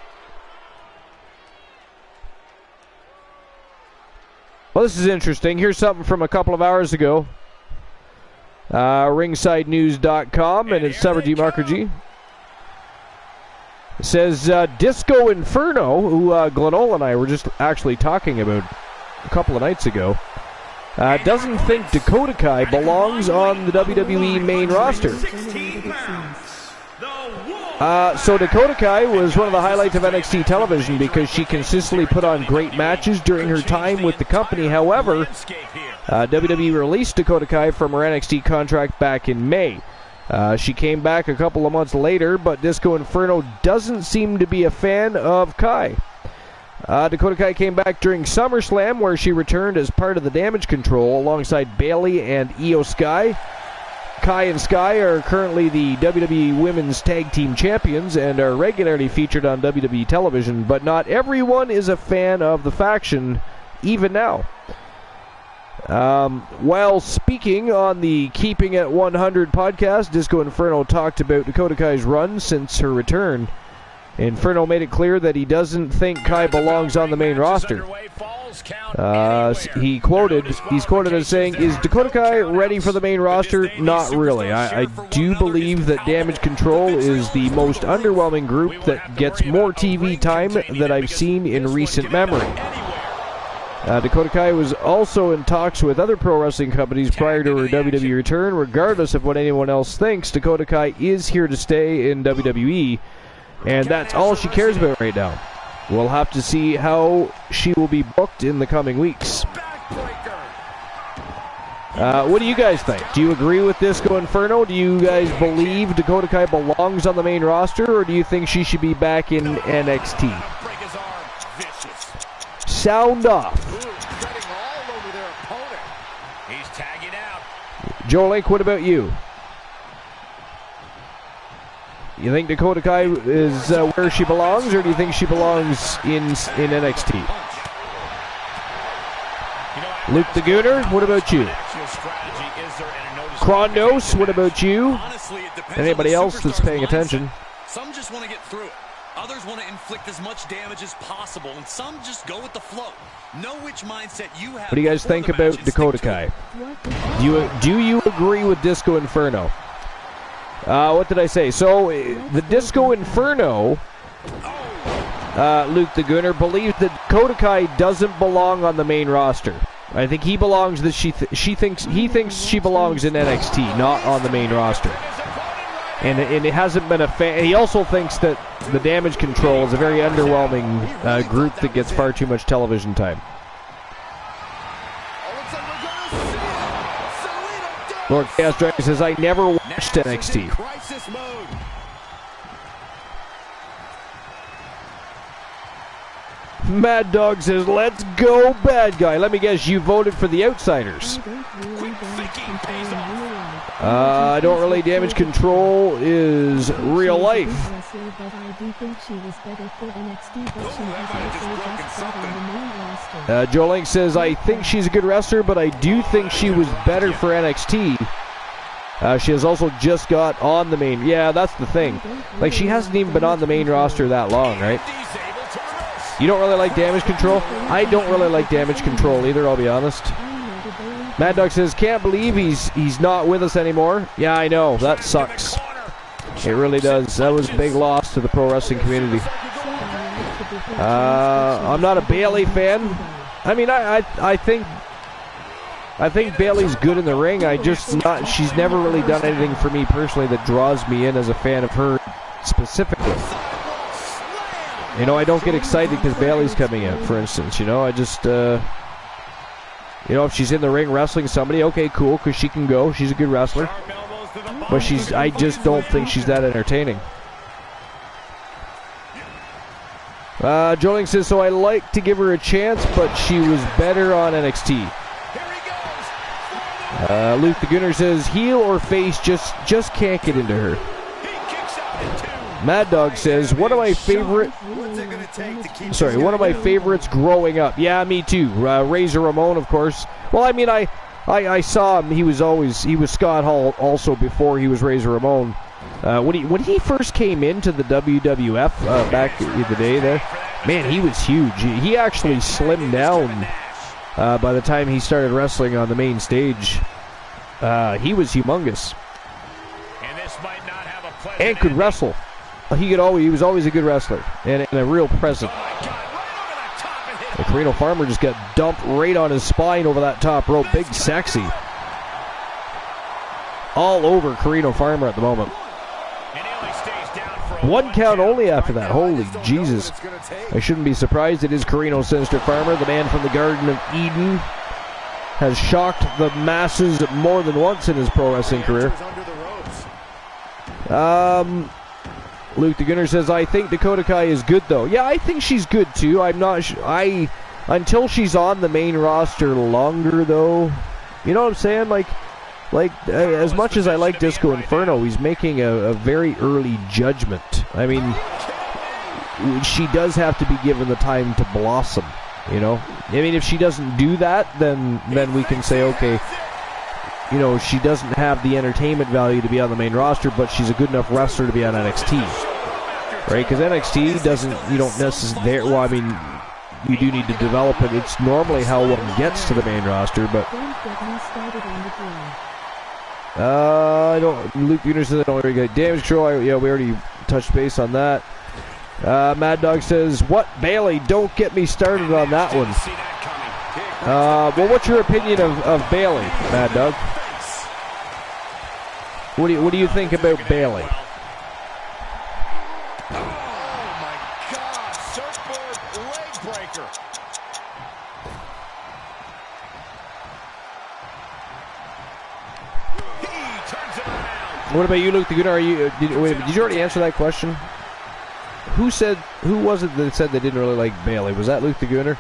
Well, this is interesting. Here's something from a couple of hours ago. RingsideNews.com, and it's Summer G. Mukherjee. It says Disco Inferno, who Glenola and I were just actually talking about a couple of nights ago, doesn't think Dakota Kai belongs on the WWE main roster. The Wolf So Dakota Kai was one of the highlights of NXT television because she consistently put on great matches during her time with the company. However, WWE released Dakota Kai from her NXT contract back in May. She came back a couple of months later, but Disco Inferno doesn't seem to be a fan of Kai. Dakota Kai came back during SummerSlam, where she returned as part of the Damage Control alongside Bayley and Io Sky. Kai and Sky are currently the WWE Women's Tag Team Champions and are regularly featured on WWE television, but not everyone is a fan of the faction, even now. While speaking on the Keeping It 100 podcast, Disco Inferno talked about Dakota Kai's run since her return. Inferno made it clear that he doesn't think Kai belongs on the main roster. He's quoted as saying, "Is Dakota Kai ready for the main roster? Not really. I do believe that Damage Control is the most underwhelming group that gets more TV time that I've seen in recent memory." Dakota Kai was also in talks with other pro wrestling companies prior to her WWE return. Regardless of what anyone else thinks, Dakota Kai is here to stay in WWE, and that's all she cares about right now. We'll have to see how she will be booked in the coming weeks. What do you guys think? Do you agree with Disco Inferno? Do you guys believe Dakota Kai belongs on the main roster, or do you think she should be back in NXT? Sound off. He's tagging out. Joe Link, what about you? You think Dakota Kai is where she belongs, or do you think she belongs in NXT? Luke the Gooner, what about you? Krondos, what about you? Anybody else that's paying attention? Some just want to get through it. Others want to inflict as much damage as possible, and some just go with the flow. Know which mindset you have. What do you guys think about Dakota Kai? Do you agree with Disco Inferno? What did I say? So, the Disco Inferno, Luke the Gooner, believes that Dakota Kai doesn't belong on the main roster. I think he belongs. He thinks she belongs in NXT, not on the main roster. And it hasn't been a fan. He also thinks that the Damage Control is a very underwhelming group that gets far too much television time. Lord Chaos Dragon says, "I never watched NXT." Mad Dog says, "Let's go, bad guy." Let me guess, you voted for the Outsiders. I don't really. Damage Control is real life. Joe Link says, "I think she's a good wrestler, but I do think she was better for NXT. She has also just got on the main." Yeah, that's the thing. Like, she hasn't even been on the main roster that long, right? You don't really like Damage Control? I don't really like Damage Control either, I'll be honest. Mad Dog says, "Can't believe he's not with us anymore." Yeah, I know. That sucks. It really does. That was a big loss to the pro wrestling community. I'm not a Bayley fan. I mean, I think Bayley's good in the ring. She's never really done anything for me personally that draws me in as a fan of her specifically. You know, I don't get excited because Bayley's coming in, for instance. You know, I just, if she's in the ring wrestling somebody, okay, cool, because she can go. She's a good wrestler. But I just don't think she's that entertaining. Joling says, "So I like to give her a chance, but she was better on NXT." Luke the Gunner says, "Heel or face, just can't get into her." Mad Dog says, one of my favorites growing up. Yeah, me too. Razor Ramon, of course. Well, I mean, I saw him. He was Scott Hall also before he was Razor Ramon. When he first came into the WWF back in the day there, man, he was huge. He actually slimmed down by the time he started wrestling on the main stage. He was humongous. And could wrestle. He was always a good wrestler and a real presence. The Carino Farmer just got dumped right on his spine over that top rope. Big Sexy. All over Carino Farmer at the moment. 1 count only after that. Holy Jesus. I shouldn't be surprised. It is Carino Sinister Farmer, the man from the Garden of Eden. Has shocked the masses more than once in his pro wrestling career. Luke the Gunner says, I think Dakota Kai is good, though. Yeah, I think she's good, too. I'm not sure. Until she's on the main roster longer, though. You know what I'm saying? Like as much as I like Disco Inferno, he's making a very early judgment. I mean, she does have to be given the time to blossom, you know? I mean, if she doesn't do that, then we can say, okay, you know, she doesn't have the entertainment value to be on the main roster, but she's a good enough wrestler to be on NXT. Right? Because NXT doesn't, you don't necessarily, well, I mean, you do need to develop it. It's normally how one gets to the main roster, but I don't. Luke Buhner says I don't very good. Damage control. Yeah, we already touched base on that. Mad Dog says, "What Bailey? Don't get me started on that one." Well, what's your opinion of Bailey, Mad Dog? What do you think about Bailey? What about you, Luke the Gunner? Did you already answer that question? Who was it that said they didn't really like Bailey? Was that Luke the Gunner?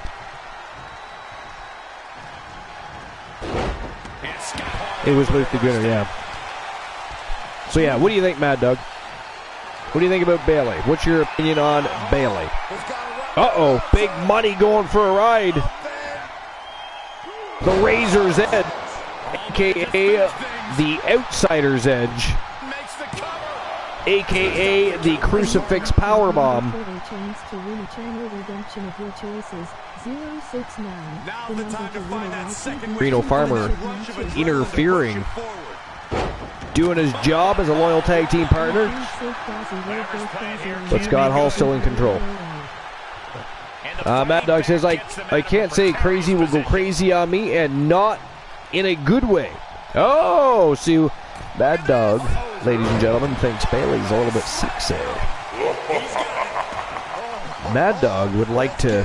It was Luke the Gunner, yeah. So yeah, what do you think, Mad Dog? What do you think about Bailey? What's your opinion on Bailey? Uh-oh, big money going for a ride. The Razor's Edge, a.k.a. the Outsider's Edge, a.k.a. the Crucifix Powerbomb. Reno Farmer interfering, doing his job as a loyal tag team partner, but Scott Hall still in control. Mad Dog says, I can't say crazy will go crazy on me, and not in a good way. Oh, see, Mad Dog, ladies and gentlemen, thinks Bailey's a little bit sexy. Mad Dog would like to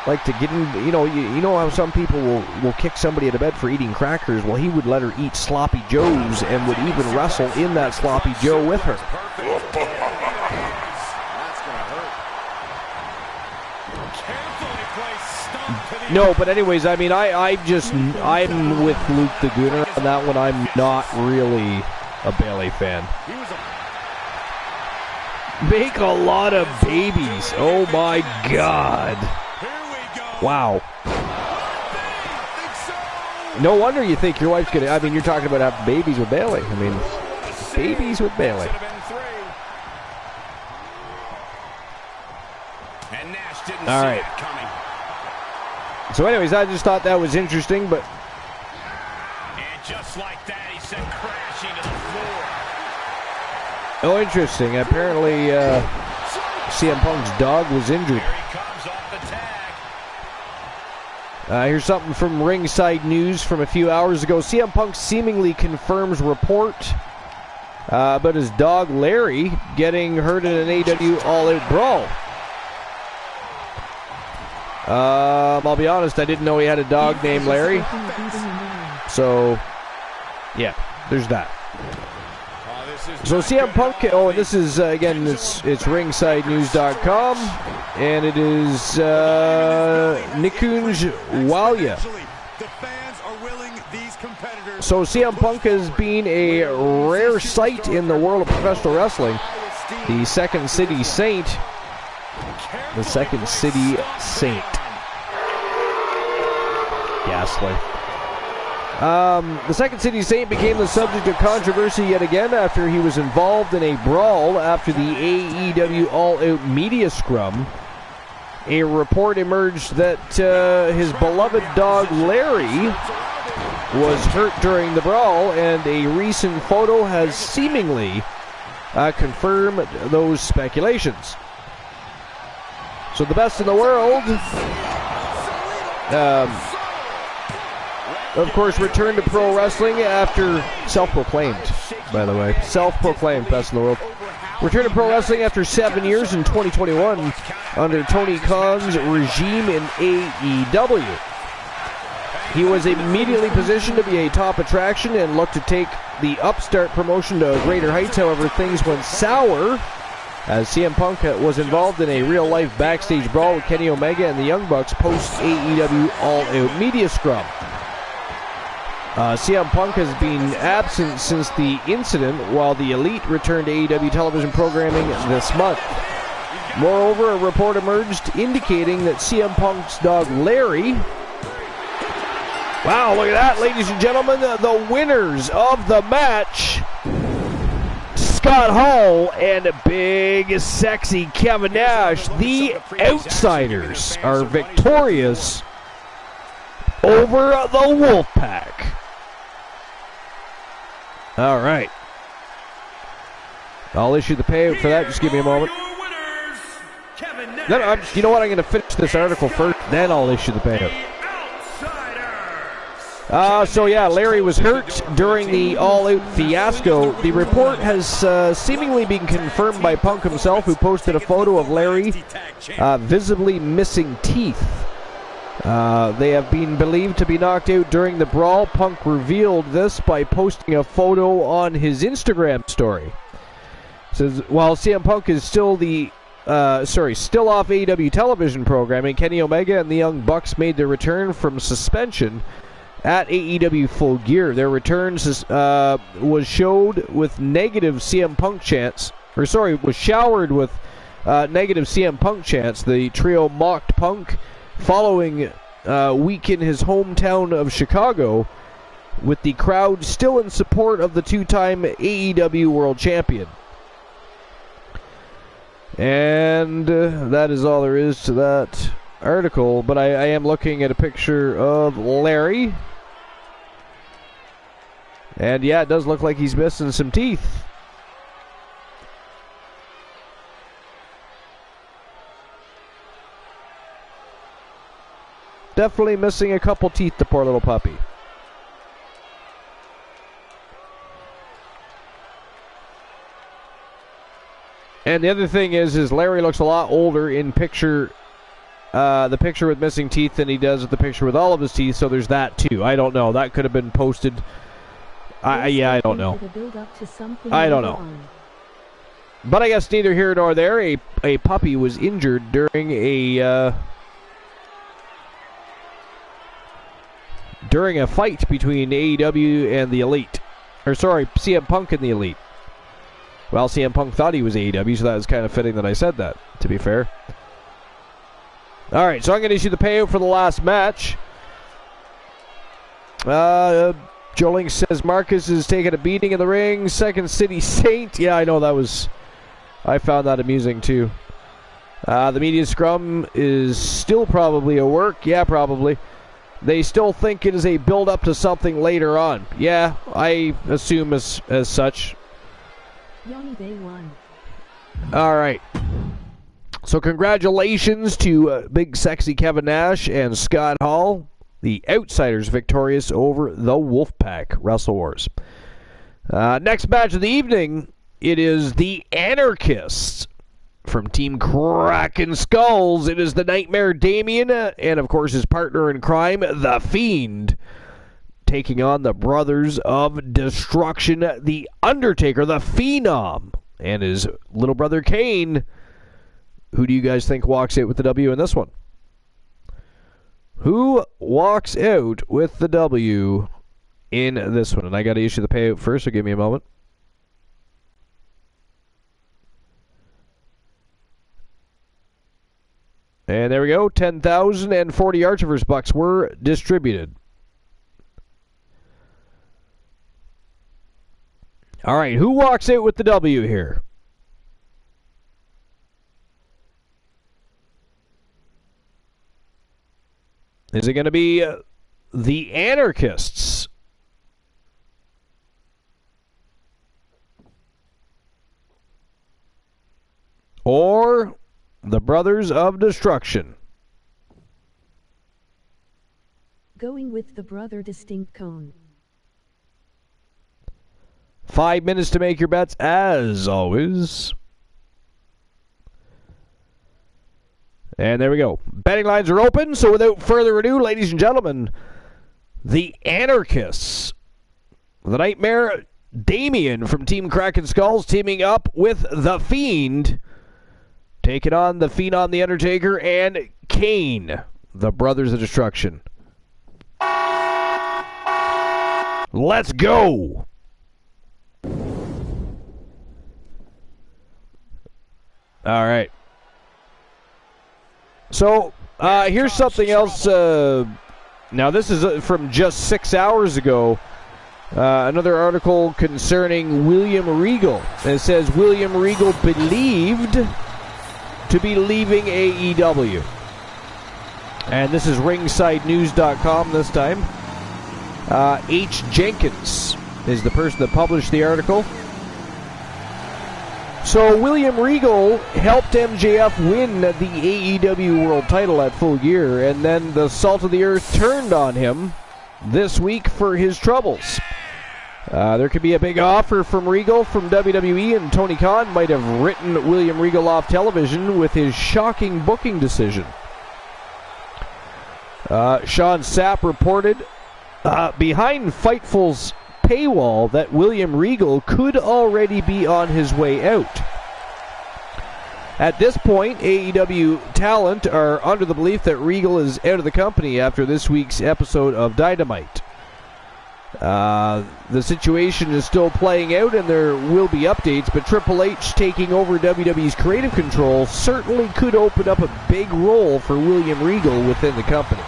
get in, you know how some people will kick somebody out of bed for eating crackers? Well, he would let her eat Sloppy Joes and would even wrestle in that Sloppy Joe with her. No, but anyways, I mean, I'm with Luke the Gunner on that one. I'm not really a Bailey fan. Make a lot of babies. Oh my God. Wow. No wonder you think your wife's gonna, I mean, you're talking about having babies with Bailey. I mean, babies with Bailey. All right. So anyways, I just thought that was interesting, but... And just like that, he sent crashing to the floor. Oh, interesting. Apparently, CM Punk's dog was injured. Here he comes off the tag. Here's something from Ringside News from a few hours ago. CM Punk seemingly confirms report about his dog Larry getting hurt in an AEW All-Out Brawl. I'll be honest, I didn't know he had a dog named Larry. So, yeah, there's that. So CM Punk, oh, this is, again, it's ringsidenews.com, and it is Nikunj Walia. So CM Punk has been a rare sight in the world of professional wrestling. The Second City Saint. The Second City Saint. Ghastly. The Second City Saint became the subject of controversy yet again after he was involved in a brawl after the AEW All-Out Media Scrum. A report emerged that his beloved dog Larry was hurt during the brawl, and a recent photo has seemingly confirmed those speculations. So the best in the world, of course, returned to pro wrestling after self-proclaimed. by the way. Self-proclaimed best in the world. Returned to pro wrestling after 7 years in 2021 under Tony Khan's regime in AEW. He was immediately positioned to be a top attraction and looked to take the upstart promotion to greater heights. However, things went sour as CM Punk was involved in a real-life backstage brawl with Kenny Omega and the Young Bucks post-AEW All-Out Media Scrum. CM Punk has been absent since the incident, while the Elite returned to AEW television programming this month. Moreover, a report emerged indicating that CM Punk's dog Larry... Wow, look at that, ladies and gentlemen, the winners of the match... Scott Hall and big, sexy Kevin Nash, the Outsiders, are victorious over the Wolfpack. All right. I'll issue the payout for that. Just give me a moment. Then you know what? I'm going to finish this article first, then I'll issue the payout. So yeah, Larry was hurt during the All-Out fiasco. The report has seemingly been confirmed by Punk himself, who posted a photo of Larry visibly missing teeth. They have been believed to be knocked out during the brawl. Punk revealed this by posting a photo on his Instagram story. It says, while CM Punk is still still off AEW television programming, Kenny Omega and the Young Bucks made their return from suspension at AEW Full Gear. Their return was showed with negative CM Punk chants, was showered with negative CM Punk chants. The trio mocked Punk following a week in his hometown of Chicago, with the crowd still in support of the two-time AEW World Champion. And that is all there is to that article, but I am looking at a picture of Larry. And yeah, it does look like he's missing some teeth. Definitely missing a couple teeth, the poor little puppy. And the other thing is Larry looks a lot older in picture, the picture with missing teeth, than he does with the picture with all of his teeth, so there's that too. I don't know. That could have been posted. I don't know. I don't know. But I guess neither here nor there. A puppy was injured during a fight between AEW and the Elite. CM Punk and the Elite. Well, CM Punk thought he was AEW, so that was kind of fitting that I said that, to be fair. Alright, so I'm going to issue the payout for the last match. Joe Link says Marcus is taking a beating in the ring. Second City Saint. Yeah, I know, I found that amusing too. The media scrum is still probably a work. Yeah, probably. They still think it is a build-up to something later on. Yeah, I assume as such. They won. All right. So congratulations to big sexy Kevin Nash and Scott Hall, the Outsiders, victorious over the Wolfpack. Wrestle Wars. Next match of the evening, it is the Anarchists from Team Kraken Skulls. It is the Nightmare Damien and, of course, his partner in crime, The Fiend, taking on the Brothers of Destruction, The Undertaker, The Phenom, and his little brother Kane. Who do you guys think walks out with the W in this one? Who walks out with the W in this one? And I got to issue the payout first, so give me a moment. And there we go. 10,040 Archiver's bucks were distributed. All right, who walks out with the W here? Is it going to be the Anarchists? Or the Brothers of Destruction? Going with the Brother Distinct Cone. 5 minutes to make your bets, as always. And there we go. Betting lines are open, so without further ado, ladies and gentlemen, the Anarchists, the Nightmare Damien from Team Kraken Skulls, teaming up with The Fiend, taking on The Phenom, The Undertaker, and Kane, the Brothers of Destruction. Let's go! All right. So, here's something else. Now, this is from just 6 hours ago. Another article concerning William Regal. It says, William Regal believed to be leaving AEW. And this is ringsidenews.com this time. H. Jenkins is the person that published the article. So William Regal helped MJF win the AEW World title at Full Gear, and then the Salt of the Earth turned on him this week for his troubles. There could be a big offer from Regal from WWE, and Tony Khan might have written William Regal off television with his shocking booking decision. Sean Sapp reported behind Fightful's paywall that William Regal could already be on his way out. At this point, AEW talent are under the belief that Regal is out of the company after this week's episode of Dynamite. The situation is still playing out and there will be updates, but Triple H taking over WWE's creative control certainly could open up a big role for William Regal within the company.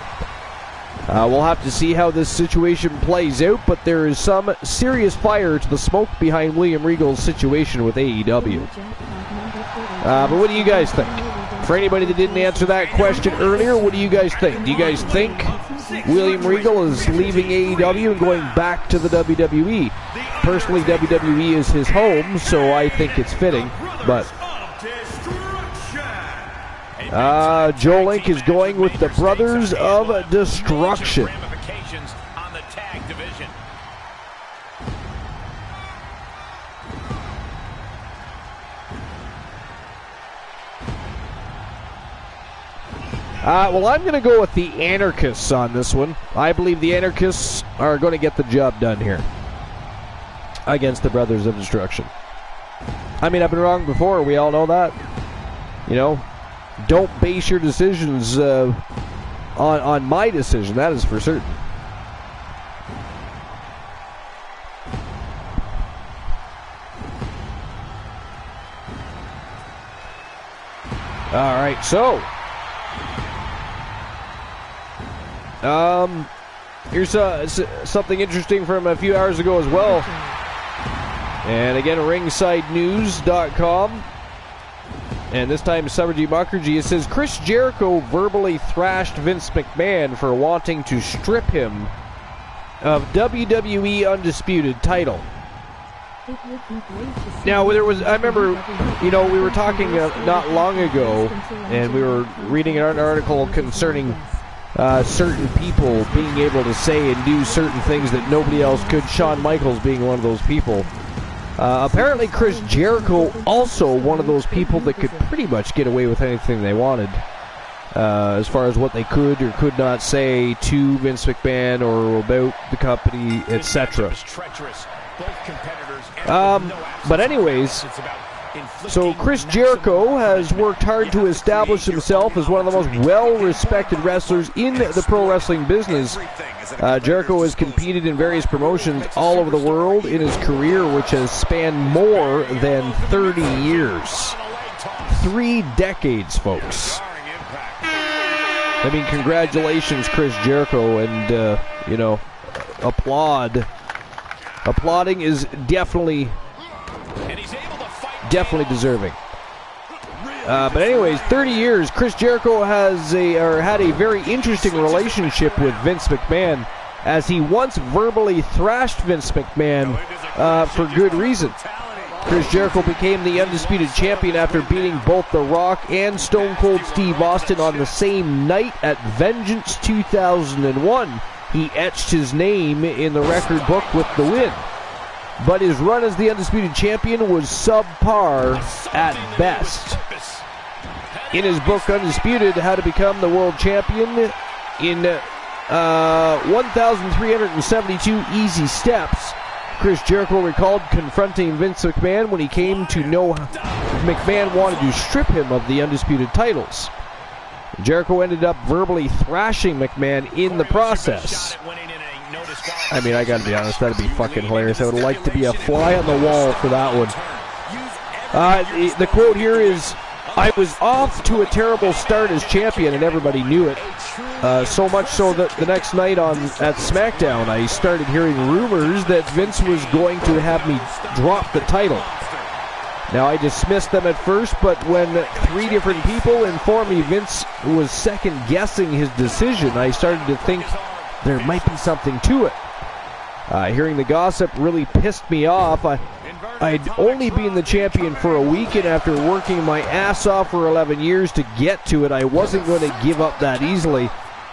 We'll have to see how this situation plays out, but there is some serious fire to the smoke behind William Regal's situation with AEW. But what do you guys think? For anybody that didn't answer that question earlier, what do you guys think? Do you guys think William Regal is leaving AEW and going back to the WWE? Personally, WWE is his home, so I think it's fitting, but Joe Link is going with the Brothers of Destruction. Well, I'm going to go with the Anarchists on this one. I believe the Anarchists are going to get the job done here against the Brothers of Destruction. I mean, I've been wrong before. We all know that. You know, don't base your decisions on my decision. That is for certain. All right, so here's something interesting from a few hours ago as well. And again, ringsidenews.com. And this time, Summer G. Mukherjee. It says, Chris Jericho verbally thrashed Vince McMahon for wanting to strip him of WWE Undisputed title. Now, there was, I remember, you know, we were talking not long ago, and we were reading an article concerning certain people being able to say and do certain things that nobody else could, Shawn Michaels being one of those people. Apparently Chris Jericho also one of those people that could pretty much get away with anything they wanted, as far as what they could or could not say to Vince McMahon or about the company, etc. But anyways, so Chris Jericho has worked hard to establish himself as one of the most well-respected wrestlers in the pro wrestling business. Jericho has competed in various promotions all over the world in his career, which has spanned more than 30 years. 3 decades, folks. I mean, congratulations, Chris Jericho, and, you know, applauding is definitely deserving. But anyways, 30 years, Chris Jericho has had a very interesting relationship with Vince McMahon, as he once verbally thrashed Vince McMahon for good reason. Chris Jericho became the undisputed champion after beating both The Rock and Stone Cold Steve Austin on the same night at Vengeance 2001. He etched his name in the record book with the win. but his run as the Undisputed Champion was subpar at best. In his book, Undisputed, How to Become the World Champion in 1,372 Easy Steps, Chris Jericho recalled confronting Vince McMahon when he came to know McMahon wanted to strip him of the Undisputed titles. Jericho ended up verbally thrashing McMahon in the process. I mean, I gotta be honest, that'd be fucking hilarious. I would like to be a fly on the wall for that one. The quote here is, "I was off to a terrible start as champion and everybody knew it. So much so that the next night at SmackDown, I started hearing rumors that Vince was going to have me drop the title. Now, I dismissed them at first, but when 3 different people informed me Vince was second-guessing his decision, I started to think there might be something to it. Hearing the gossip really pissed me off. I'd only been the champion for a week, and after working my ass off for 11 years to get to it, I wasn't going to give up that easily.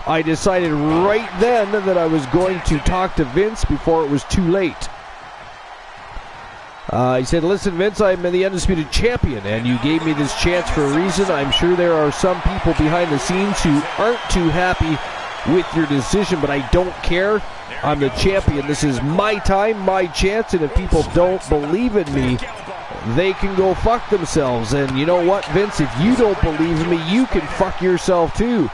I decided right then that I was going to talk to Vince before it was too late." He said, "Listen, Vince, I'm the Undisputed Champion, and you gave me this chance for a reason. I'm sure there are some people behind the scenes who aren't too happy with your decision, but I don't care. I'm the champion. This is my time, my chance, and if people don't believe in me, they can go fuck themselves. And you know what, Vince, if you don't believe in me, you can fuck yourself too."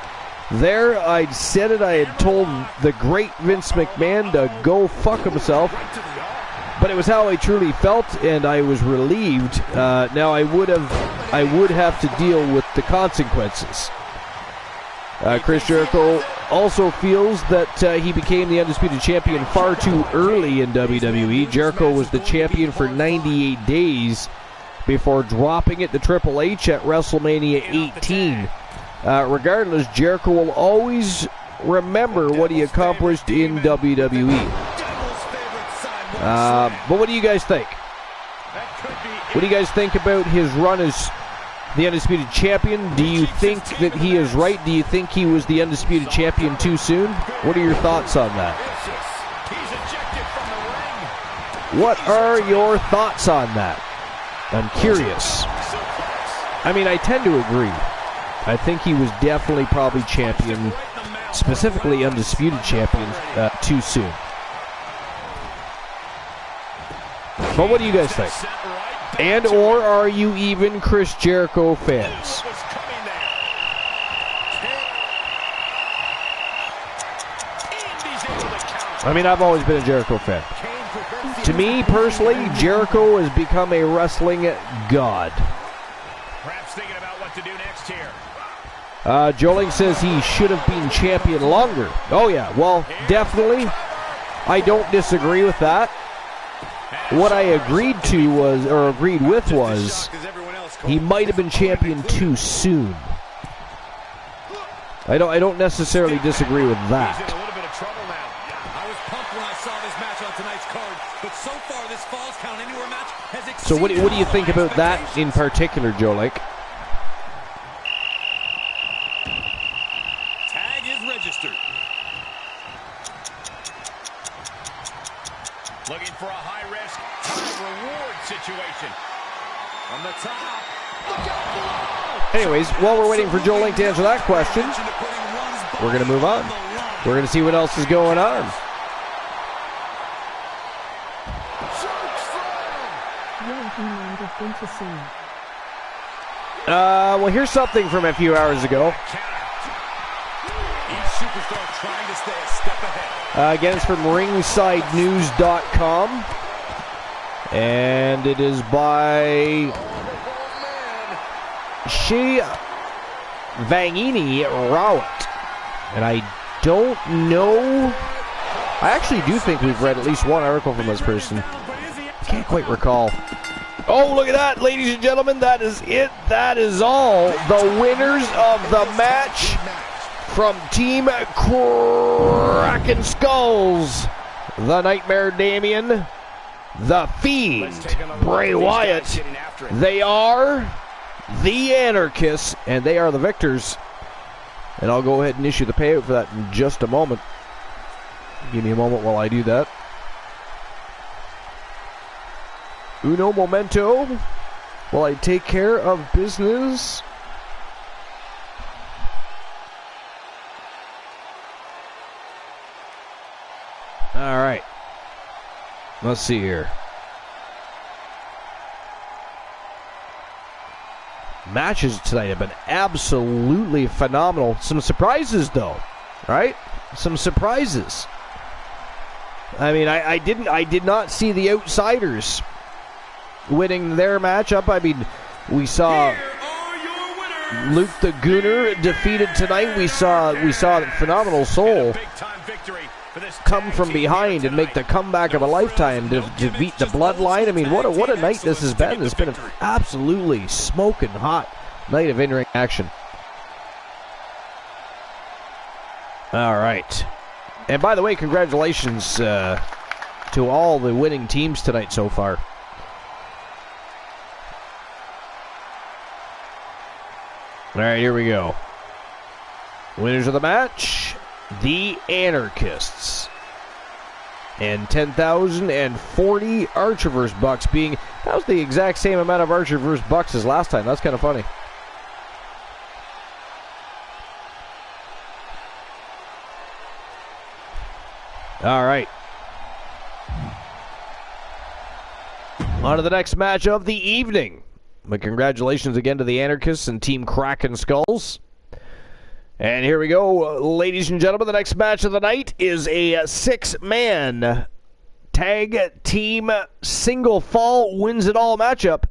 There, I'd said it. I had told the great Vince McMahon to go fuck himself. But it was how I truly felt, and I was relieved. Now I would have to deal with the consequences. Chris Jericho also feels that he became the Undisputed Champion far too early in WWE. Jericho was the champion for 98 days before dropping it to Triple H at WrestleMania 18. Regardless, Jericho will always remember what he accomplished in WWE. But what do you guys think? What do you guys think about his run as the Undisputed Champion? Do you think that he is right? Do you think he was the Undisputed Champion too soon? What are your thoughts on that? What are your thoughts on that? I'm curious. I mean, I tend to agree. I think he was definitely probably champion, specifically Undisputed Champion, too soon. But what do you guys think? And or are you even Chris Jericho fans? I mean, I've always been a Jericho fan. To me, personally, Jericho has become a wrestling god. Perhaps thinking about what to do next here. Joling says he should have been champion longer. Oh yeah, well, definitely. I don't disagree with that. What I agreed with was he might have been champion too soon. I don't necessarily disagree with that. He's in a little bit of trouble now. I was pumped when I saw this match on tonight's card, but so far this Falls Count Anywhere match has exceeded. So what do you think about that in particular, Joe Lake? Tag is registered. Looking for a high-risk, high-reward situation. On the top. Anyways, while we're waiting for Joe Link to answer that question, we're going to move on. We're going to see what else is going on. Well, here's something from a few hours ago. Each superstar trying to stay a step ahead. Again, it's from ringsidenews.com. And it is by Shea Vangini Rowett. And I don't know. I actually do think we've read at least one article from this person. I can't quite recall. Oh, look at that, ladies and gentlemen. That is it. That is all. The winners of the match from Team Kraken Skulls. The Nightmare Damien. The Fiend, Bray Wyatt. They are the Anarchists, and they are the victors. And I'll go ahead and issue the payout for that in just a moment. Give me a moment while I do that. Uno momento while I take care of business. All right. Let's see here. Matches tonight have been absolutely phenomenal. Some surprises, though, right? Some surprises. I mean, I did not see the Outsiders winning their matchup. I mean, we saw Luke the Gooner defeated tonight. We saw Phenomenal Soul come from behind and make the comeback of a lifetime to beat the Bloodline. I mean, what a night this has been. It's been an absolutely smoking hot night of in-ring action. All right. And by the way, congratulations to all the winning teams tonight so far. All right, here we go. Winners of the match, the Anarchists. And 10,040 Archerverse bucks being... That was the exact same amount of Archerverse bucks as last time. That's kind of funny. All right. On to the next match of the evening. But congratulations again to the Anarchists and Team Kraken Skulls. And here we go, ladies and gentlemen. The next match of the night is a six-man tag team single fall wins it all matchup.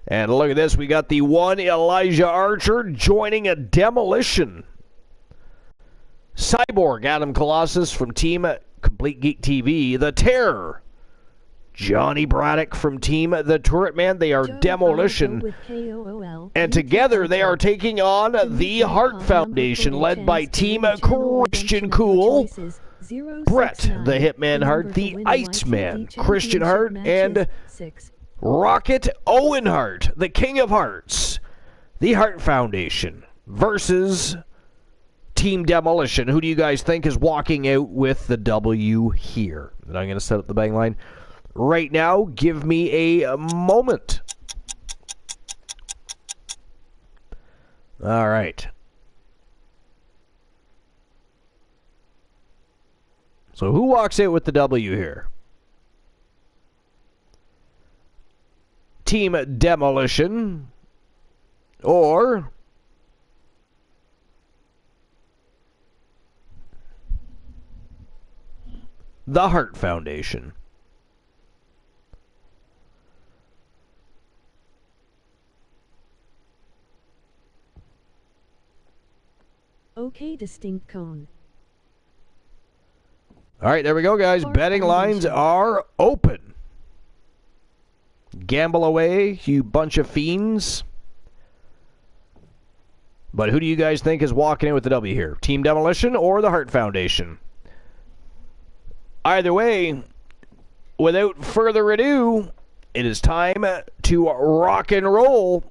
And look at this. We got the one Elijah Archer joining a Demolition. Cyborg Adam Colossus from Team Complete Geek TV. The Terror Johnny Braddock from Team The Turret Man. They are Demolition. And together they are taking on the Hart Foundation, led by Team Christian Cool, Bret the Hitman Hart, the Iceman Christian Hart, and Rocket Owen Hart, the King of Hearts. The Hart Foundation versus Team Demolition. Who do you guys think is walking out with the W here? And I'm going to set up the bang line right now. Give me a moment. All right. So who walks out with the W here? Team Demolition or the Hart Foundation? Okay, distinct cone. All right, there we go, guys. Betting lines are open. Gamble away, you bunch of fiends. But who do you guys think is walking in with the W here? Team Demolition or the Hart Foundation? Either way, without further ado, it is time to rock and roll.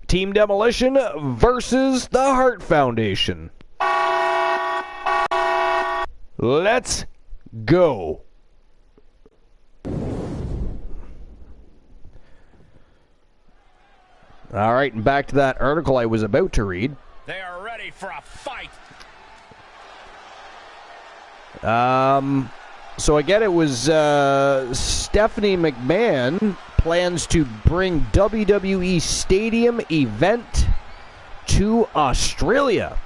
Team Demolition versus the Hart Foundation. Let's go. All right, and back to that article I was about to read. They are ready for a fight. So again, it was Stephanie McMahon plans to bring WWE Stadium event to Australia.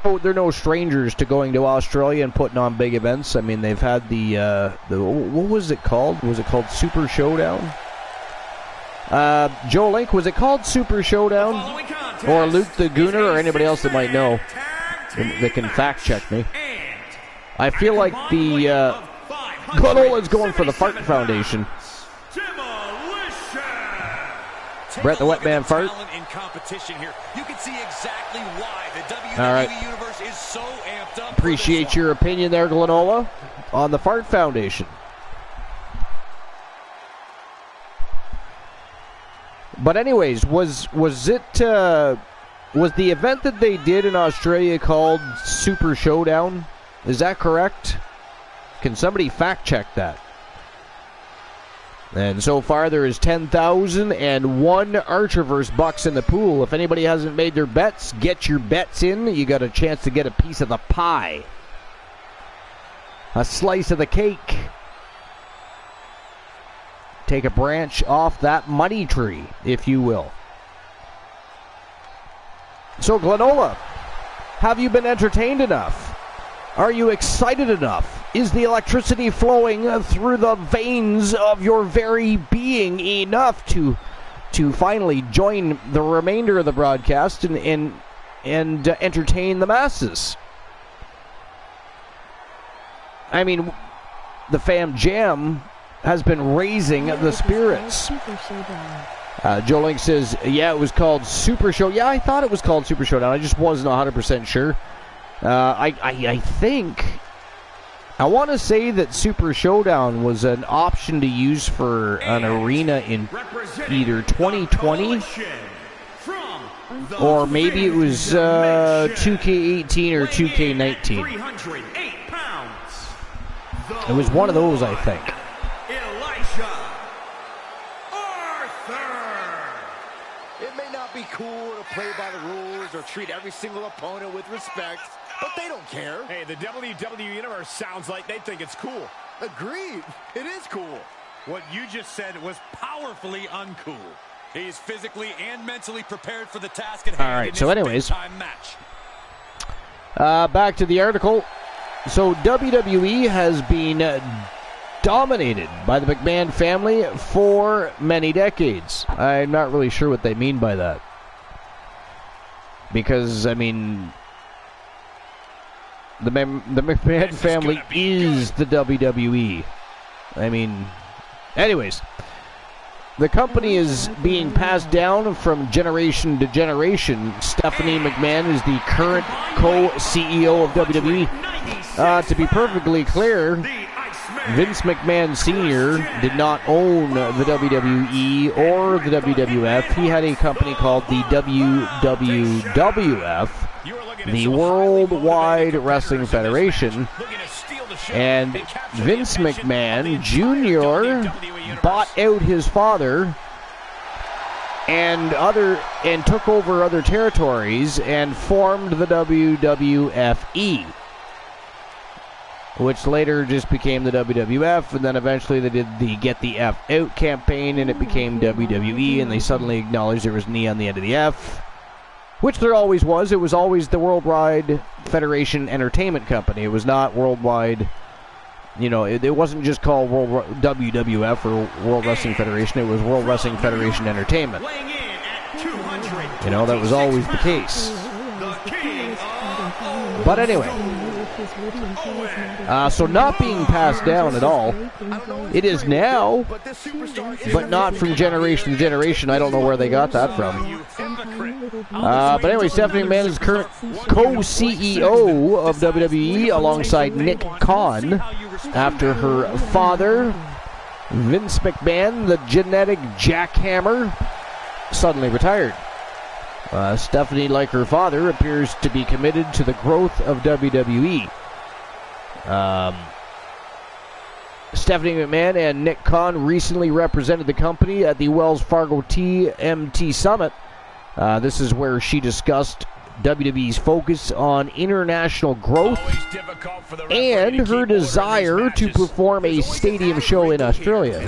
Oh, they're no strangers to going to Australia and putting on big events. I mean, they've had the what was it called? Was it called Super Showdown? Joe Link, was it called Super Showdown? Or Luke the Gooner, or anybody else that might know that can fact check me? I feel like the Glenola's going for the Fart Foundation. Brett the Wetman Fart. In competition here. You can see exactly why the WWE All right. universe is so amped up. Appreciate your opinion there, Glenola, on the Fart Foundation. But anyways, was the event that they did in Australia called Super Showdown? Is that correct? Can somebody fact check that? And so far there is 10,001 Archerverse bucks in the pool. If anybody hasn't made their bets, get your bets in. You got a chance to get a piece of the pie. A slice of the cake. Take a branch off that money tree, if you will. So, Glenola, have you been entertained enough? Are you excited enough? Is the electricity flowing through the veins of your very being enough to finally join the remainder of the broadcast and entertain the masses? I mean, the Fam Jam has been raising the spirits. Joe Link says, yeah, it was called Super Show. Yeah, I thought it was called Super Showdown. I just wasn't 100% sure. I think, I want to say that Super Showdown was an option to use for an arena in either 2020 or maybe it was 2K18 or 2K19. It was one of those, I think. It may not be cool to play by the rules or treat every single opponent with respect, but they don't care. Hey, the WWE Universe sounds like they think it's cool. Agreed. It is cool. What you just said was powerfully uncool. He's physically and mentally prepared for the task at hand. All right, so anyways, match. Back to the article. So WWE has been dominated by the McMahon family for many decades. I'm not really sure what they mean by that. Because, I mean, the McMahon family is the WWE. I mean, anyways, the company is being passed down from generation to generation. Stephanie McMahon is the current co-CEO of WWE. To be perfectly clear, Vince McMahon Sr. did not own the WWE or the WWF. He had a company called the WWWF, the Worldwide Wrestling Federation, and Vince McMahon Jr. bought out his father and took over other territories and formed the WWFE, which later just became the WWF, and then eventually they did the Get the F Out campaign, and it became WWE, and they suddenly acknowledged there was an E on the end of the F, which there always was. It was always the Worldwide Federation Entertainment Company. It was not Worldwide, you know, it wasn't just called WWF or World Wrestling Federation. It was World Wrestling Federation Entertainment. You know, that was always the case. But anyway, so not being passed down at all. It is now, but not from generation to generation. I don't know where they got that from. But anyway, Stephanie McMahon is current co-CEO of WWE alongside Nick Khan after her father, Vince McMahon, the genetic jackhammer, suddenly retired. Stephanie, like her father, appears to be committed to the growth of WWE. Stephanie McMahon and Nick Khan recently represented the company at the Wells Fargo TMT Summit. This is where she discussed WWE's focus on international growth and her desire to perform a stadium show in Australia.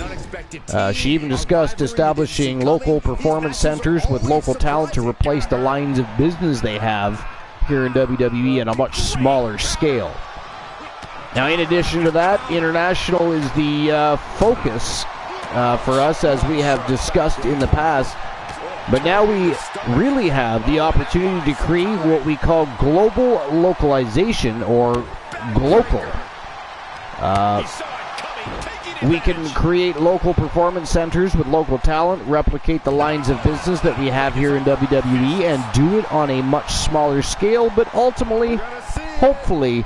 She even discussed establishing local performance centers with local talent to replace the lines of business they have here in WWE on a much smaller scale. Now, in addition to that, international is the focus for us, as we have discussed in the past. But now we really have the opportunity to create what we call global localization, or glocal. We can create local performance centers with local talent, replicate the lines of business that we have here in WWE, and do it on a much smaller scale, but ultimately, hopefully,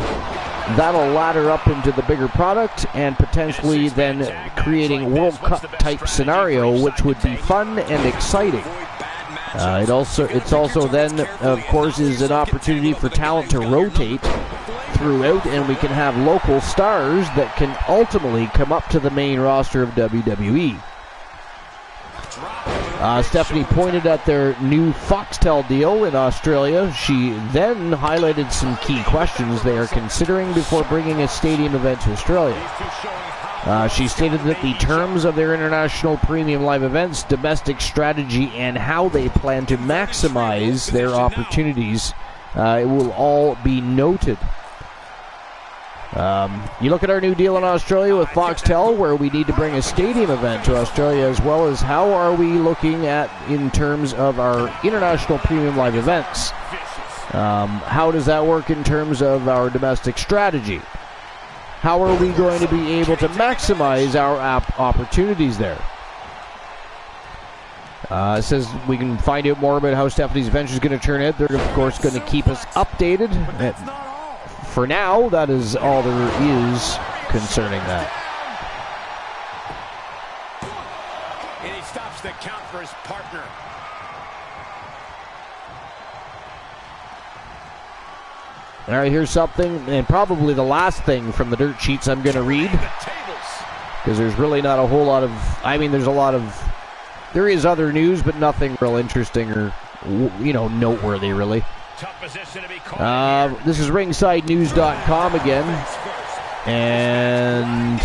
that'll ladder up into the bigger product and potentially then creating World Cup type scenario, which would be fun and exciting. It's also then, of course, is an opportunity for talent to rotate throughout, and we can have local stars that can ultimately come up to the main roster of WWE. Stephanie pointed at their new Foxtel deal in Australia. She then highlighted some key questions they are considering before bringing a stadium event to Australia. She stated that the terms of their international premium live events, domestic strategy, and how they plan to maximize their opportunities, it will all be noted. You look at our new deal in Australia with Foxtel, where we need to bring a stadium event to Australia, as well as how are we looking at in terms of our international premium live events. How does that work in terms of our domestic strategy? How are we going to be able to maximize our opportunities there? It says we can find out more about how Stephanie's venture is going to turn out. They're, of course, going to keep us updated. For now, that is all there is concerning that. And he stops the count for his partner. All right, here's something, and probably the last thing from the dirt sheets I'm going to read, because there's really not a whole lot of, there is other news, but nothing real interesting or, noteworthy, really. Tough position to be caught. This is ringsidenews.com again, and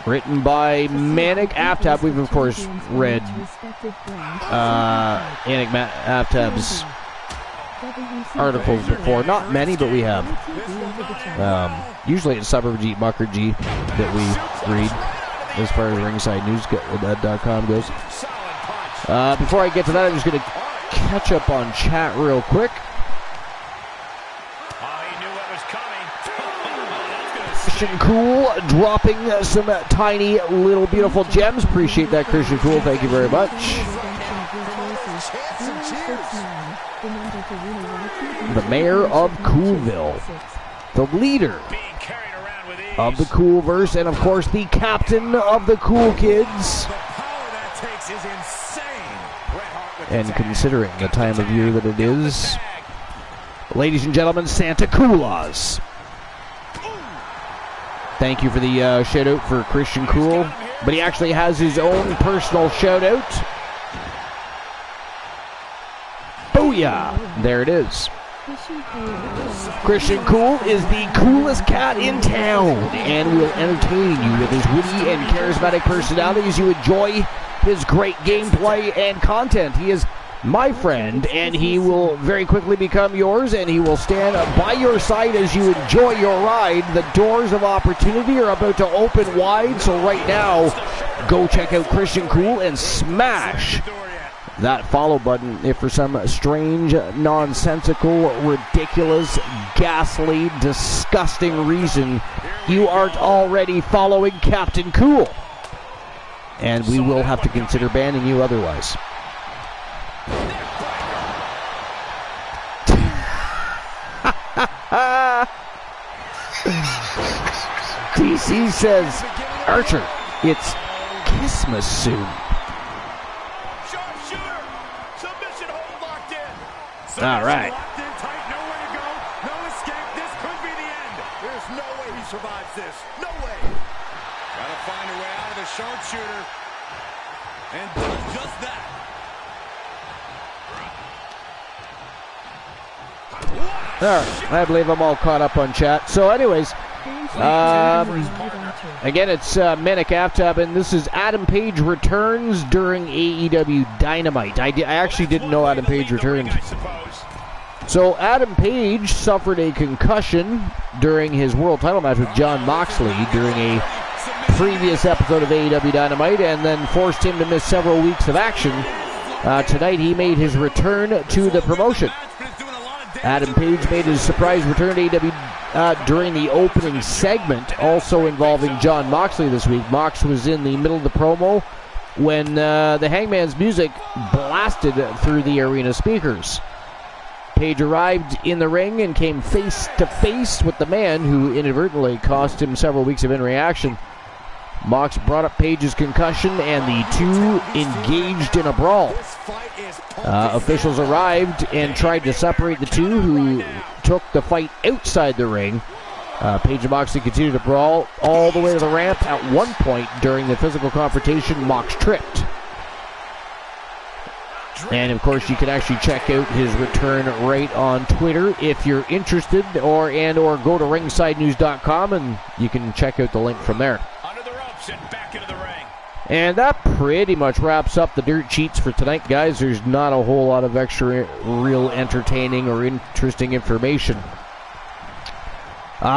written by Manik Aftab. We've, of course, read Manik Aftab's articles before. Not many, but we have. Usually it's Suburb-G, Mucker-G that we read as far as ringsidenews.com goes. Before I get to that, I'm just going to catch up on chat real quick. He knew what was coming. Christian Cool dropping some tiny little beautiful gems. Appreciate that, Christian Cool. Thank you very much. The mayor of Coolville, the leader of the Coolverse, and of course the captain of the Cool Kids. And considering the time of year that it is, ladies and gentlemen, Santa Claus. Thank you for the shout out for Christian Cool, but he actually has his own personal shout out. Booyah! There it is. Christian Cool is the coolest cat in town and will entertain you with his witty and charismatic personality as you enjoy his great gameplay and content. He is my friend, and he will very quickly become yours, and he will stand by your side as you enjoy your ride. The doors of opportunity are about to open wide, so right now, go check out Christian Cool and smash that follow button if for some strange, nonsensical, ridiculous, ghastly, disgusting reason you aren't already following Captain Cool. And we will have to consider banning you otherwise. DC says, Archer, it's Christmas soon. All right. Nowhere to go, no escape. This could be the end. There's no way he survives this. No way. Got to find a way out of the sharpshooter. And does just that. All right. I believe I'm all caught up on chat. So anyways, again, it's Manik Aftab, and this is Adam Page returns during AEW Dynamite. I actually didn't know Adam Page returned. So Adam Page suffered a concussion during his world title match with Jon Moxley during a previous episode of AEW Dynamite, and then forced him to miss several weeks of action. Tonight he made his return to the promotion. Adam Page made his surprise return to AEW during the opening segment, also involving Jon Moxley this week. Mox was in the middle of the promo when the Hangman's music blasted through the arena speakers. Page arrived in the ring and came face to face with the man who inadvertently cost him several weeks of in-ring action. Mox brought up Page's concussion, and the two engaged in a brawl. Officials arrived and tried to separate the two, who took the fight outside the ring. Page and Moxley continued to brawl all the way to the ramp. At one point during the physical confrontation, Mox tripped. And of course, you can actually check out his return right on Twitter if you're interested, or go to ringsidenews.com and you can check out the link from there. Under the ropes and back into the ring. And that pretty much wraps up the Dirt Sheets for tonight, guys. There's not a whole lot of extra real entertaining or interesting information.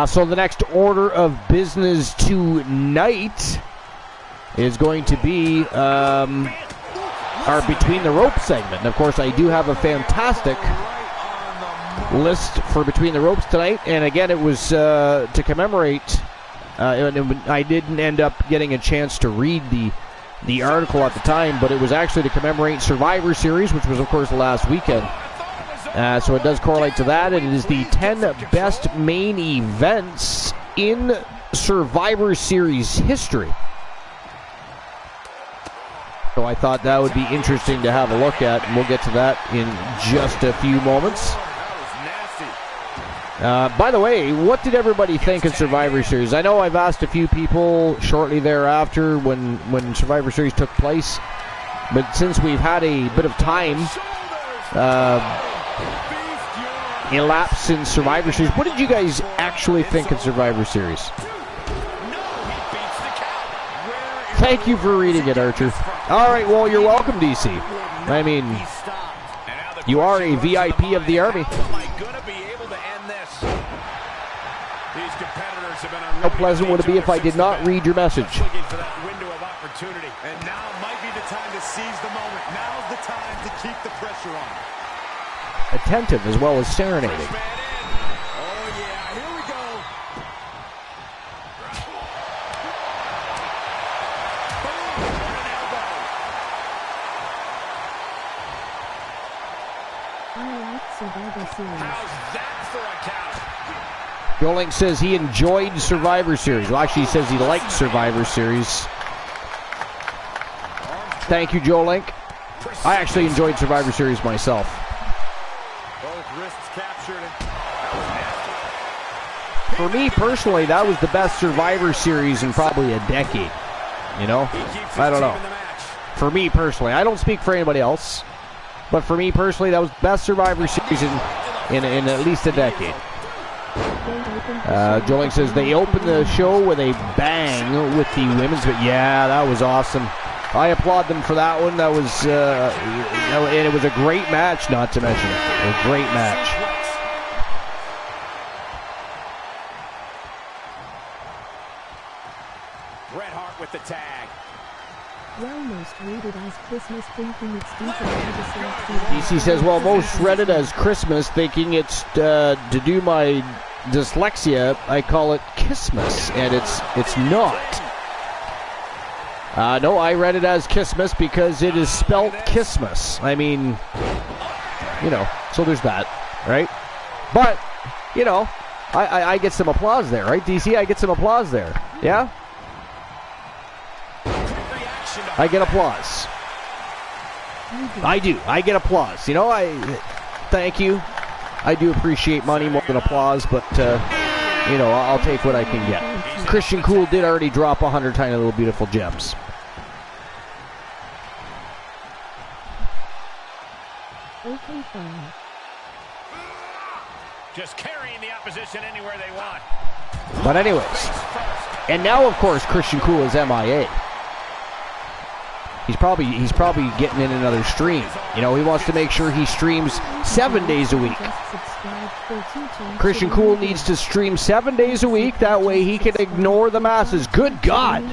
So the next order of business tonight is going to be our Between the Ropes segment. And of course, I do have a fantastic list for Between the Ropes tonight. And again, it was to commemorate, I didn't end up getting a chance to read the article at the time, but it was actually to commemorate Survivor Series, which was, of course, last weekend. So it does correlate to that. And it is the 10 best main events in Survivor Series history. So I thought that would be interesting to have a look at, and we'll get to that in just a few moments. By the way, what did everybody think of Survivor Series? I know I've asked a few people shortly thereafter when Survivor Series took place, but since we've had a bit of time elapsed since Survivor Series, what did you guys actually think of Survivor Series? Thank you for reading it, Archer. All right, well, you're welcome, DC. I mean, you are a VIP of the Army. How pleasant would it be if I did not read your message? And now might be the time to seize the moment. Now's the time to keep the pressure on. Attentive as well as serenading. Oh, yeah, here we go. I like Survivor Series. How's that for a count? Joe Link says he enjoyed Survivor Series. Well, actually, he says he liked Survivor Series. Thank you, Joe Link. I actually enjoyed Survivor Series myself. Both wrists captured. For me personally, that was the best Survivor Series in probably a decade. You know? I don't know. For me personally, I don't speak for anybody else, but for me personally, that was the best Survivor Series in at least a decade. Joe Link says they opened the show with a bang with the women's, but yeah, that was awesome. I applaud them for that one. That was, and it was a great match, not to mention it. A great match. Bret Hart with the tag. Well, most rated as Christmas thinking it's DC says, well, most read it as Christmas thinking it's to do my dyslexia. I call it Kissmas, and it's not. No, I read it as Kissmas because it is spelt Kissmas. I mean, you know, so there's that, right? But, you know, I get some applause there, right, DC? I get some applause there, yeah? I get applause. I do. I get applause. You know, thank you. I do appreciate money more than applause, but, you know, I'll take what I can get. Christian Cool did already drop 100 tiny little beautiful gems. Okay, fine. Just carrying the opposition anywhere they want. But anyways, and now, of course, Christian Cool is MIA. He's probably getting in another stream. You know, he wants to make sure he streams 7 days a week. Christian Cool needs to stream 7 days a week. That way he can ignore the masses. Good God.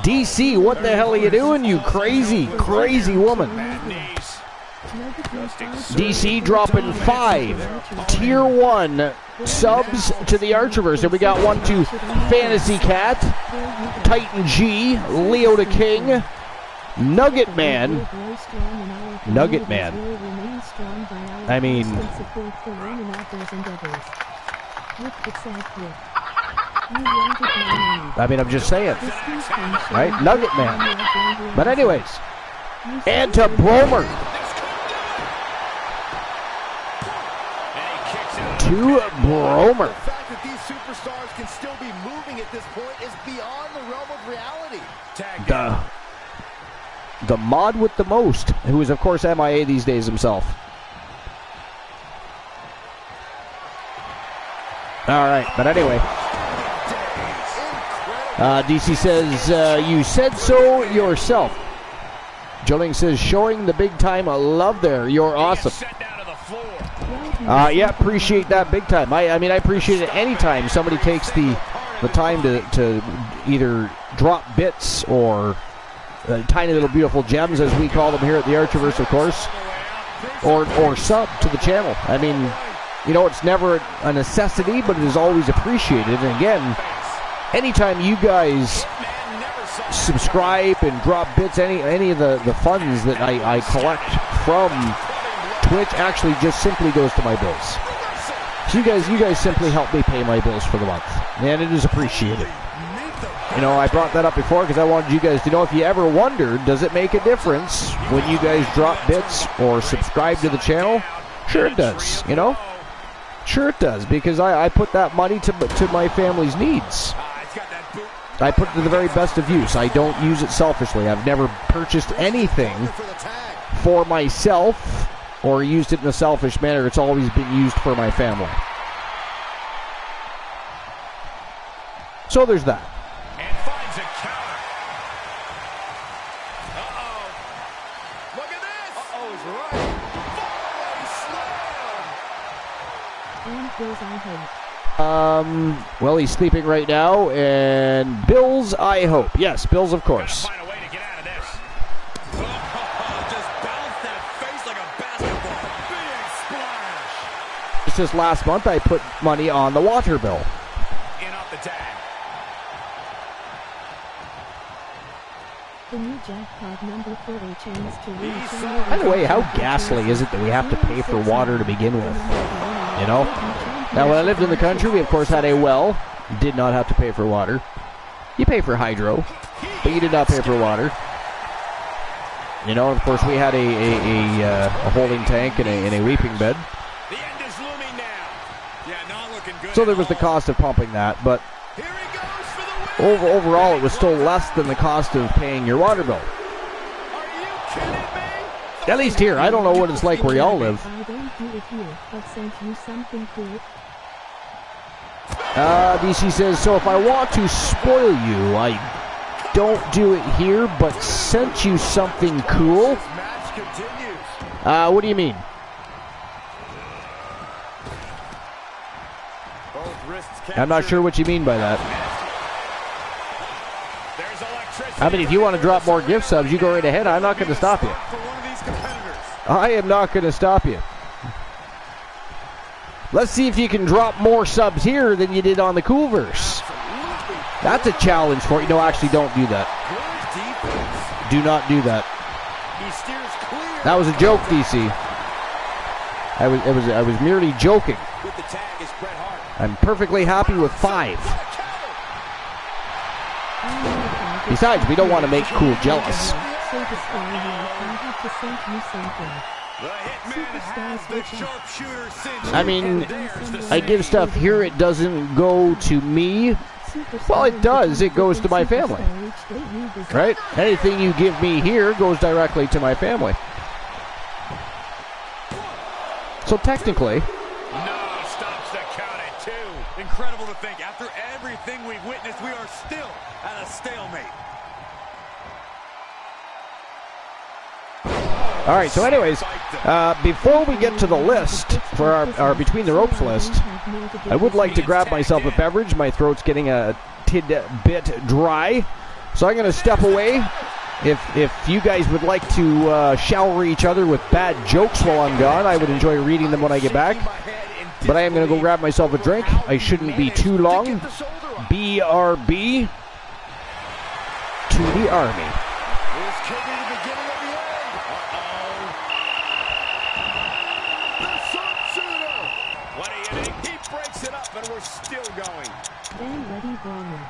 DC, what the hell are you doing, you crazy, crazy woman? DC dropping 5 Tier 1 subs to the Archerverse. And we got one to Fantasy Cat, Titan G, Leo the King, Nugget Man. Nugget Man. I mean, I mean, I'm just saying. Right? Nugget Man. But anyways, and to Bromer. To Bromer. The fact that these superstars can still be moving at this point is beyond the realm of reality. The mod with the most, who is, of course, MIA these days himself. All right, but anyway. DC says, you said so yourself. Jolene says, showing the big time love there. You're awesome. Yeah, appreciate that big time. I mean, I appreciate it anytime somebody takes the time to either drop bits or tiny little beautiful gems, as we call them here at the Archiverse, of course, or sub to the channel. I mean, you know, it's never a necessity, but it is always appreciated. And again, anytime you guys subscribe and drop bits, any of the funds that I collect from Twitch actually just simply goes to my bills. So you guys simply help me pay my bills for the month, and it is appreciated. You know, I brought that up before because I wanted you guys to know, if you ever wondered, does it make a difference when you guys drop bits or subscribe to the channel? Sure it does, you know? Sure it does, because I put that money to my family's needs. I put it to the very best of use. I don't use it selfishly. I've never purchased anything for myself or used it in a selfish manner. It's always been used for my family. So there's that. And finds a counter. Uh-oh. Look at this. Uh-oh is right. Foley slam. And Bills, I hope. Well, he's sleeping right now, and Bills, I hope. Yes, Bills, of course. Find a way to get out of this. Just bounce that face like a basketball. Big splash. It's just last month I put money on the water bill. In off the tag. The new jackpot number 40 changed to By the way, how ghastly is it that we have to pay for water to begin with? You know? Now, when I lived in the country, we, of course, had a well. Did not have to pay for water. You pay for hydro, but you did not pay for water. You know, and of course, we had a holding tank and a weeping bed. The end is looming now. Yeah, not looking good. So there was the cost of pumping that, but Here he goes for the win. overall, it was still less than the cost of paying your water bill. Are you kidding me? At least here. I don't know what it's like where y'all live. I don't do it here, but sent you something cool. DC says, so if I want to spoil you, I don't do it here, but sent you something cool? This match continues. What do you mean? Both wrists I'm not sure what you mean by that. There's electricity. I mean, if you want to drop more gift subs, you go right ahead. I'm not going to stop you. For one of these competitors. I am not going to stop you. Let's see if you can drop more subs here than you did on the Coolverse. That's a challenge for you. No, actually, don't do that. Good defense. Do not do that. He steers clear. That was a joke, DC. I was merely joking. With the tag is Bret Hart. I'm perfectly happy with 5. Besides, we don't want to make Cool jealous. So destroy you, I have to send you something. The Hitman has the sharpshooter cinch. I mean, I give stuff here, it doesn't go to me. Well, it does. It goes to my family. Right? Anything you give me here goes directly to my family. So technically, No, stops the count at 2. Incredible to think, after everything we've witnessed, we are still at a stalemate. all right, so anyways, before we get to the list, for our Between the Ropes list, I would like to grab myself a beverage. My throat's getting a tidbit dry, so I'm going to step away. If you guys would like to shower each other with bad jokes while I'm gone, I would enjoy reading them when I get back. But I am going to go grab myself a drink. I shouldn't be too long. BRB to the Army. This could be the beginning of the end. Uh-oh. The sharpshooter. What do you think? He breaks it up, and we're still going. Stand ready, Brawler.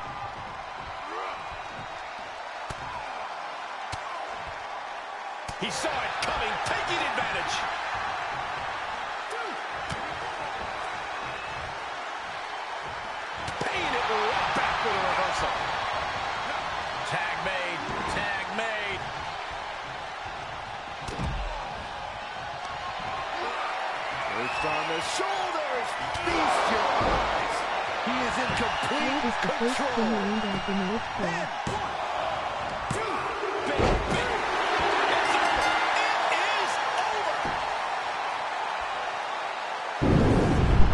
He saw it coming, taking advantage. Paying it right back with a reversal. Tag made, tag made. Worked on the shoulders. Feast your eyes. He is in complete What is the first thing control. named at the North Pole?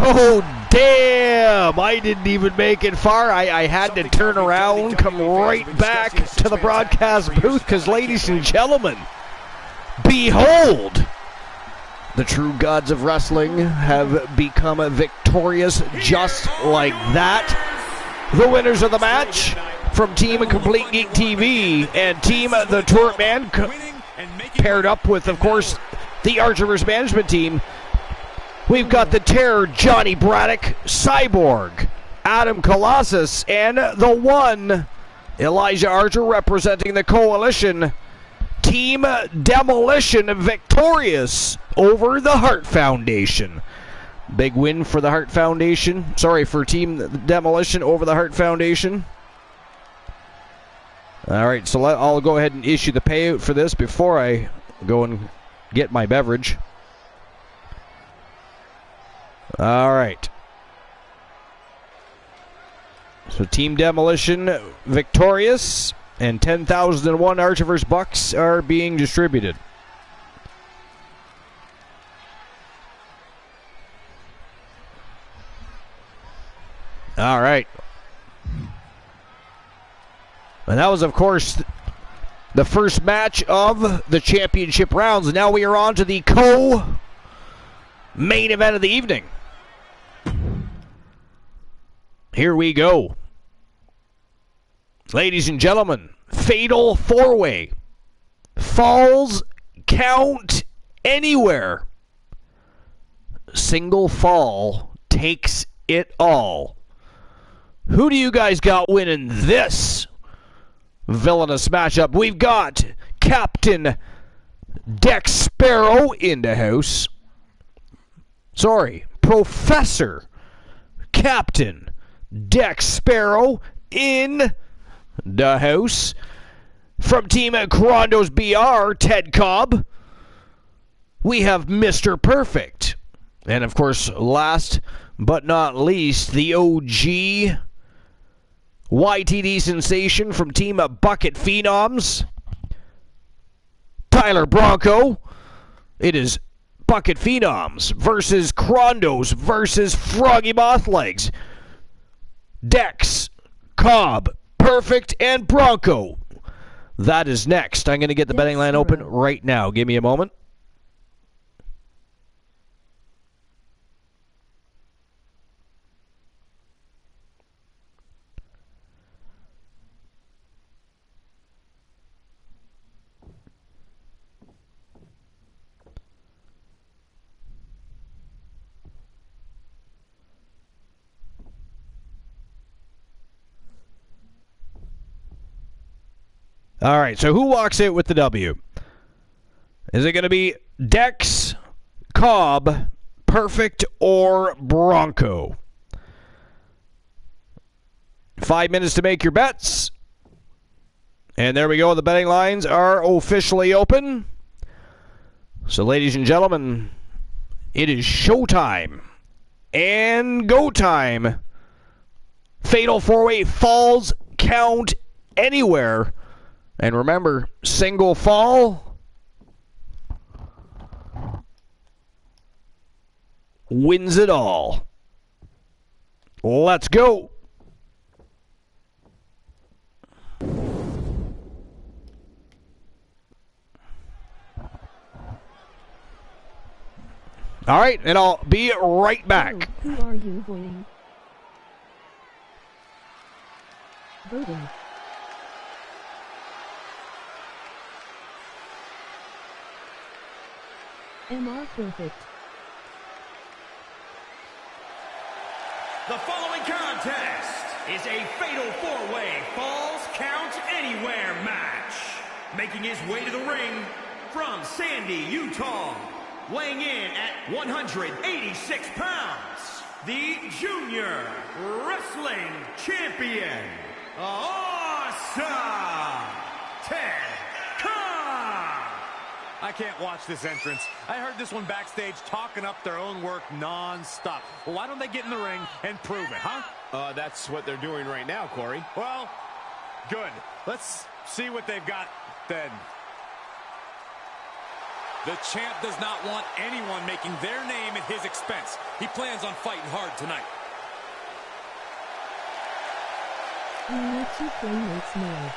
Oh, damn! I didn't even make it far. I had to turn around, come right back to the broadcast booth, because, ladies and gentlemen, behold, the true gods of wrestling have become victorious just like that. The winners of the match from Team Complete Geek TV and Team The Tour Man, paired up with, of course, the Archerverse management team. We've got the Terror, Johnny Braddock, Cyborg, Adam Colossus, and the one, Elijah Archer, representing the Coalition. Team Demolition victorious over the Hart Foundation. Big win for the Hart Foundation. Sorry, for Team Demolition over the Hart Foundation. All right, so I'll go ahead and issue the payout for this before I go and get my beverage. All right. So Team Demolition victorious, and 10,001 Archerverse bucks are being distributed. All right. And that was, of course, the first match of the championship rounds. Now we are on to the main event of the evening. Here we go. Ladies and gentlemen, fatal four-way. Falls count anywhere. Single fall takes it all. Who do you guys got winning this villainous matchup? We've got Captain Dex Sparrow in the house. Sorry, Professor Captain Dex Sparrow in the house. From Team Crondos BR, Ted Cobb, we have Mr. Perfect. And, of course, last but not least, the OG YTD sensation from Team Bucket Phenoms, Tyler Bronco. It is Bucket Phenoms versus Crondos versus Froggy Mothlegs. Dex, Cobb, Perfect, and Bronco. That is next. I'm going to get the betting line open right now. Give me a moment. All right, so who walks out with the W? Is it going to be Dex, Cobb, Perfect, or Bronco? 5 minutes to make your bets. And there we go. The betting lines are officially open. So, ladies and gentlemen, it is showtime and go time. Fatal four-way falls count anywhere. And remember, single fall wins it all. Let's go. All right, and I'll be right back. Who are you voting? Voting. MR Perfect. The following contest is a fatal four-way Falls Count Anywhere match. Making his way to the ring from Sandy, Utah, weighing in at 186 pounds, the Junior Wrestling Champion, Awesome Ted Khan. I can't watch this entrance. I heard this one backstage talking up their own work non-stop. Well, why don't they get in the ring and prove it, huh? That's what they're doing right now, Corey. Well, good. Let's see what they've got then. The champ does not want anyone making their name at his expense. He plans on fighting hard tonight. Two playmates more.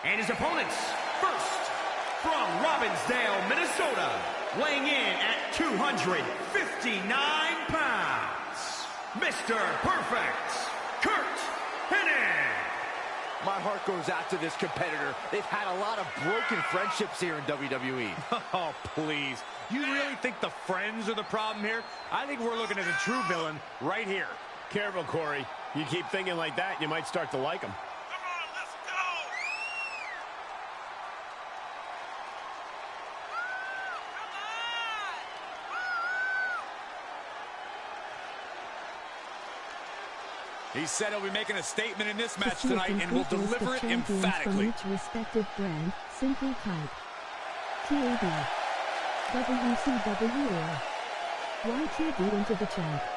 And his opponents, first, from Robbinsdale, Minnesota, weighing in at 259 pounds, Mr. Perfect, Kurt Hennig. My heart goes out to this competitor. They've had a lot of broken friendships here in WWE. Oh, please. You really think the friends are the problem here? I think we're looking at a true villain right here. Careful, Corey. You keep thinking like that, you might start to like him. He said he'll be making a statement in this match tonight and will deliver it emphatically. From each respective brand, simply type TAB, WCW, or YTB into the chat.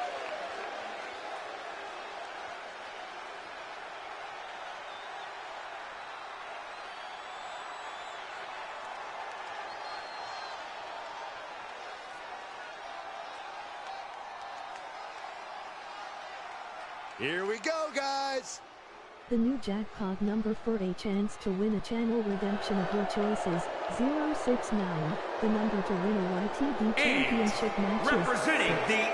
Here we go, guys. The new jackpot number for a chance to win a channel redemption of your choices, 069, the number to win a YTV championship match is representing the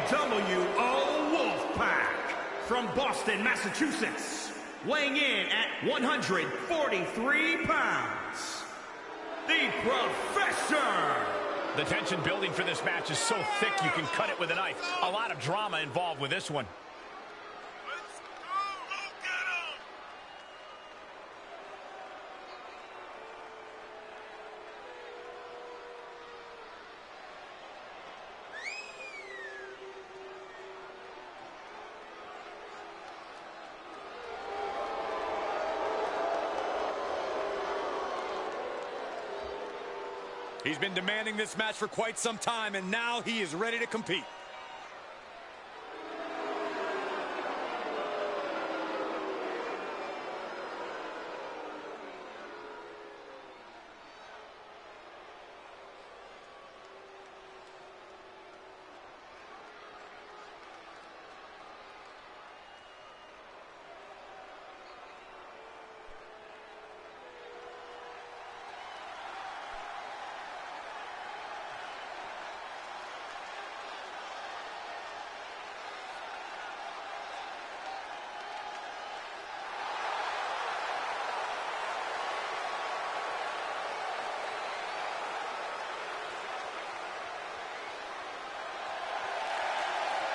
NWO Wolfpack from Boston, Massachusetts, weighing in at 143 pounds, the Professor. The tension building for this match is so thick you can cut it with a knife. A lot of drama involved with this one. He's been demanding this match for quite some time, and now he is ready to compete.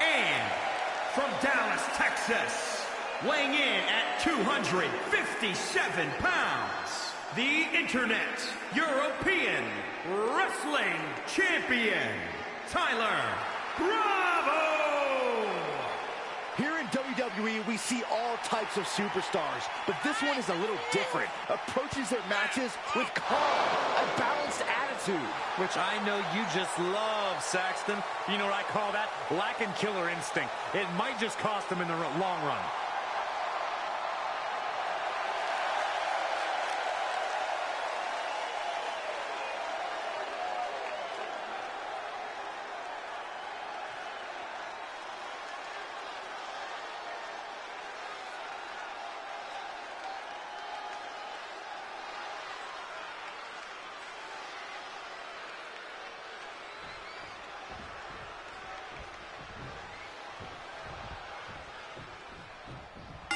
And from Dallas, Texas, weighing in at 257 pounds, the Internet European Wrestling Champion, Tyler Bravo! Here in WWE, we see all types of superstars, but this one is a little different. Approaches their matches with calm, a balanced attitude. Which I know you just love, Saxton. You know what I call that? Lacking killer instinct. It might just cost him in the long run.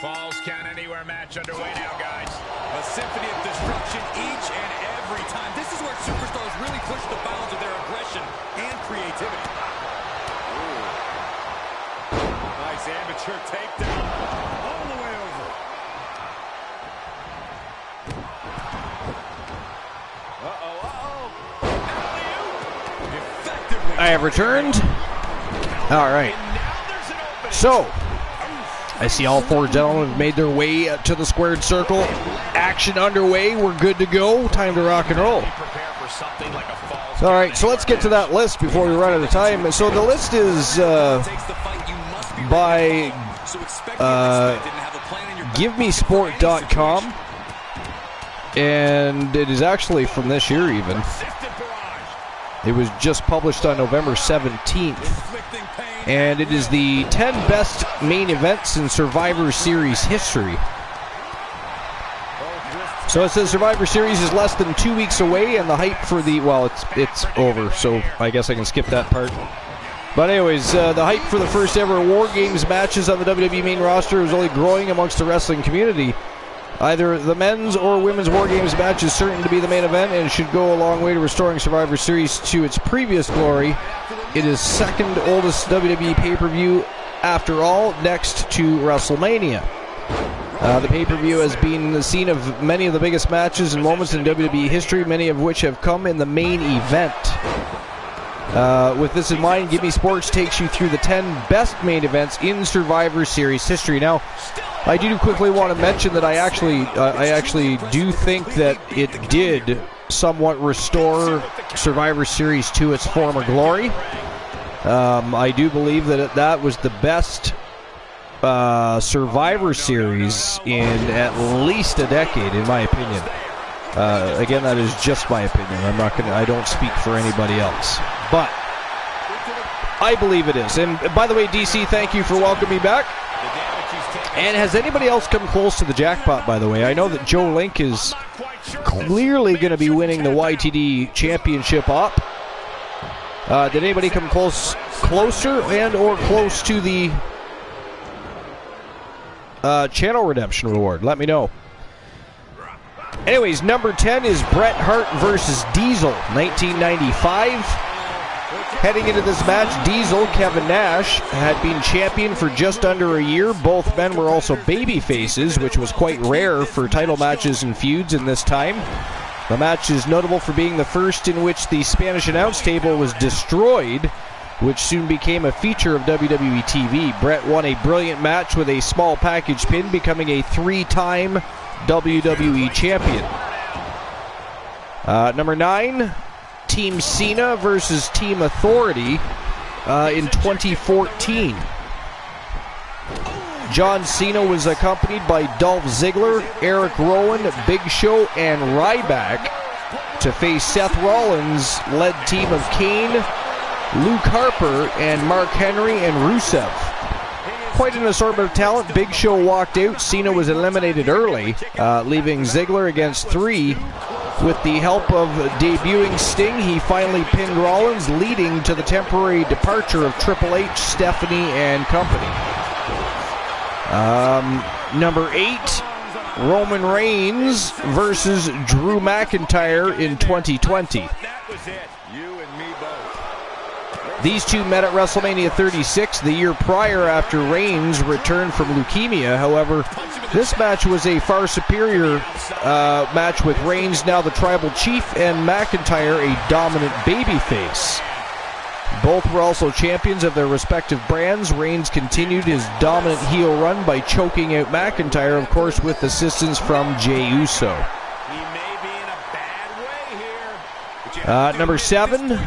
Falls Count Anywhere match underway now, guys. A symphony of destruction each and every time. This is where superstars really push the bounds of their aggression and creativity. Ooh. Nice amateur takedown. All the way over. Effectively. I have returned. All right. So, I see all four gentlemen have made their way to the squared circle. Action underway. We're good to go. Time to rock and roll. All right, so let's get to that list before we run out of time. So the list is by GiveMeSport.com, and it is actually from this year even. It was just published on November 17th. And it is the 10 best main events in Survivor Series history. So it says Survivor Series is less than 2 weeks away, and the hype for the, well, it's over, so I guess I can skip that part. But anyways, the hype for the first ever War Games matches on the WWE main roster is only growing amongst the wrestling community. Either the men's or women's War Games match is certain to be the main event and should go a long way to restoring Survivor Series to its previous glory. It is second oldest WWE pay-per-view after all, next to WrestleMania. The pay-per-view has been the scene of many of the biggest matches and moments in WWE history, many of which have come in the main event. With this in mind, Gimme Sports takes you through the 10 best main events in Survivor Series history. Now, I do quickly want to mention that I actually do think that it did somewhat restore Survivor Series to its former glory. I do believe that that was the best Survivor Series in at least a decade, in my opinion. Again, that is just my opinion. I don't speak for anybody else, but I believe it is. And by the way, DC, thank you for welcoming me back. And has anybody else come close to the jackpot, by the way? I know that Joe Link is clearly going to be winning the YTD Championship up. Did anybody come closer and or close to the channel redemption reward? Let me know. Anyways, number 10 is Bret Hart versus Diesel, 1995. Heading into this match, Diesel, Kevin Nash, had been champion for just under a year. Both men were also baby faces, which was quite rare for title matches and feuds in this time. The match is notable for being the first in which the Spanish announce table was destroyed, which soon became a feature of WWE TV. Bret won a brilliant match with a small package pin, becoming a 3-time WWE champion. Number 9, Team Cena versus Team Authority in 2014. John Cena was accompanied by Dolph Ziggler, Eric Rowan, Big Show, and Ryback to face Seth Rollins' led team of Kane, Luke Harper, and Mark Henry and Rusev. Quite an assortment of talent. Big Show walked out. Cena was eliminated early, leaving Ziggler against 3. With the help of debuting Sting, he finally pinned Rollins, leading to the temporary departure of Triple H, Stephanie, and company. Number 8, Roman Reigns versus Drew McIntyre in 2020. These two met at WrestleMania 36 the year prior after Reigns returned from leukemia. However, this match was a far superior match with Reigns now the tribal chief and McIntyre a dominant babyface. Both were also champions of their respective brands. Reigns continued his dominant heel run by choking out McIntyre, of course, with assistance from Jey Uso. Number 7,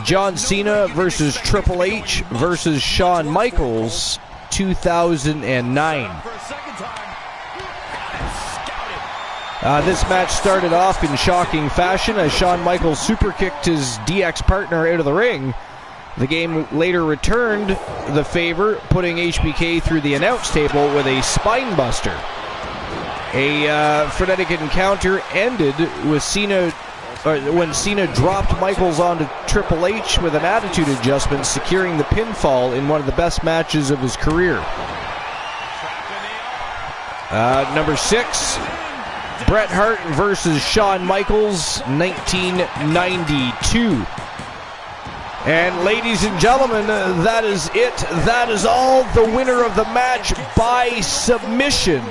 John Cena versus Triple H versus Shawn Michaels, 2009. This match started off in shocking fashion as Shawn Michaels superkicked his DX partner out of the ring. The game later returned the favor, putting HBK through the announce table with a spine buster. A frenetic encounter ended with when Cena dropped Michaels onto Triple H with an attitude adjustment, securing the pinfall in one of the best matches of his career. Number 6, Bret Hart versus Shawn Michaels, 1992. And ladies and gentlemen, that is it. That is all. The winner of the match by submission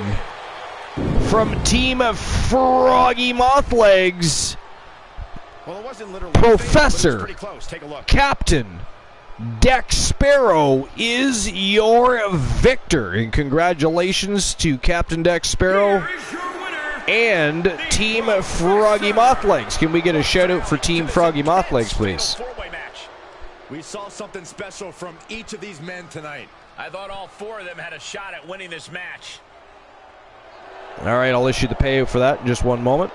from Team Froggy Mothlegs, Well, it wasn't literally Professor pretty close. Take a look. Captain Dex Sparrow is your victor. And congratulations to Captain Dex Sparrow Here is your winner, and Team Froggy Mothlegs. Can we get a shout out for Team Froggy Mothlegs, please? Four-way match. We saw something special from each of these men tonight. I thought all 4 of them had a shot at winning this match. All right, I'll issue the payout for that in just one moment.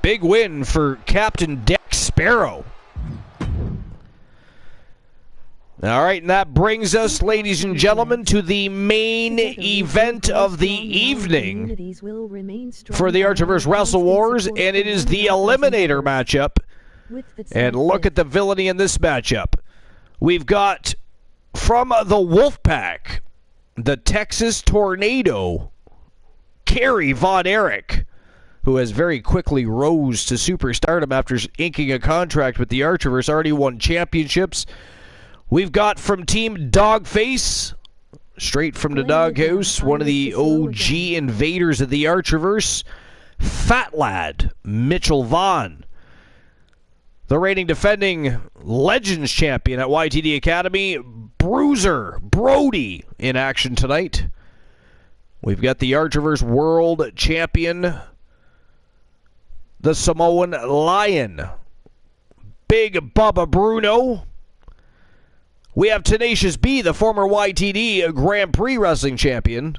Big win for Captain Dex Sparrow. All right, and that brings us, ladies and gentlemen, to the main event of the evening for the Archiverse Wrestle Wars, and it is the Eliminator matchup. And look at the villainy in this matchup. We've got, from the Wolfpack, the Texas Tornado, Kerry Von Erich, who has very quickly rose to superstardom after inking a contract with the Archiverse, already won championships. We've got from Team Dogface, straight from the doghouse, one of the OG invaders of the Archiverse, Fat Lad Mitchell Vaughn. The reigning defending Legends champion at YTD Academy, Bruiser Brody, in action tonight. We've got the Archiverse World Champion, the Samoan Lion, Big Bubba Bruno. We have Tenacious B, the former YTD Grand Prix Wrestling Champion.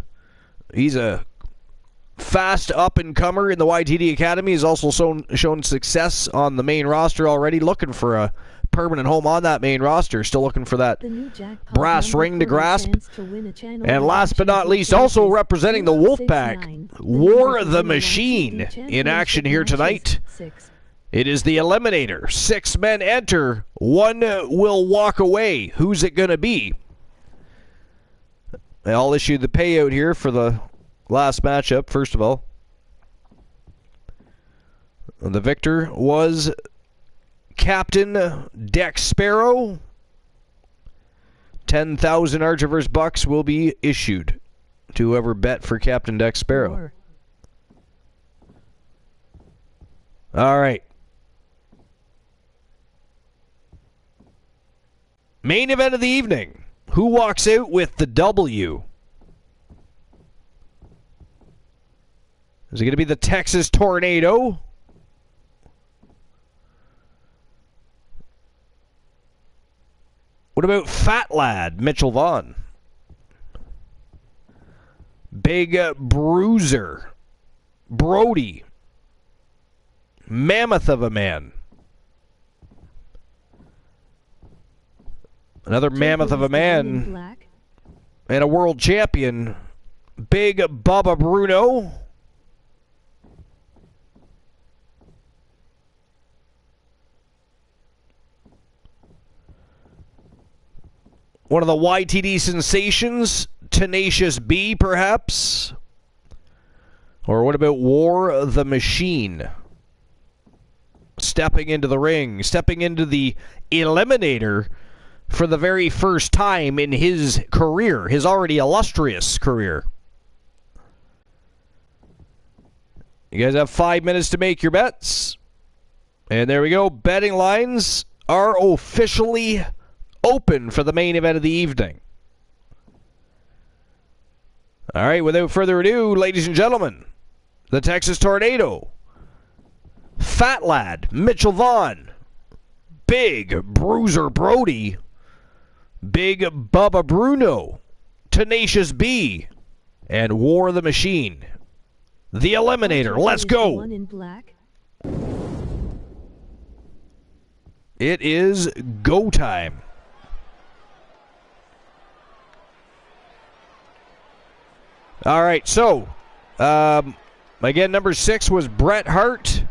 He's a fast up-and-comer in the YTD Academy. He's also shown success on the main roster already, looking for a permanent home on that main roster. Still looking for that brass ring to grasp. And last but not least, also representing the Wolfpack, War the Machine, in action here tonight. It is the Eliminator. 6 men enter. 1 will walk away. Who's it going to be? I'll issue the payout here for the last matchup, first of all. The victor was Captain Dex Sparrow. 10,000 Archiverse bucks will be issued to whoever bet for Captain Dex Sparrow. All right. Main event of the evening. Who walks out with the W? Is it going to be the Texas Tornado? What about Fat Lad Mitchell Vaughn? Big Bruiser Brody, Mammoth of a Man. Another mammoth of a man and a world champion, Big Bubba Bruno. One of the YTD sensations, Tenacious B, perhaps? Or what about War the Machine? Stepping into the ring, stepping into the Eliminator for the very first time in his career, his already illustrious career. You guys have 5 minutes to make your bets. And there we go. Betting lines are officially open for the main event of the evening. All right, without further ado, ladies and gentlemen, the Texas Tornado, Fat Lad Mitchell Vaughn, Big Bruiser Brody, Big Bubba Bruno, Tenacious B, and War the Machine. The Eliminator. Let's go. It is go time. All right, so, again, number 6 was Bret Hart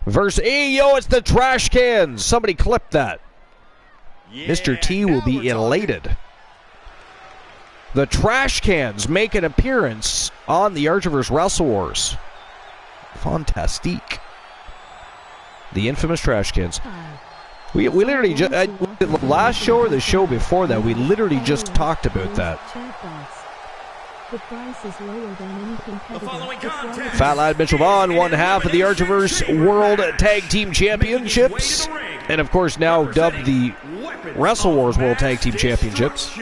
versus, hey, yo, it's the trash cans. Somebody clip that. Mr. T will be elated. The Trash Cans make an appearance on the Archiverse Wrestle Wars. Fantastique. The infamous Trash Cans. We literally just, the last show or the show before that, we literally just talked about that. The price is lower than any competitor. Fat Lad Mitchell Vaughn won half of the Archiverse World Tag Team Championships. And of course now dubbed the Wrestle Wars World Tag Team Championships.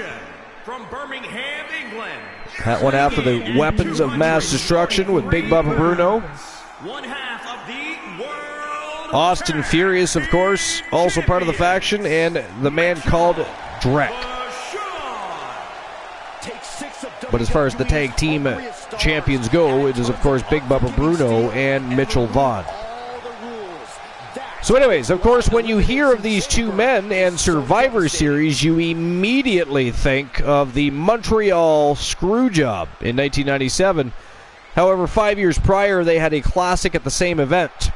From Birmingham, England. That one half of the Weapons of Mass Destruction with Big Bubba Bruno. One half of the World Austin Furious, of course, also part of the faction, and the man called Drek. But as far as the tag team champions go, it is, of course, Big Bubba Bruno and Mitchell Vaughn. So anyways, of course, when you hear of these two men and Survivor Series, you immediately think of the Montreal Screwjob in 1997. However, 5 years prior, they had a classic at the same event.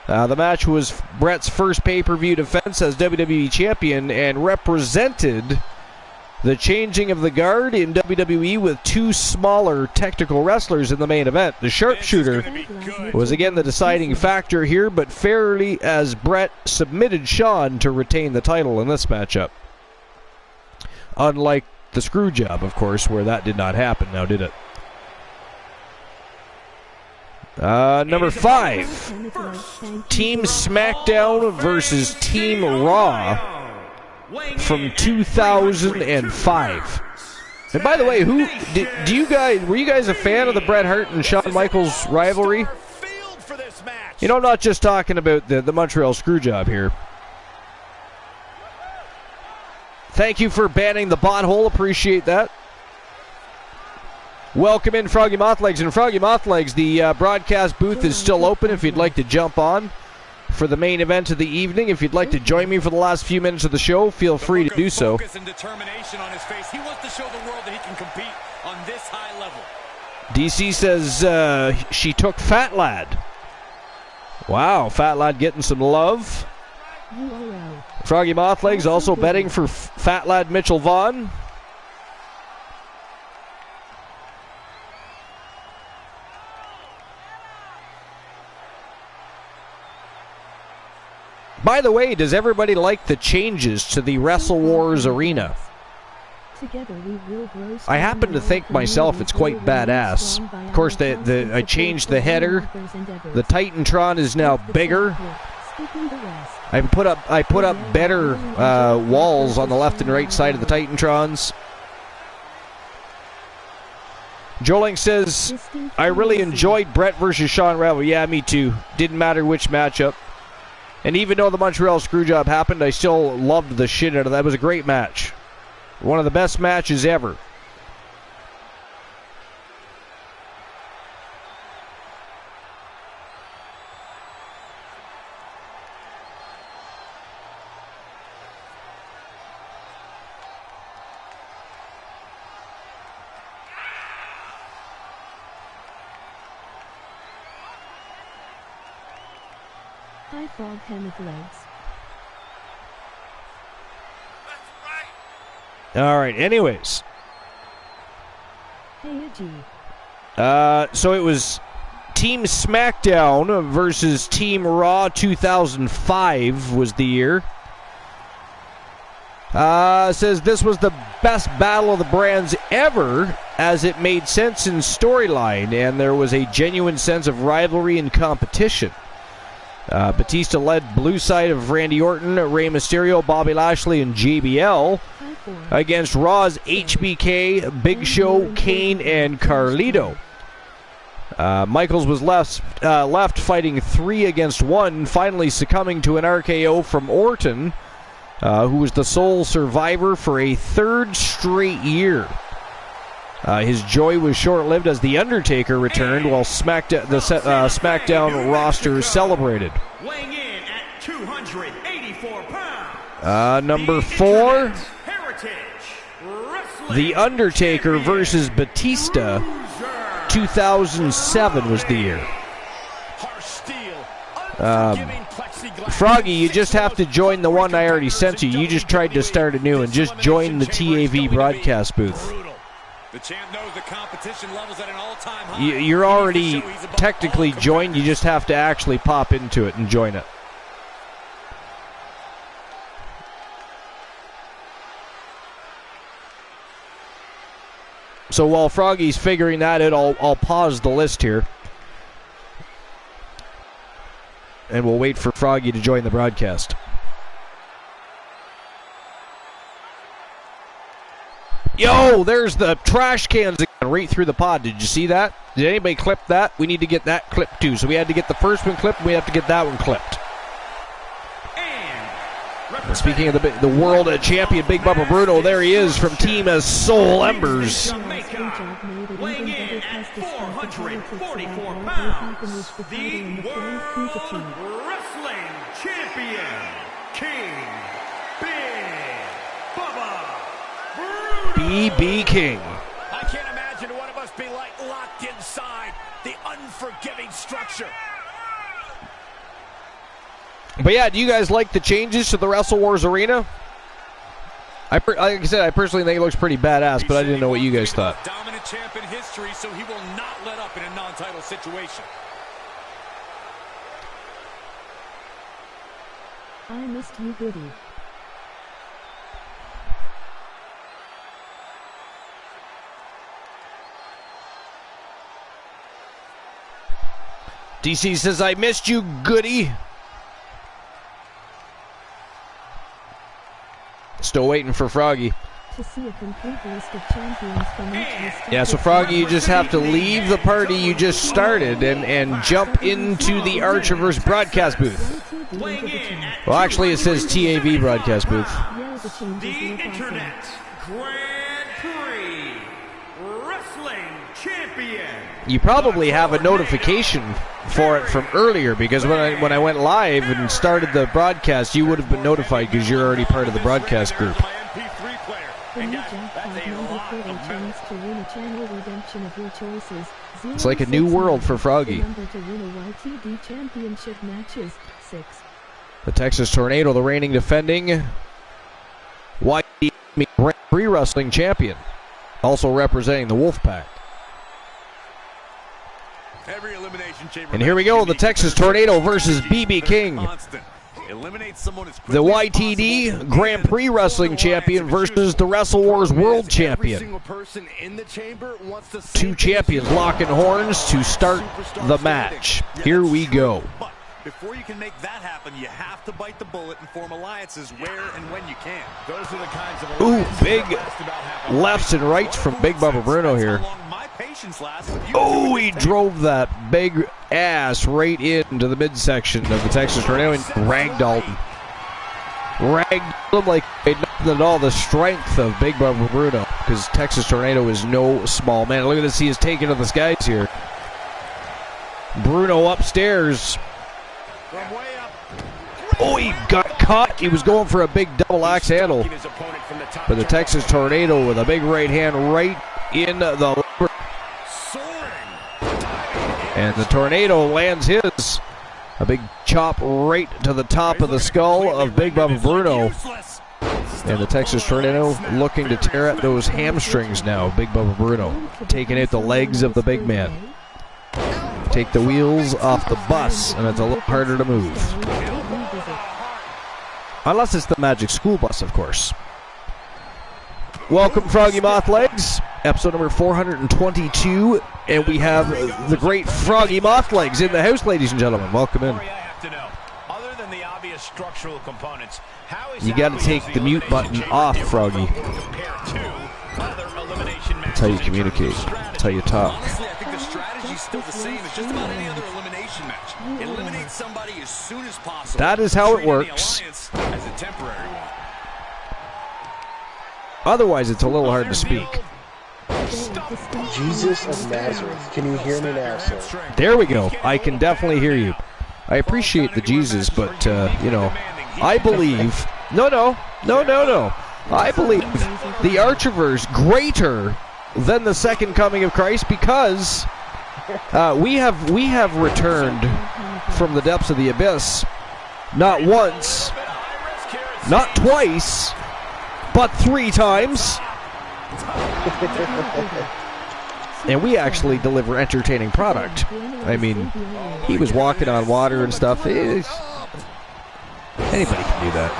The match was Bret's first pay-per-view defense as WWE Champion and represented the changing of the guard in WWE with two smaller technical wrestlers in the main event. The sharpshooter was again the deciding factor here, but fairly as Bret submitted Shawn to retain the title in this matchup. Unlike the Screwjob, of course, where that did not happen, now did it? Number 5, Team SmackDown versus Team Raw from 2005. And by the way, were you guys a fan of the Bret Hart and Shawn Michaels rivalry? You know, I'm not just talking about the Montreal Screwjob here. Thank you for banning the butthole, appreciate that. Welcome in Froggy Mothlegs. And Froggy Mothlegs, the broadcast booth is still open if you'd like to jump on for the main event of the evening. If you'd like to join me for the last few minutes of the show, feel free to do so. Focus and determination on his face. He wants to show the world that he can compete on this high level. DC says she took Fat Lad. Wow, Fat Lad getting some love. Froggy Mothlegs also betting for Fat Lad Mitchell Vaughn. By the way, does everybody like the changes to the Wrestle Wars arena? I happen to think myself it's quite badass. Of course, I changed the header. The Titantron is now bigger. I put up better walls on the left and right side of the Titantrons. Joling says, I really enjoyed Bret versus Shawn rivalry. Yeah, me too. Didn't matter which matchup. And even though the Montreal Screwjob happened, I still loved the shit out of that. It was a great match. One of the best matches ever. High frog hammock legs. All right, anyways. Hey, G. So it was Team SmackDown versus Team Raw 2005 was the year. Says this was the best battle of the brands ever, as it made sense in storyline and there was a genuine sense of rivalry and competition. Batista led blue side of Randy Orton, Rey Mysterio, Bobby Lashley, and JBL against Raw's HBK, Big Show, Kane, and Carlito. Michaels was left fighting 3 against 1, finally succumbing to an RKO from Orton, who was the sole survivor for a 3rd straight year. His joy was short-lived as The Undertaker returned while SmackDown roster celebrated. Weighing in at 284 pounds. Number 4, The Undertaker versus Batista. 2007 was the year. Froggy, you just have to join the one I already sent you. You just tried to start a new one. Just join the TAV broadcast booth. The champ knows the competition levels at an all-time high. You're already technically joined. You just have to actually pop into it and join it. So while Froggy's figuring that out, I'll pause the list here. And we'll wait for Froggy to join the broadcast. Yo, there's the trash cans again, right through the pod. Did you see that? Did anybody clip that? We need to get that clipped too. So we had to get the first one clipped, and we have to get that one clipped. And speaking of the world champion, Big Bubba Bruno, there he is from Team Soul Embers. Weighing in at 444 pounds, the World Wrestling Champion, King Big Bubba Bruno. BB King. I can't imagine what it must be like locked inside the unforgiving structure. But yeah, do you guys like the changes to the Wrestle Wars arena? Like I said, I personally think it looks pretty badass, but I didn't know what you guys thought. Dominant champ in history, so he will not let up in a non-title situation. I missed you, Goody. DC says, I missed you, Goody. Still waiting for Froggy. To see a complete list of champions from each Yeah, so Froggy, you just have to leave the party you just started and jump into the Archiverse broadcast booth. Well, actually, it says TAV broadcast booth. The Internet Grand Prix Wrestling Champion. You probably have a notification for it from earlier, because when I went live and started the broadcast, you would have been notified because you're already part of the broadcast group. It's like a new world for Froggy. The Texas Tornado, the reigning defending YTD Grand Prix Wrestling Champion, also representing the Wolfpack. And here we go, the Texas Tornado versus BB King. The YTD Grand Prix Wrestling Champion versus the Wrestle Wars World Champion. Two champions locking horns to start the match. Here we go. Before you can make that happen, you have to bite the bullet and form alliances where and when you can. Those are the kinds of big lefts and rights from Big Bubba Bruno here. Oh, he drove that big ass right into the midsection of the Texas Tornado and ragdolled him. Ragdolled him like it nothing at all. The strength of Big Bubba Bruno, because Texas Tornado is no small man. Look at this, he is taking to the skies here. Bruno upstairs. Oh, he got caught. He was going for a big double axe handle. But the Texas Tornado with a big right hand right in the... And the Tornado lands his. A big chop right to the top of the skull of Big Bubba Bruno. And the Texas Tornado looking to tear at those hamstrings now. Big Bubba Bruno taking out the legs of the big man. Take the wheels off the bus, and it's a little harder to move. Unless it's the Magic School Bus, of course. Welcome, Froggy Moth Legs. Episode number 422. And we have the great Froggy Moth Legs in the house, ladies and gentlemen. Welcome in. You got to take the mute button off, Froggy. That's how you communicate. That's how you talk. Honestly, I think the strategy's still the same as just about any other elimination match. Eliminate somebody as soon as possible. That is how it works. As a temporary one. Otherwise, it's a little hard to speak. Jesus of Nazareth, can you hear me now, sir? There we go. I can definitely hear you. I appreciate the Jesus, but, you know, I believe... No. I believe the Archiverse greater than the second coming of Christ, because we have returned from the depths of the abyss not once, not twice, but 3 times. And we actually deliver entertaining product. I mean, he was walking on water and stuff. Anybody can do that.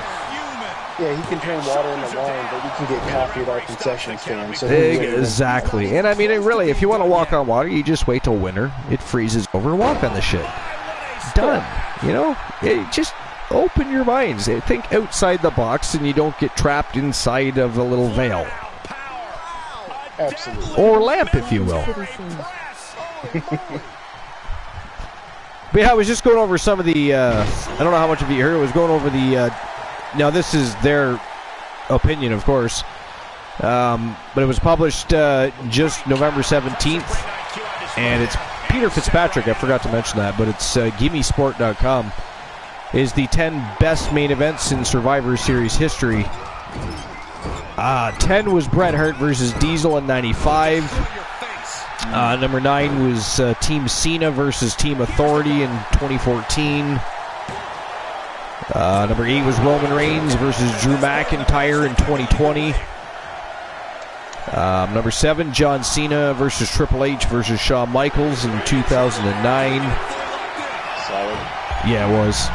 Yeah, he can turn water into wine, but we can get coffee at our concession stand. So Exactly. And I mean, really, if you want to walk on water, you just wait till winter. It freezes over. Walk on the shit. Done. You know? Just open your minds. Think outside the box and you don't get trapped inside of a little veil. Absolutely. Or lamp, if you will. But yeah, I was just going over some of the, I don't know how much of you heard, I was going over the, now this is their opinion, of course, but it was published just November 17th, and it's Peter Fitzpatrick, I forgot to mention that, but it's GimmeSport.com, is the 10 best main events in Survivor Series history. 10 was Bret Hart versus Diesel in 95. Number 9 was Team Cena versus Team Authority in 2014. Number 8 was Roman Reigns versus Drew McIntyre in 2020. Number 7, John Cena versus Triple H versus Shawn Michaels in 2009. Solid. Yeah, it was.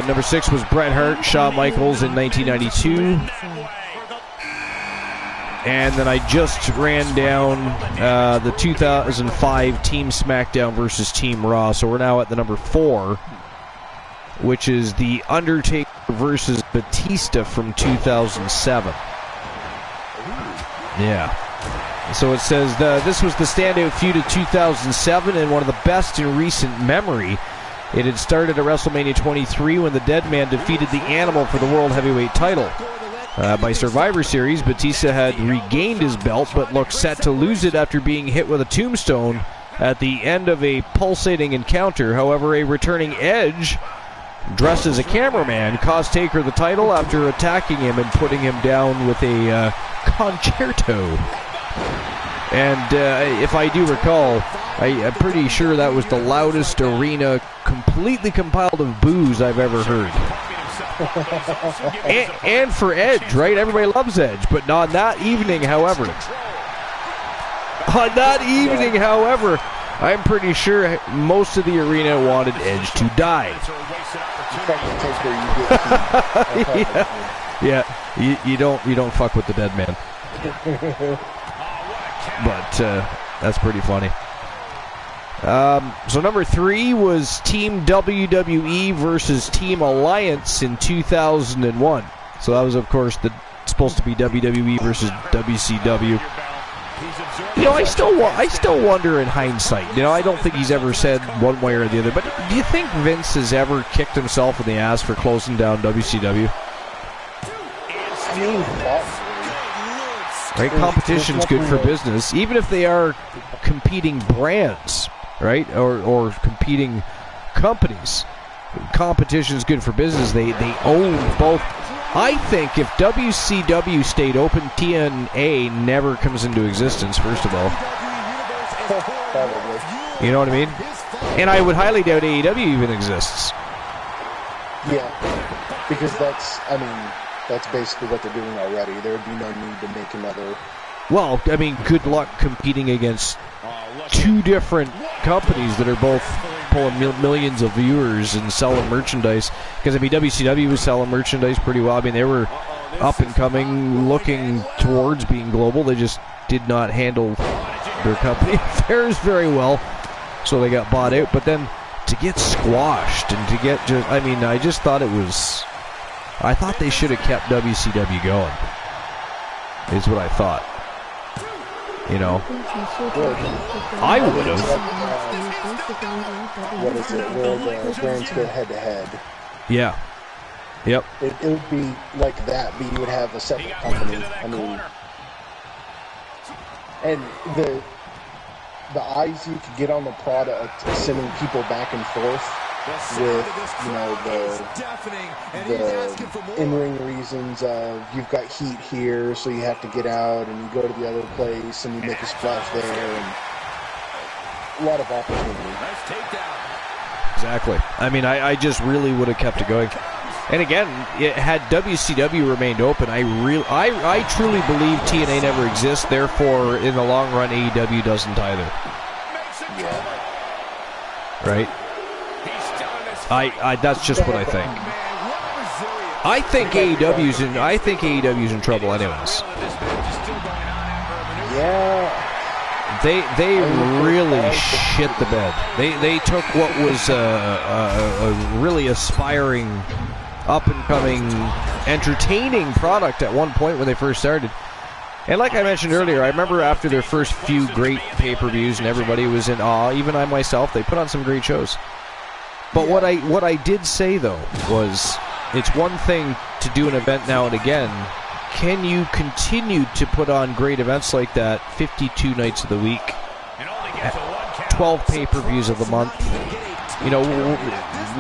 Number 6 was Bret Hart, Shawn Michaels in 1992. And then I just ran down the 2005 Team SmackDown versus Team Raw. So we're now at the number 4, which is The Undertaker versus Batista from 2007. Yeah. So it says this was the standout feud of 2007 and one of the best in recent memory. It had started at WrestleMania 23 when the Dead Man defeated the Animal for the World Heavyweight title. By Survivor Series, Batista had regained his belt but looked set to lose it after being hit with a tombstone at the end of a pulsating encounter. However, a returning Edge, dressed as a cameraman, cost Taker the title after attacking him and putting him down with a concerto. And if I do recall, I'm pretty sure that was the loudest arena completely compiled of boos I've ever heard. and for Edge, right? Everybody loves Edge, but on that evening, however, I'm pretty sure most of the arena wanted Edge to die. Yeah, you don't fuck with the Dead Man. But that's pretty funny. So number 3 was Team WWE versus Team Alliance in 2001. So that was, of course, supposed to be WWE versus WCW. You know, I still wonder in hindsight. You know, I don't think he's ever said one way or the other. But do you think Vince has ever kicked himself in the ass for closing down WCW? Right, competition's good for business, even if they are competing brands, right, or competing companies. Competition's good for business. They own both. I think if WCW stayed open, TNA never comes into existence, first of all. You know what I mean? And I would highly doubt AEW even exists. Yeah, because that's basically what they're doing already. There would be no need to make another. Well, I mean, good luck competing against 2 different companies that are both pulling millions of viewers and selling merchandise. Because, I mean, WCW was selling merchandise pretty well. I mean, they were up and coming, looking towards being global. They just did not handle their company affairs very well, so they got bought out. But then to get squashed and to get just, I mean, I just thought it was... I thought they should have kept WCW going, is what I thought. You know? I would have. What is it? Where the brands go head-to-head. Yeah. Yep. It would be like that, but you would have a separate company. I mean... And the eyes you could get on the product, sending people back and forth with, you know, the in-ring reasons of you've got heat here, so you have to get out, and you go to the other place, and you make a splash there, and a lot of opportunity. Exactly. I mean, I just really would have kept it going. And again, had WCW remained open, I truly believe TNA never exists. Therefore, in the long run, AEW doesn't either. Right? That's just what I think. I think AEW's in trouble, anyways. Yeah. They really shit the bed. They took what was a really aspiring, up-and-coming, entertaining product at one point when they first started. And like I mentioned earlier, I remember after their first few great pay-per-views and everybody was in awe, even I myself, they put on some great shows. But what I did say, though, was it's one thing to do an event now and again. Can you continue to put on great events like that 52 nights of the week, 12 pay-per-views of the month? You know,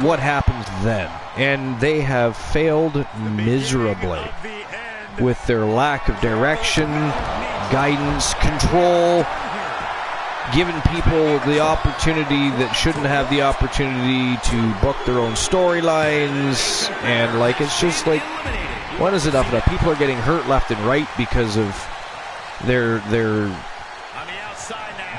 what happens then? And they have failed miserably with their lack of direction, guidance, control, giving people the opportunity that shouldn't have the opportunity to book their own storylines. And, like, it's just like, when is enough enough? People are getting hurt left and right because of their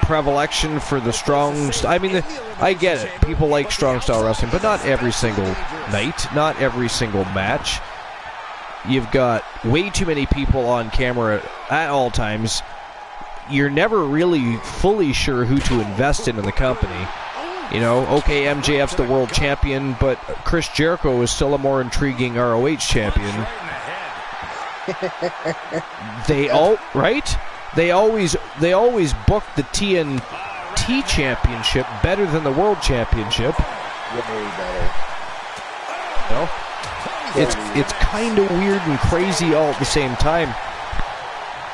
predilection for the strong. I mean, I get it. People like strong style wrestling, but not every single night, not every single match. You've got way too many people on camera at all times. You're never really fully sure who to invest in the company. You know, okay, MJF's the world champion, but Chris Jericho is still a more intriguing ROH champion. They always book the TNT championship better than the world championship. Way better. You know? It's kind of weird and crazy all at the same time.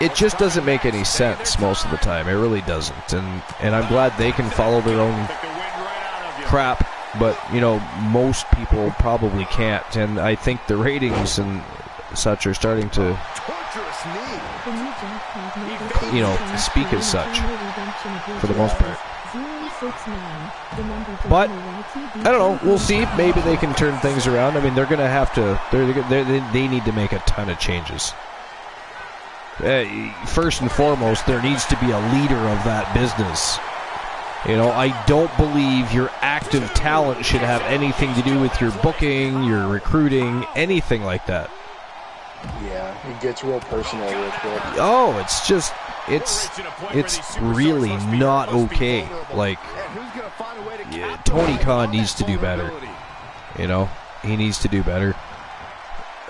It just doesn't make any sense most of the time. It really doesn't. And I'm glad they can follow their own crap, but you know, most people probably can't. And I think the ratings and such are starting to, you know, speak as such for the most part. But I don't know. We'll see. Maybe they can turn things around. I mean, they're going to have to. They need to make a ton of changes. First and foremost, there needs to be a leader of that business. You know, I don't believe your active talent should have anything to do with your booking, your recruiting, anything like that. Yeah, it gets real personal real quick. Oh, it's just, it's really not okay. Like, yeah, Tony Khan needs to do better. You know, he needs to do better.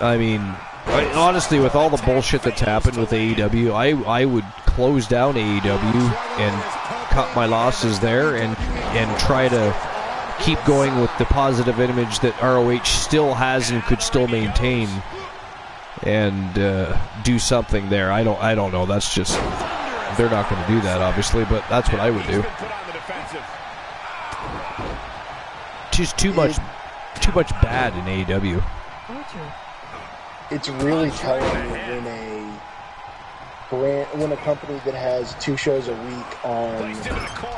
I mean, honestly, with all the bullshit that's happened with AEW, I would close down AEW and cut my losses there and try to keep going with the positive image that ROH still has and could still maintain, and do something there. I don't know. That's just, they're not going to do that, obviously, but that's what I would do. Just too much bad in AEW. It's really telling when a company that has 2 shows a week on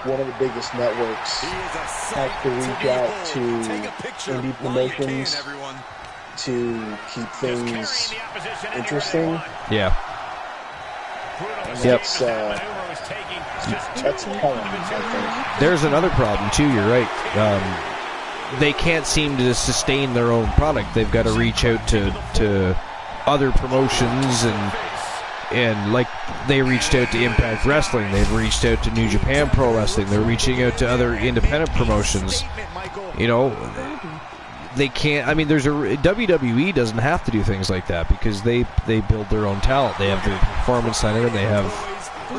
one of the biggest networks has to reach out to indie promotions to keep things interesting. Yeah. Yep. That's telling, I think. There's another problem too. You're right. They can't seem to sustain their own product. They've got to reach out to other promotions, and like they reached out to Impact Wrestling, they've reached out to New Japan Pro Wrestling, they're reaching out to other independent promotions. You know, they can't. I mean, WWE doesn't have to do things like that because they build their own talent. They have their performance center, and they have.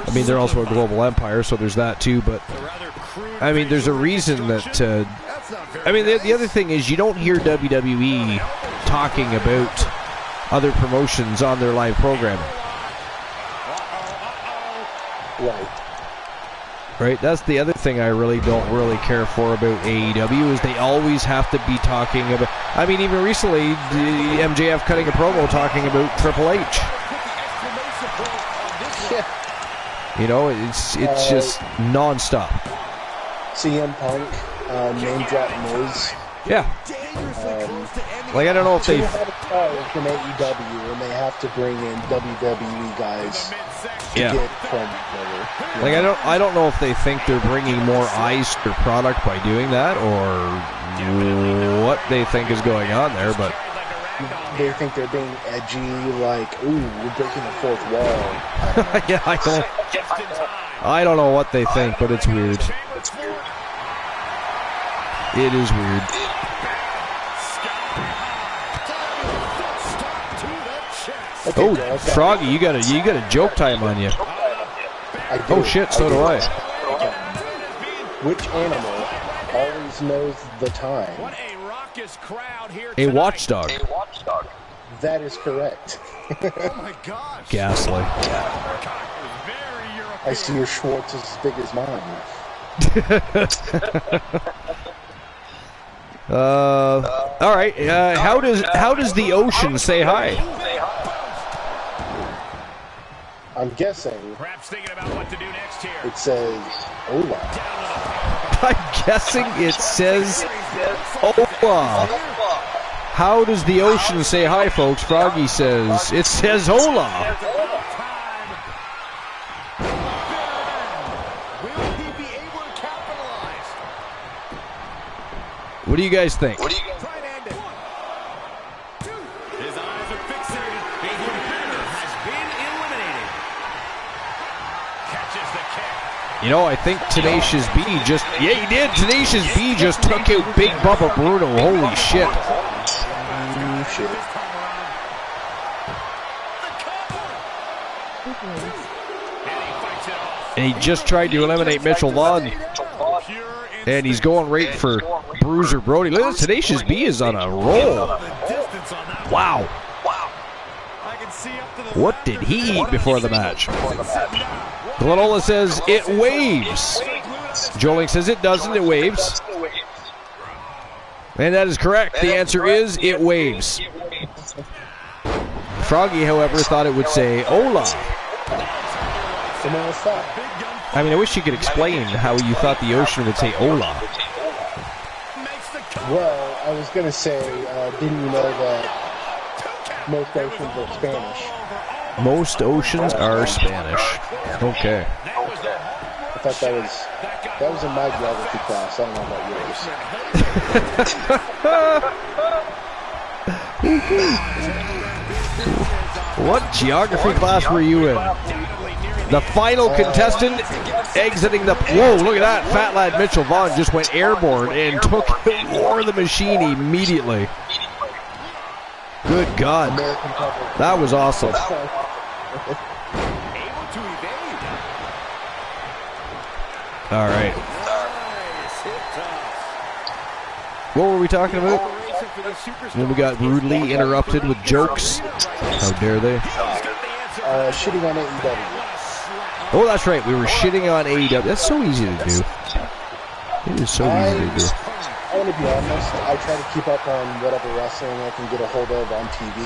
I mean, they're also a global empire, so there's that too. But I mean, there's a reason that. I mean, the other thing is you don't hear WWE talking about other promotions on their live programming. Right? That's the other thing I really don't really care for about AEW is they always have to be talking about. I mean, even recently, the MJF cutting a promo talking about Triple H. You know, it's just nonstop. CM Punk. name drop Miz. Yeah. Like, I don't know if they... from AEW, and they have to bring in WWE guys to get promos over. Like, I don't know if they think they're bringing more eyes to their product by doing that, or what they think is going on there, but... They think they're being edgy, like, ooh, we're breaking the fourth wall. Yeah, I don't know what they think, but it's weird. It is weird. Oh, Froggy, you got a joke time on you. Oh shit, so do I. Which animal always knows the time? A watchdog. That is correct. Oh my gosh. Ghastly. I see your Schwartz is as big as mine. All right. How does the ocean say hi? I'm guessing. Perhaps thinking about what to do next here. It says Ola. I'm guessing it says Ola. How does the ocean say hi, folks? Froggy says it says Ola. Will he be able to capitalize? What do you guys think? Try and end it. His eyes are fixated. A competitor has been eliminated. Catches the kick. You know, I think Tenacious B just... Yeah, he did. Tenacious B just took out Big Bubba Bruno. Holy shit. Shit. And he just tried to eliminate Mitchell Vaughn. And he's going right for Bruiser Brody. Look at this. Tenacious B is on a roll. Wow. What did he eat before the match? Glenola says it waves. Joling says it doesn't. It waves. And that is correct. The answer is it waves. Froggy, however, thought it would say Ola. I mean, I wish you could explain how you thought the ocean would say Ola. Well, I was going to say, didn't you know that most oceans are Spanish? Most oceans are Spanish. Okay. I thought that was in my geography class. I don't know about yours. What geography class were you in? The final contestant exiting the... Whoa, look at that. Fat lad Mitchell Vaughn just went airborne and took War the Machine immediately. Good God. That was awesome. All right. What were we talking about? When we got rudely interrupted with jokes. How dare they? Shitting on AEW. Oh, that's right. We were shitting on AEW. That's so easy to do. It is so easy to do. I want to be honest. I try to keep up on whatever wrestling I can get a hold of on TV.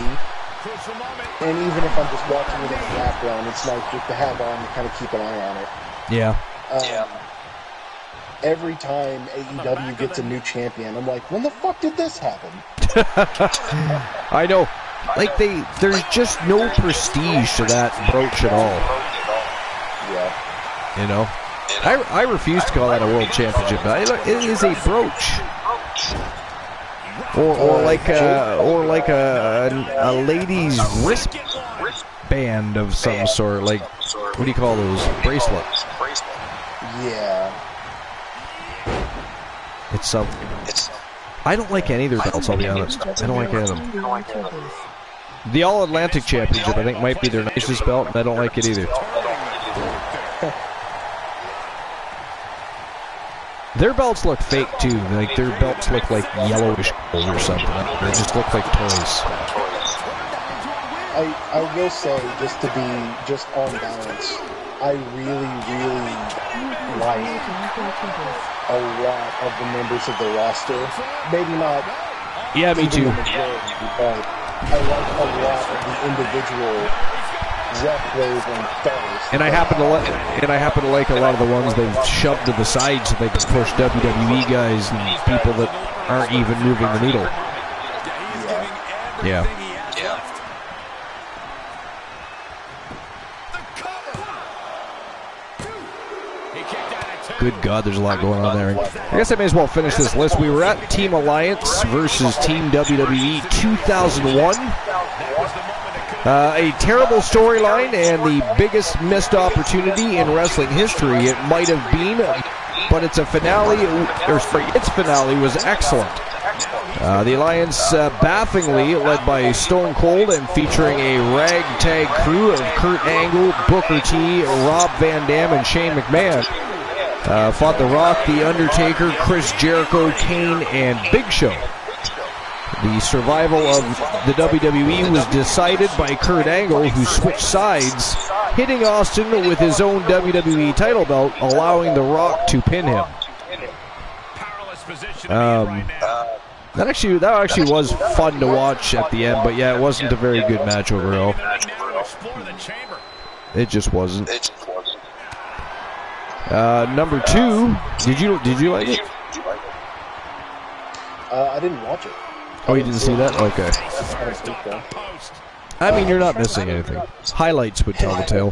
And even if I'm just watching it in the background, it's nice just to have on to kind of keep an eye on it. Yeah. Every time AEW gets a new champion, I'm like, when the fuck did this happen? I know. Like, there's just no prestige to that brooch at all. Yeah. You know? I refuse to call that a world championship. It is a brooch. Or like a lady's wristband of some sort. Like, what do you call those? Bracelets. Yeah. It's something. I don't like any of their belts, I'll be honest. I don't like any of them. The All-Atlantic Championship, I think, might be their nicest belt, and I don't like it either. Their belts look fake, too. Like, their belts look like yellowish gold or something. They just look like toys. I will say, just to be just on balance, I really like a lot of the members of the roster. Maybe not. Yeah, me too. But I like a lot of the individual Wrestler and stars And I happen to like a lot of the ones they've shoved to the side so they can push WWE guys and people that aren't even moving the needle. Yeah. Good God, there's a lot going on there. I guess I may as well finish this list. We were at Team Alliance versus Team WWE 2001. A terrible storyline and the biggest missed opportunity in wrestling history. It might have been, but its finale was excellent. The Alliance baffingly led by Stone Cold and featuring a ragtag crew of Kurt Angle, Booker T, Rob Van Dam, and Shane McMahon. Fought The Rock, The Undertaker, Chris Jericho, Kane, and Big Show. The survival of the WWE was decided by Kurt Angle, who switched sides, hitting Austin with his own WWE title belt, allowing The Rock to pin him. That actually was fun to watch at the end, but yeah, it wasn't a very good match overall. It just wasn't. Number 2, did you like it? I didn't watch it. Oh, you didn't see that? Okay. I mean, you're not missing anything. Highlights would tell the tale.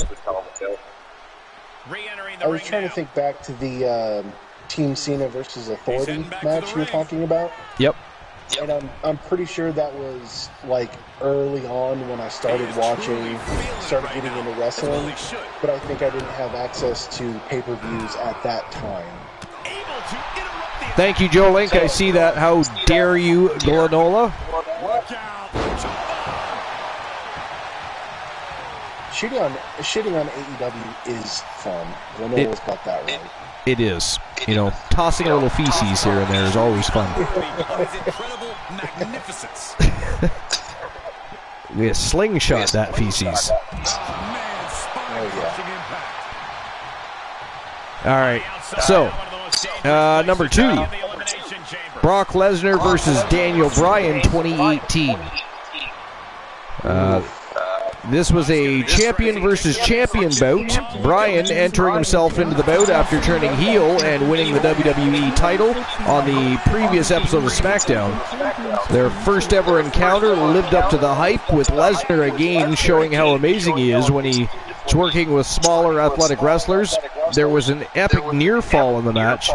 I was trying to think back to the Team Cena versus Authority match you were talking about. Yep. And I'm pretty sure that was like early on when I started getting into wrestling, but I think I didn't have access to pay-per-views at that time. Thank you, Joe Link. I see that. How dare you, Glenola? Shitting on AEW is fun. Glenola's got that right. It is. You know, tossing a little feces here and there is always fun. Incredible magnificence. We slingshot that feces. All right. So, number 2, Brock Lesnar versus Daniel Bryan 2018. This was a champion versus champion bout. Bryan entering himself into the bout after turning heel and winning the WWE title on the previous episode of SmackDown. Their first ever encounter lived up to the hype, with Lesnar again showing how amazing he is when he's working with smaller athletic wrestlers. There was an epic near fall in the match,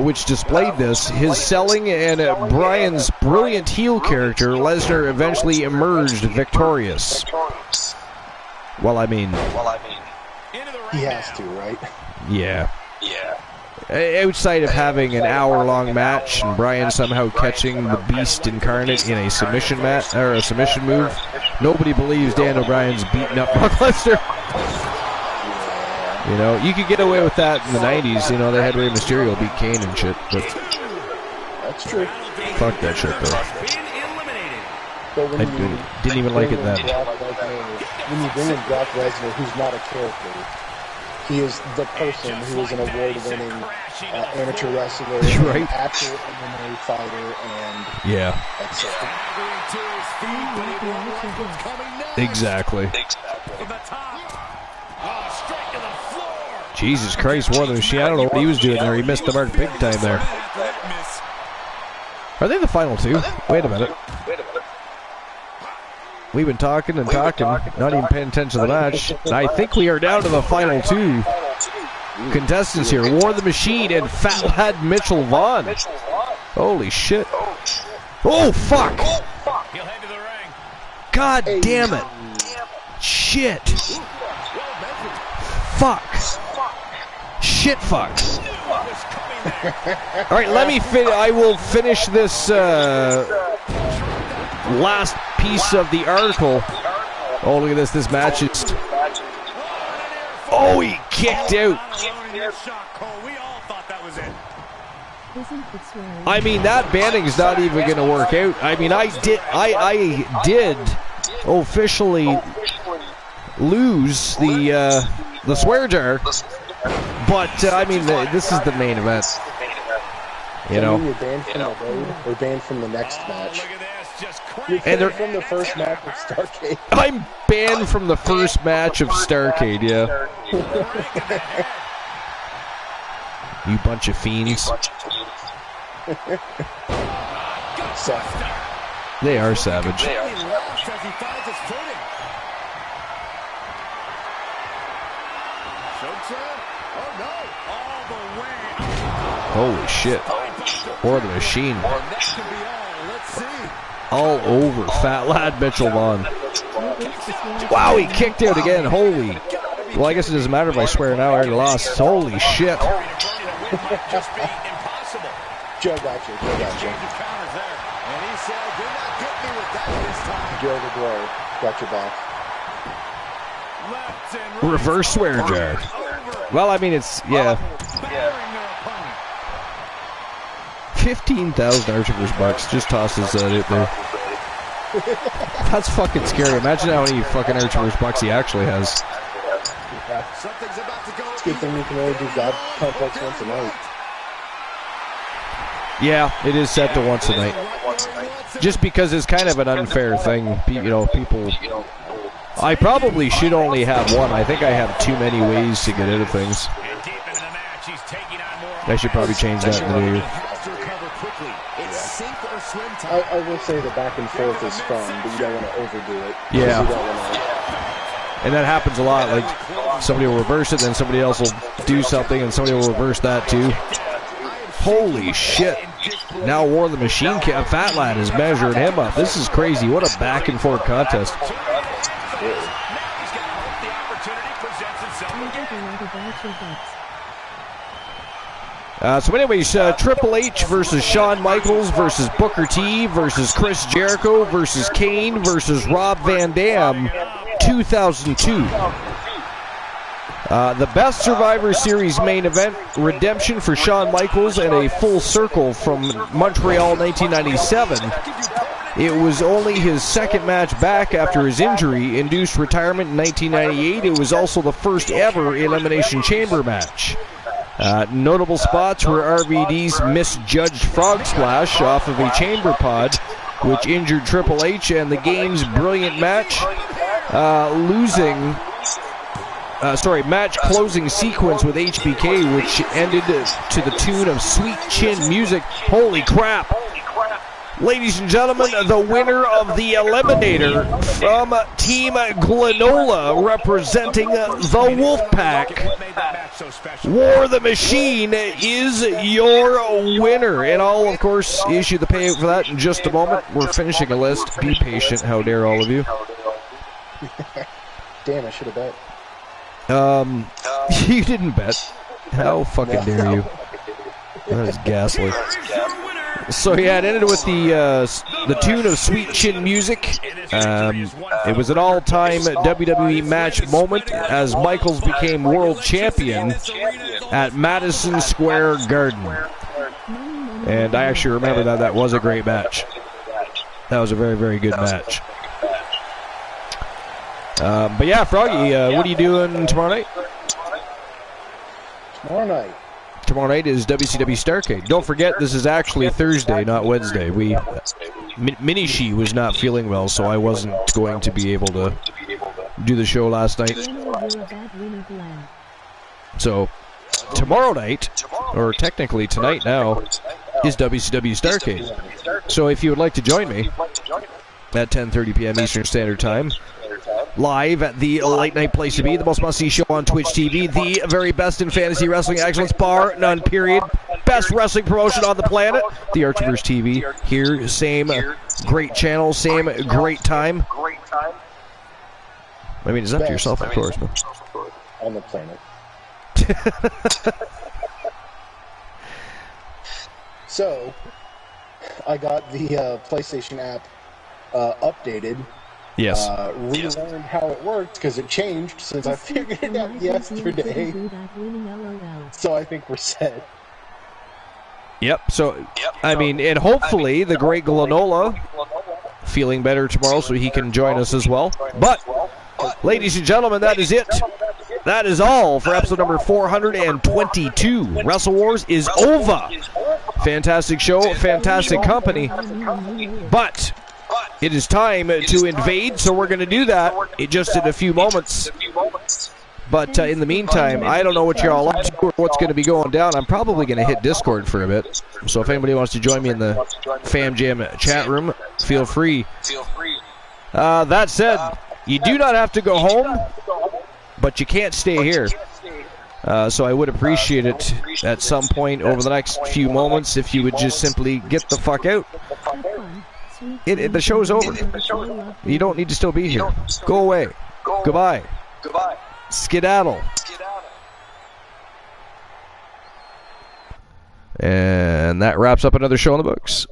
which displayed this. His selling and Bryan's brilliant heel character, Lesnar eventually emerged victorious. Well, I mean, he has to, right? Yeah. Outside of having an hour-long match and Bryan somehow catching the Beast incarnate in a submission match or a submission move, nobody believes Daniel Bryan's beating up Brock Lesnar. You know, you could get away with that in the 90s. You know, they had Rey Mysterio beat Kane and shit. But that's true. Fuck that shit, though. I didn't even like it then. When you bring in Brock Lesnar, who's not a character, he is the person who is an award-winning amateur wrestler, right? Actual MMA fighter, and that's it. Exactly. Jesus Christ, War of the Machine. I don't know what he was doing there. He missed the mark big time there. Are they the final 2? Wait a minute. We've been talking and talking, not even paying attention to the match. I think we are down to the final 2 contestants here. War of the Machine and Fat Lad Mitchell Vaughn. Holy shit. Oh, fuck. God damn it. Shit. Fuck. Shit fuck. Alright, let me I will finish this last piece of the article. Oh, look at this. This match is... Oh, he kicked out. I mean, that banding's not even going to work out. I mean, I did officially lose the swear jar, but I mean, this is the main event. You know, you're banned from the road or banned from the next match. And they're from the first match of Starrcade. I'm banned from the first match of Starrcade, yeah. You bunch of fiends. They are savage. Holy shit. Or the machine. All over Fat Lad Mitchell Vaughn. Wow, he kicked out again. Holy. Well, I guess it doesn't matter if I swear now. I already lost. Holy shit. Joe got you. Joe the Blow got your back. Reverse swear jar. Well, I mean, it's, yeah. 15,000 Archivers bucks. Just tosses that out there. That's fucking scary. Imagine how many fucking Archivers bucks he actually has. It's a good thing you can only do God Complex once a night. Yeah, it is set to once a night. Just because it's kind of an unfair thing. You know, people... I probably should only have one. I think I have too many ways to get out of things. I should probably change that in the new year. I will say the back and forth is fun, but you don't want to overdo it. Yeah. And that happens a lot. Like, somebody will reverse it, then somebody else will do something, and somebody will reverse that too. Holy shit. Now War of the Machine Fat Lad is measuring him up. This is crazy. What a back and forth contest. So anyways, Triple H versus Shawn Michaels versus Booker T versus Chris Jericho versus Kane versus Rob Van Dam, 2002. The Best Survivor Series main event, redemption for Shawn Michaels and a full circle from Montreal 1997. It was only his second match back after his injury-induced retirement in 1998. It was also the first ever Elimination Chamber match. Notable spots were RVD's misjudged frog splash off of a chamber pod, which injured Triple H, and the game's brilliant match match closing sequence with HBK, which ended to the tune of Sweet Chin Music. Holy crap! Ladies and gentlemen, the winner of the Eliminator from Team Glenola, representing the Wolfpack, War the Machine, is your winner. And I'll, of course, issue the payout for that in just a moment. We're finishing a list. Be patient. How dare all of you. Damn, I should have bet. You didn't bet. How fucking dare you? That is ghastly. So yeah, it ended with the tune of Sweet Chin Music. It was an all-time WWE match moment as Michaels became world champion at Madison Square Garden. And I actually remember that. That was a great match. That was a very, very good match. But yeah, Froggy, what are you doing tomorrow night? Tomorrow night is WCW Starrcade. Don't forget, this is actually Thursday, not Wednesday. Minishi was not feeling well, so I wasn't going to be able to do the show last night. So, tomorrow night, or technically tonight now, is WCW Starrcade. So if you would like to join me at 10:30 p.m. Eastern Standard Time, live at the late night place to be, the most must-see show on Twitch TV, the very best in fantasy wrestling excellence, bar none, period. Best wrestling promotion on the planet, the Archivers TV. Here, same great channel, same great time. I mean, it's up to yourself, of course. But on the planet. So, I got the PlayStation app updated. Yes. Relearned how it worked because it changed since I figured it out yesterday. So I think we're set. Yep. So, I mean, and hopefully the great Glenola feeling better tomorrow so he can join us as well. But, ladies and gentlemen, that is it. That is all for episode number 422. Wrestle Wars is over. Fantastic show, fantastic company. But It is time to invade, so we're going to do that just in a few moments. But in the meantime, I don't know what y'all up to or what's going to be going down. I'm probably going to hit Discord for a bit. So if anybody wants to join me in the Fam Jam chat room, feel free. That said, you do not have to go home, but you can't stay here. So I would appreciate it at some point over the next few moments if you would just simply get the fuck out. The show's over. You don't need to still be here. Go away. Goodbye. Skedaddle. And that wraps up another show in the books.